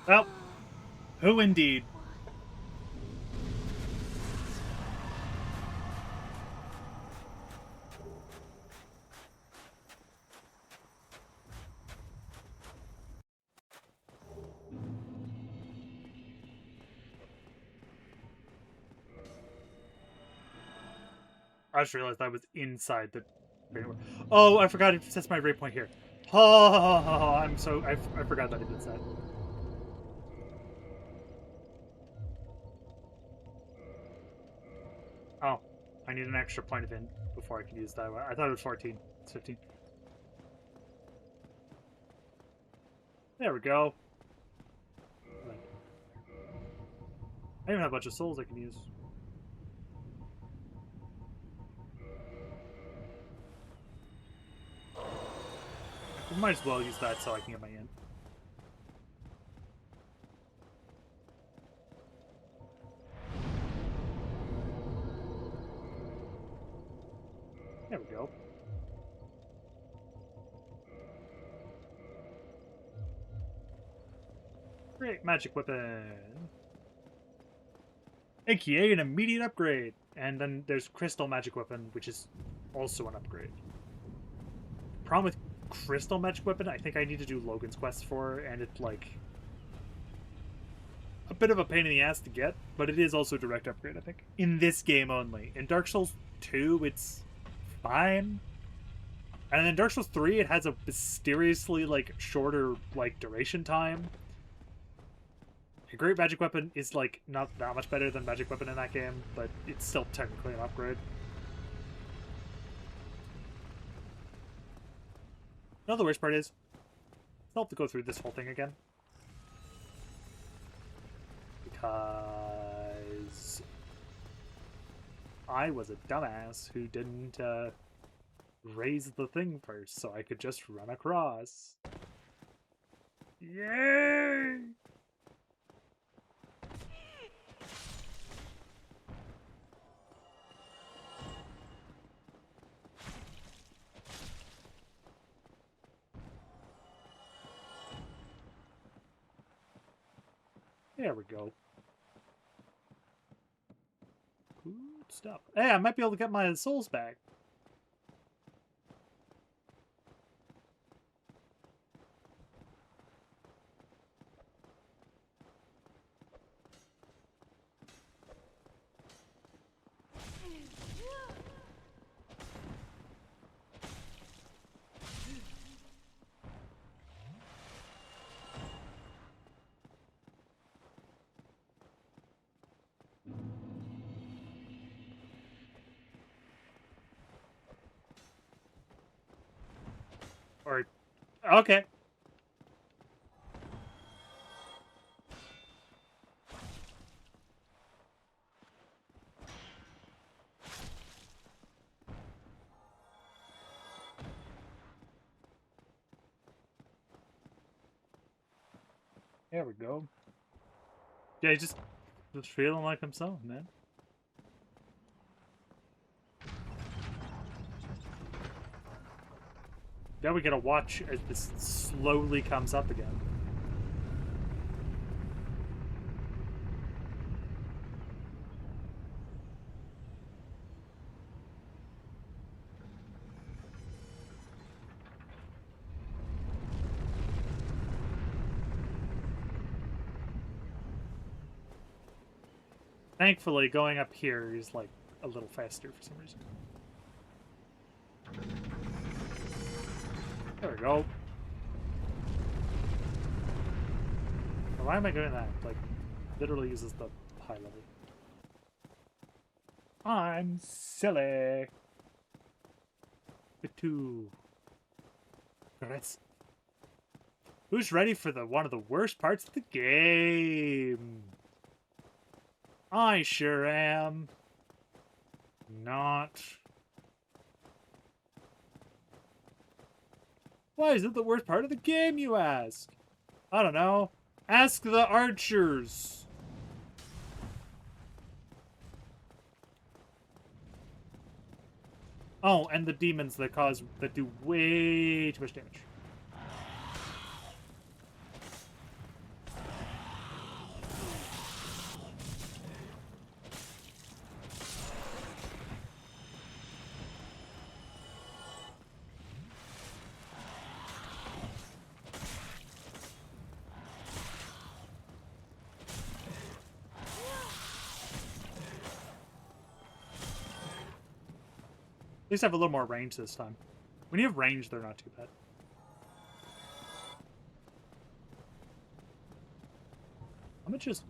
Well, who indeed? I just realized I was inside the. Oh, I forgot it sets my rate point here. Oh, I'm so I forgot that it did that. Oh, I need an extra point of in before I can use that one. I thought it was 14. It's 15. There we go. I even have a bunch of souls I can use. We might as well use that so I can get my in. There we go. Great magic weapon. AKA an immediate upgrade. And then there's crystal magic weapon, which is also an upgrade. Problem with crystal magic weapon, I think I need to do Logan's quest for, and it's like a bit of a pain in the ass to get, but it is also a direct upgrade, I think. In this game only. In Dark Souls 2, it's fine. And in Dark Souls 3, it has a mysteriously, like, shorter, like, duration time. A great magic weapon is, like, not that much better than magic weapon in that game, but it's still technically an upgrade. No, the worst part is, I'll have to go through this whole thing again. Because I was a dumbass who didn't raise the thing first, so I could just run across. Yay! There we go. Good stuff. Hey, I might be able to get my souls back. Or, okay. There we go. Yeah, he's just feeling like himself, man. Now we gotta watch as this slowly comes up again. Thankfully, going up here is like a little faster for some reason. There we go. Why am I doing that? Like, literally uses the high level. I'm silly. Two. Who's ready for one of the worst parts of the game? I sure am. Not. Why is it the worst part of the game, you ask? I don't know. Ask the archers. Oh, and the demons that do way too much damage. At least have a little more range this time. When you have range, they're not too bad. I'm gonna just...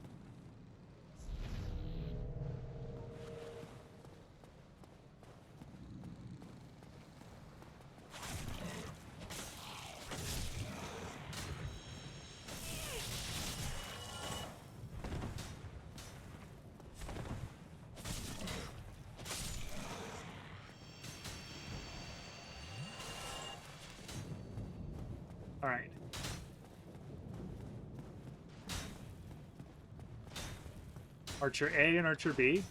Alright. Archer A and Archer B.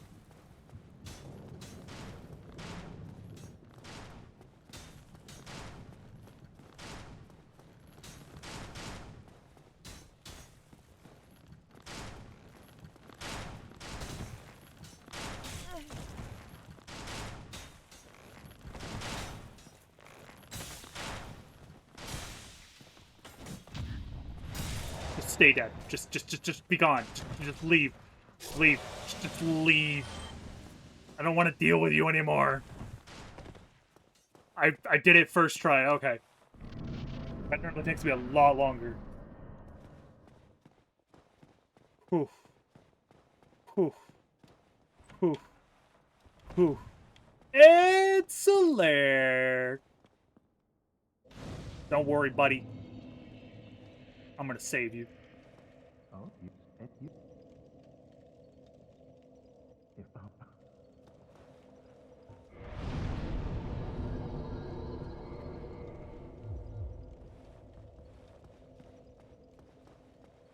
stay dead. Just be gone. Just leave. Leave. Just leave. I don't want to deal with you anymore. I did it first try. Okay. That normally takes me a lot longer. Whew. Whew. Whew. Whew. It's a lair. Don't worry, buddy. I'm gonna save you.
Oh, that's you.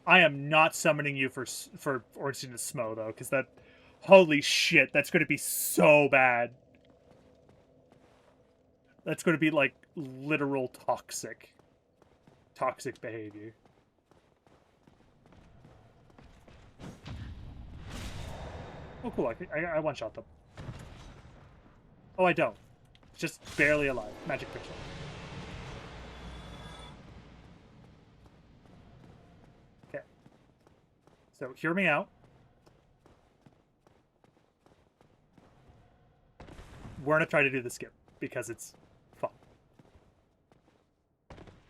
I am not summoning you for Ornstein to Smo though, because that, holy shit, that's going to be so bad. That's going to be like literal toxic behavior. Oh, cool! I one shot them. Oh, I don't. Just barely alive. Magic picture. Okay. So hear me out. We're gonna try to do the skip because it's fun.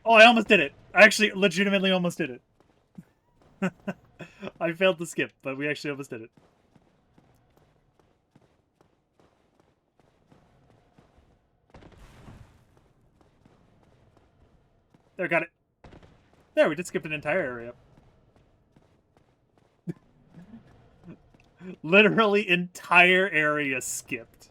Oh, I almost did it. I actually legitimately almost did it. I failed the skip, but we actually almost did it. There, got it. There, we did skip an entire area. Literally entire area skipped.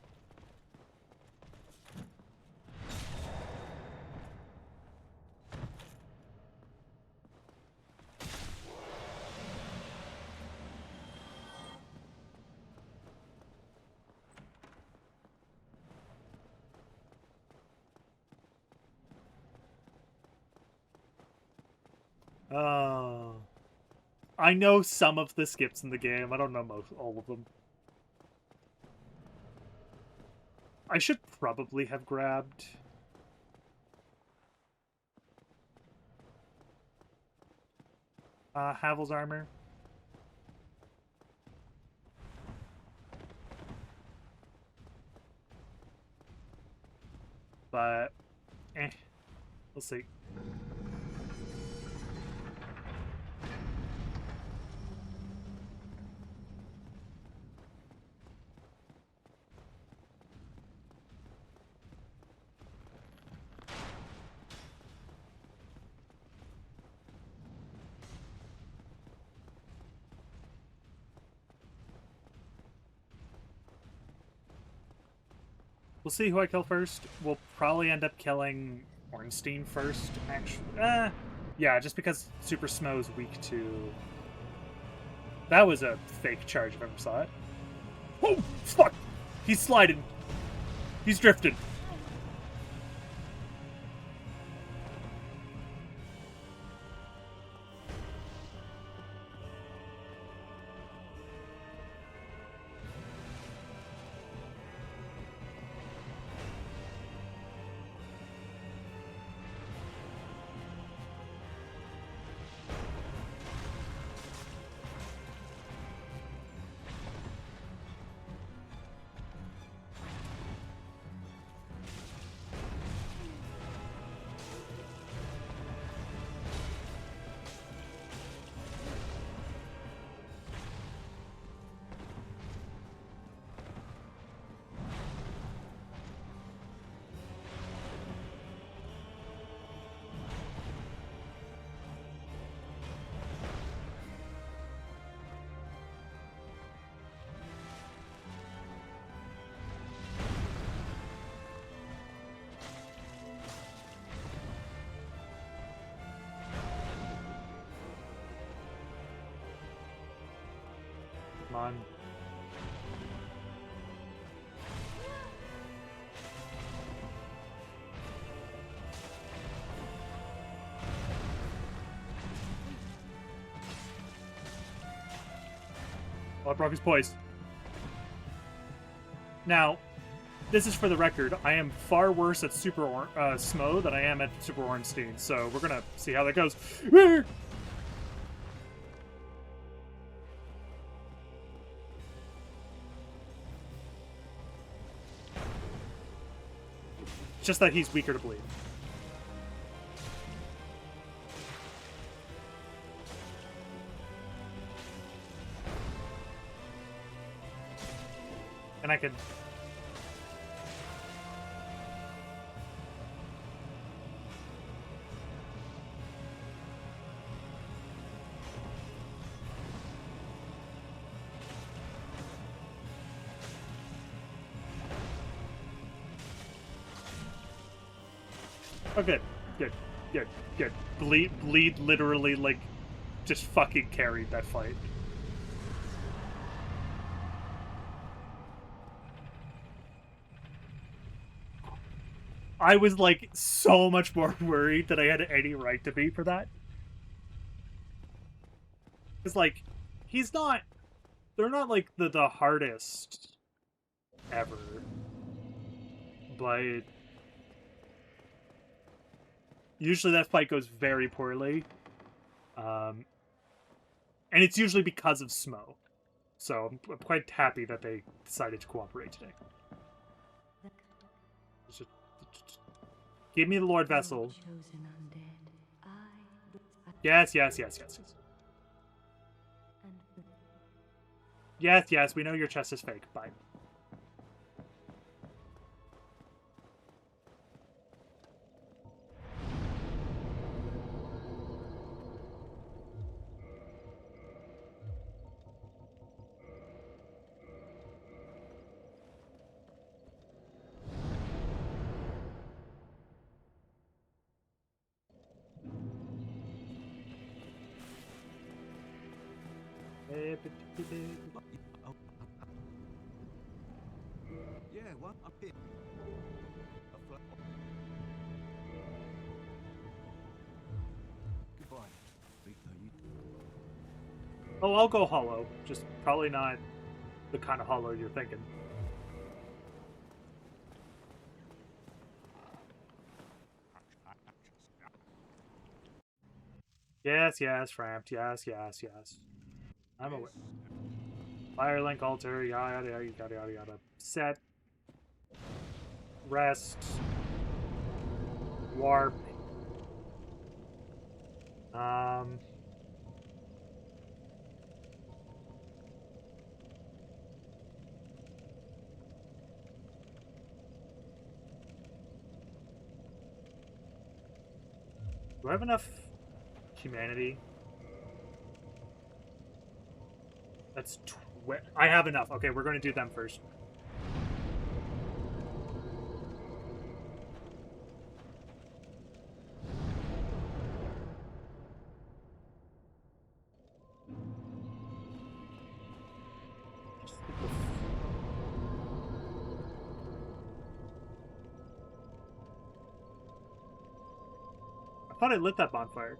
I know some of the skips in the game. I don't know all of them. I should probably have grabbed... Havel's armor. But, we'll see. We'll see who I kill first. We'll probably end up killing Ornstein first, actually. Yeah, just because Super Smo's weak to... That was a fake charge if I ever saw it. Oh, fuck! He's sliding. He's drifted. Come on. Oh, I broke his poise. Now, this is for the record. I am far worse at Super Smo than I am at Super Ornstein, so we're gonna see how that goes. just that he's weaker to bleed. And I can... Oh, good. Good. Good. Good. Bleed literally, like, just fucking carried that fight. I was, like, so much more worried than I had any right to be for that. Because, like, he's not... They're not, like, the hardest ever. But... Usually that fight goes very poorly. And it's usually because of Smo. So I'm quite happy that they decided to cooperate today. Just give me the Lord Vessel. Yes, yes, yes, yes, yes. Yes, yes, we know your chest is fake. Bye.
Yeah, what? I'm here. Goodbye.
Oh, I'll go hollow. Just probably not the kind of hollow you're thinking. Yes, yes, ramped. Yes, yes, yes. I'm aware. Firelink altar, yada yada yada yada yada. Set. Rest. Warp. Do I have enough humanity? That's I have enough. Okay, we're going to do them first. I thought I lit that bonfire.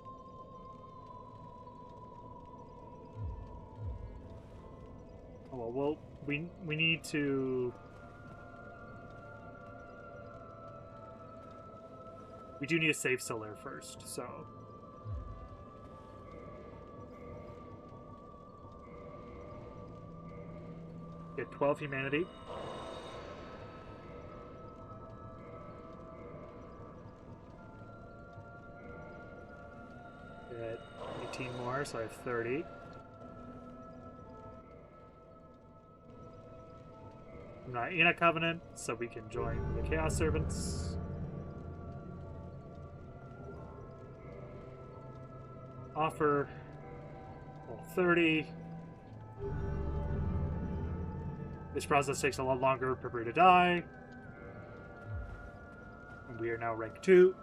Oh well, we need to... We do need to save Solaire first, so... Get 12 humanity. Get 18 more, so I have 30. I'm not in a covenant, so we can join the Chaos Servants. Offer all 30. This process takes a lot longer. Prepare to die. And we are now rank 2.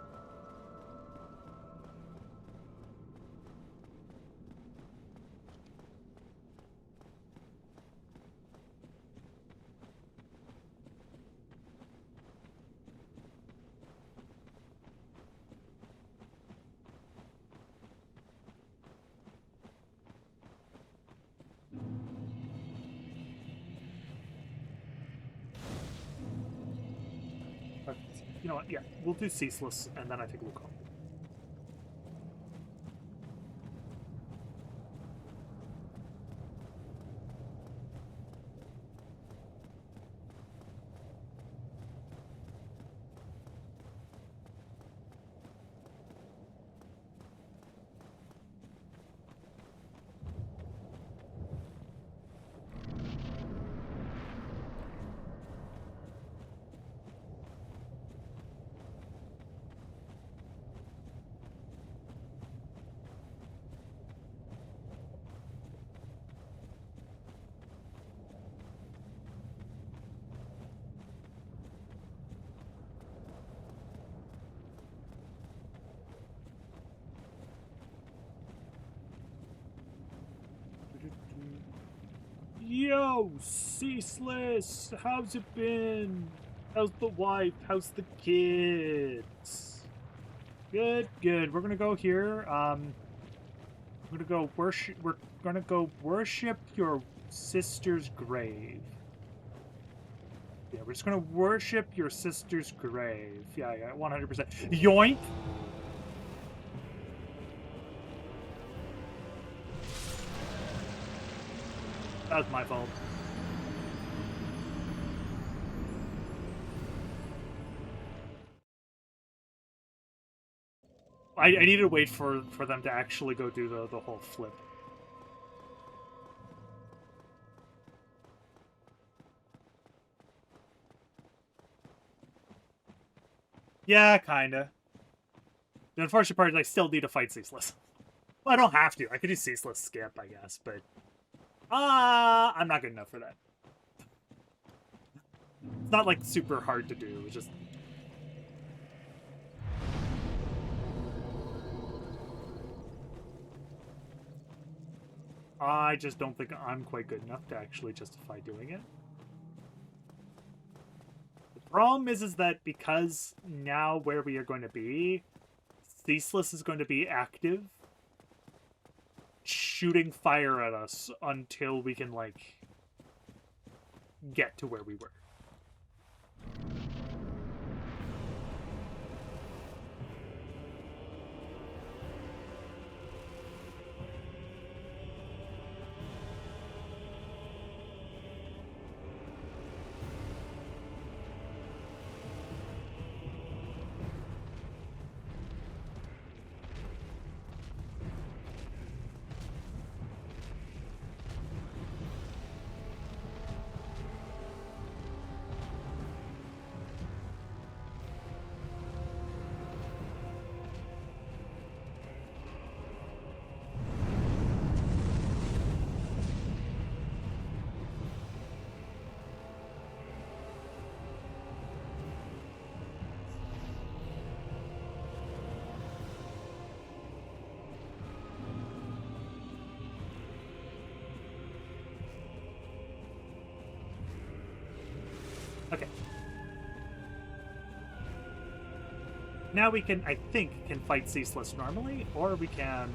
You know what? Yeah, we'll do Ceaseless, and then I think we'll call. Yo, Ceaseless! How's it been? How's the wife? How's the kids? Good, good. We're gonna go here. We're gonna go worship. We're gonna go worship your sister's grave. Yeah, we're just gonna worship your sister's grave. Yeah, yeah, 100%. Yoink! That was my fault. I needed to wait for them to actually go do the whole flip. Yeah, kinda. The unfortunate part is I still need to fight Ceaseless. Well, I don't have to. I could do Ceaseless skip, I guess, but... I'm not good enough for that. It's not, like, super hard to do. It's just... I just don't think I'm quite good enough to actually justify doing it. The problem is that because now where we are going to be, Ceaseless is going to be active, shooting fire at us until we can, like, get to where we were. Okay. Now we can, I think, can fight Ceaseless normally, or we can...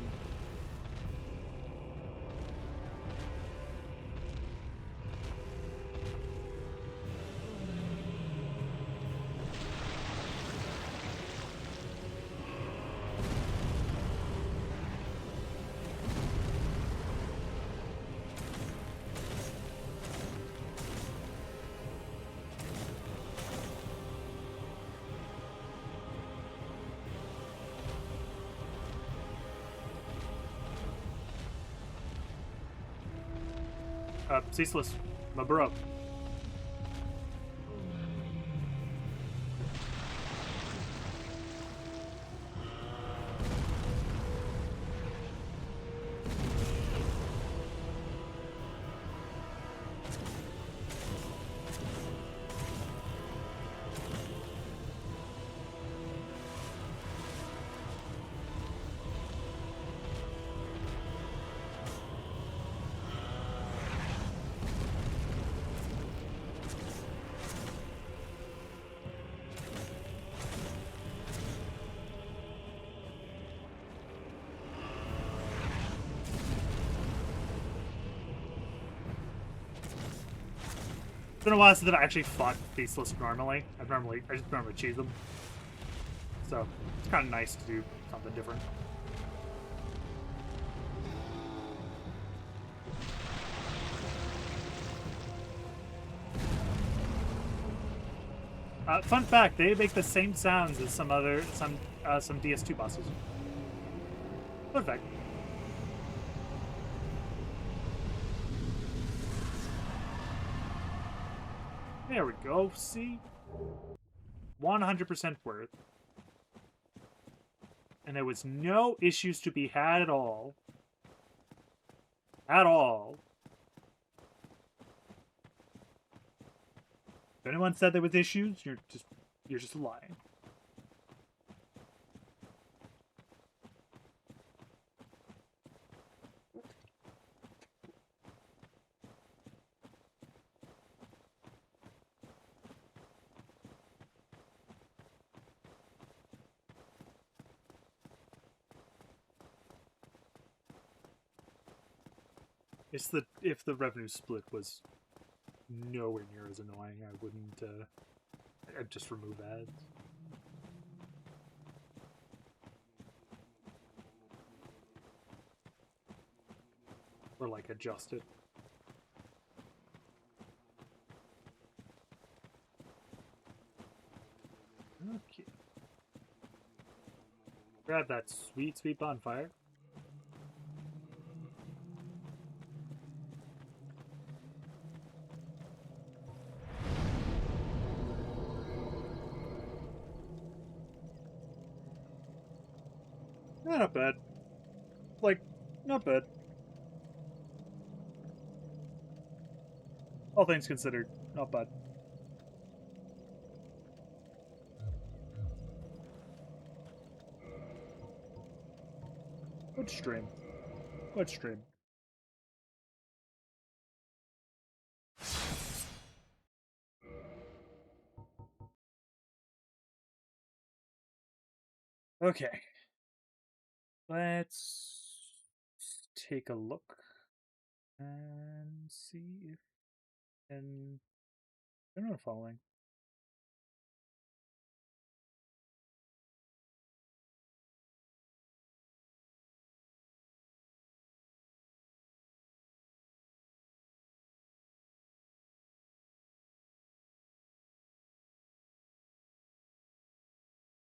Ceaseless, my bro. It's been a while since I've actually fought Ceaseless normally. I just normally cheese them. So, it's kind of nice to do something different. Fun fact, they make the same sounds as some DS2 bosses. Fun fact. There we go, see? 100% worth. And there was no issues to be had at all. At all. If anyone said there was issues, you're just lying. It's the if the revenue split was nowhere near as annoying, I wouldn't. I'd just remove ads. Or like adjust it. Okay. Grab that sweet, sweet bonfire. Not bad. Like, not bad. All things considered, not bad. Good stream. Good stream. Okay. Let's take a look and see if and they're not following.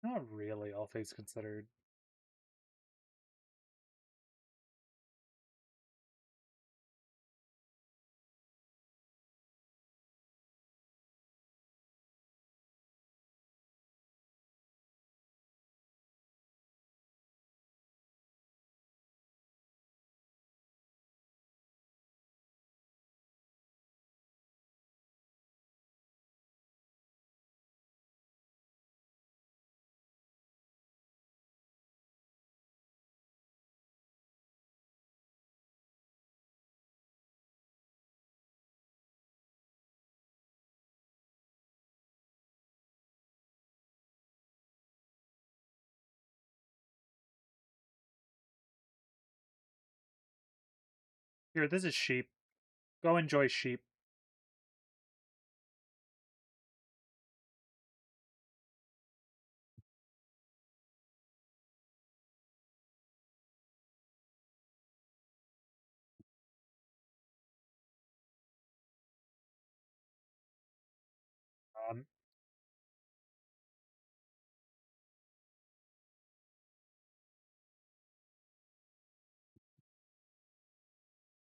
Not really, all things considered. Here, this is sheep. Go enjoy sheep. Um,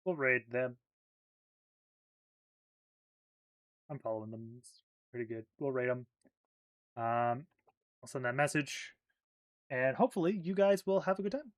we'll raid them. I'm following them. It's pretty good. We'll raid them. I'll send that message, and hopefully you guys will have a good time.